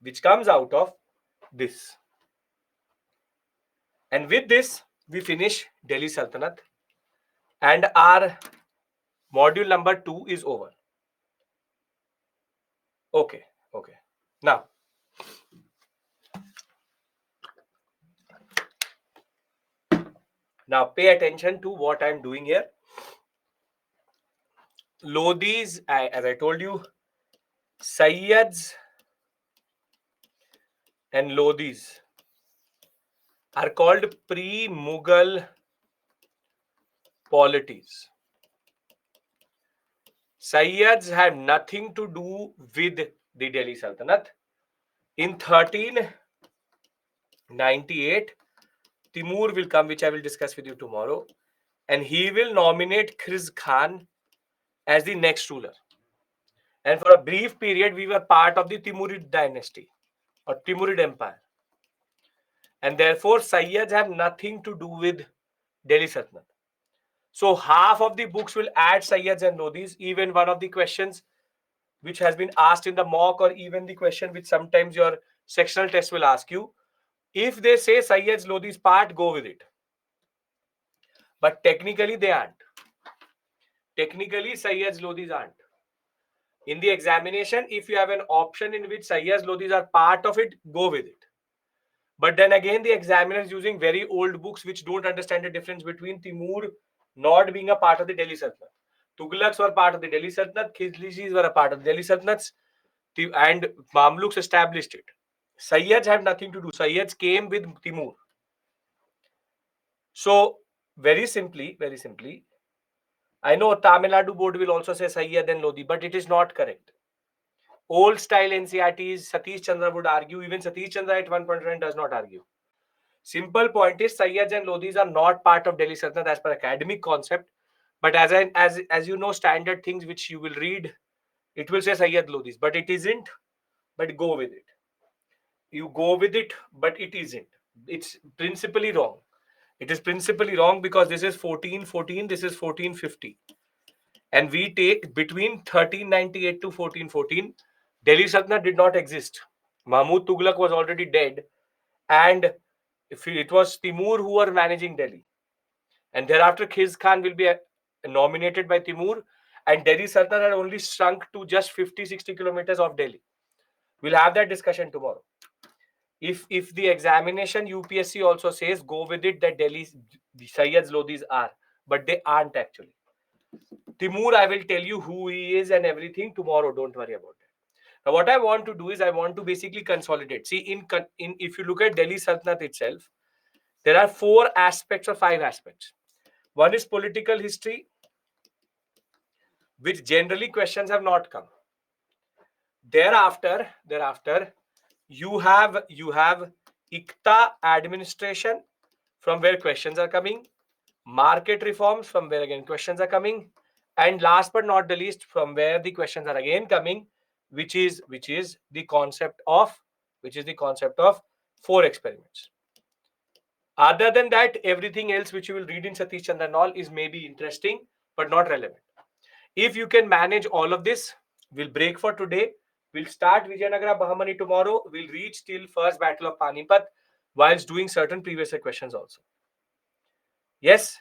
which comes out of this. And with this, we finish Delhi Sultanate and our module number 2 is over. Okay. Now pay attention to what I'm doing here. Lodis, as I told you, Sayyads and Lodis are called pre-Mughal polities. Sayyads had nothing to do with the Delhi Sultanate. In 1398, Timur will come, which I will discuss with you tomorrow, and he will nominate Khiz Khan as the next ruler. And for a brief period, we were part of the Timurid dynasty or Timurid empire. And therefore, Sayyads have nothing to do with Delhi Sultanate. So half of the books will add Sayyads and Lodis. Even one of the questions which has been asked in the mock, or even the question which sometimes your sectional test will ask you, if they say Sayyads Lodis part, go with it. But technically they aren't. Technically Sayyads Lodis aren't. In the examination, if you have an option in which Sayyads Lodis are part of it, go with it. But then again, the examiner is using very old books which don't understand the difference between Timur not being a part of the Delhi Sultanate. Tughlaqs were part of the Delhi Sultanate, Khiljis were a part of the Delhi Sultanates, and Mamluks established it. Sayyads had nothing to do. Sayyads came with Timur. So very simply, I know Tamil Nadu board will also say Sayyad and Lodi, but it is not correct. Old style NCRTs, Satish Chandra would argue, even Satish Chandra at one point in time does not argue. Simple point is Sayyads and Lodis are not part of Delhi Sultanate as per academic concept, but as you know, standard things which you will read, it will say Sayyad Lodis, but it isn't. But go with it. You go with it, but it isn't. It's principally wrong. It is principally wrong because this is 1414, this is 1450. And we take between 1398 to 1414, Delhi Sultanate did not exist. Mahmud Tughlaq was already dead, and if it was Timur who were managing Delhi. And thereafter, Khiz Khan will be nominated by Timur, and Delhi Sultanate had only shrunk to just 50-60 kilometers of Delhi. We'll have that discussion tomorrow. If the examination UPSC also says go with it that Delhi Sayyads Lodis are, but they aren't actually. Timur, I will tell you who he is and everything tomorrow. Don't worry about it. Now, what I want to do is I want to basically consolidate. See, in if you look at Delhi Sultanate itself, there are 4 aspects or 5 aspects. One is political history, which generally questions have not come. Thereafter, you have ICTA administration, from where questions are coming, market reforms, from where again questions are coming, and last but not the least, from where the questions are again coming, which is the concept of 4 experiments. Other than that, everything else which you will read in Satish Chandra and all is maybe interesting but not relevant. If you can manage all of this, we'll break for today. We'll start Vijayanagara Bahamani tomorrow. We'll reach till first battle of Panipat whilst doing certain previous year questions also. Yes?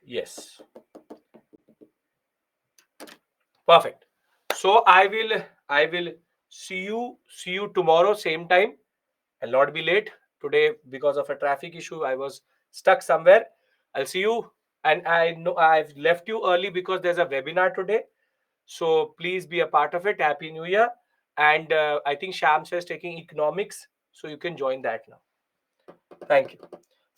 Yes. Perfect. So I will see you tomorrow same time. I'll not be late today because of a traffic issue. I was stuck somewhere. I'll see you, and I know I've left you early because there's a webinar today. So please be a part of it. Happy New Year. And I think Sham says taking economics, so you can join that now. Thank you.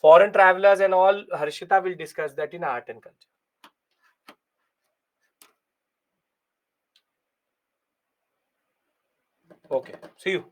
Foreign travelers and all, Harshita will discuss that in art and culture. Okay. See you.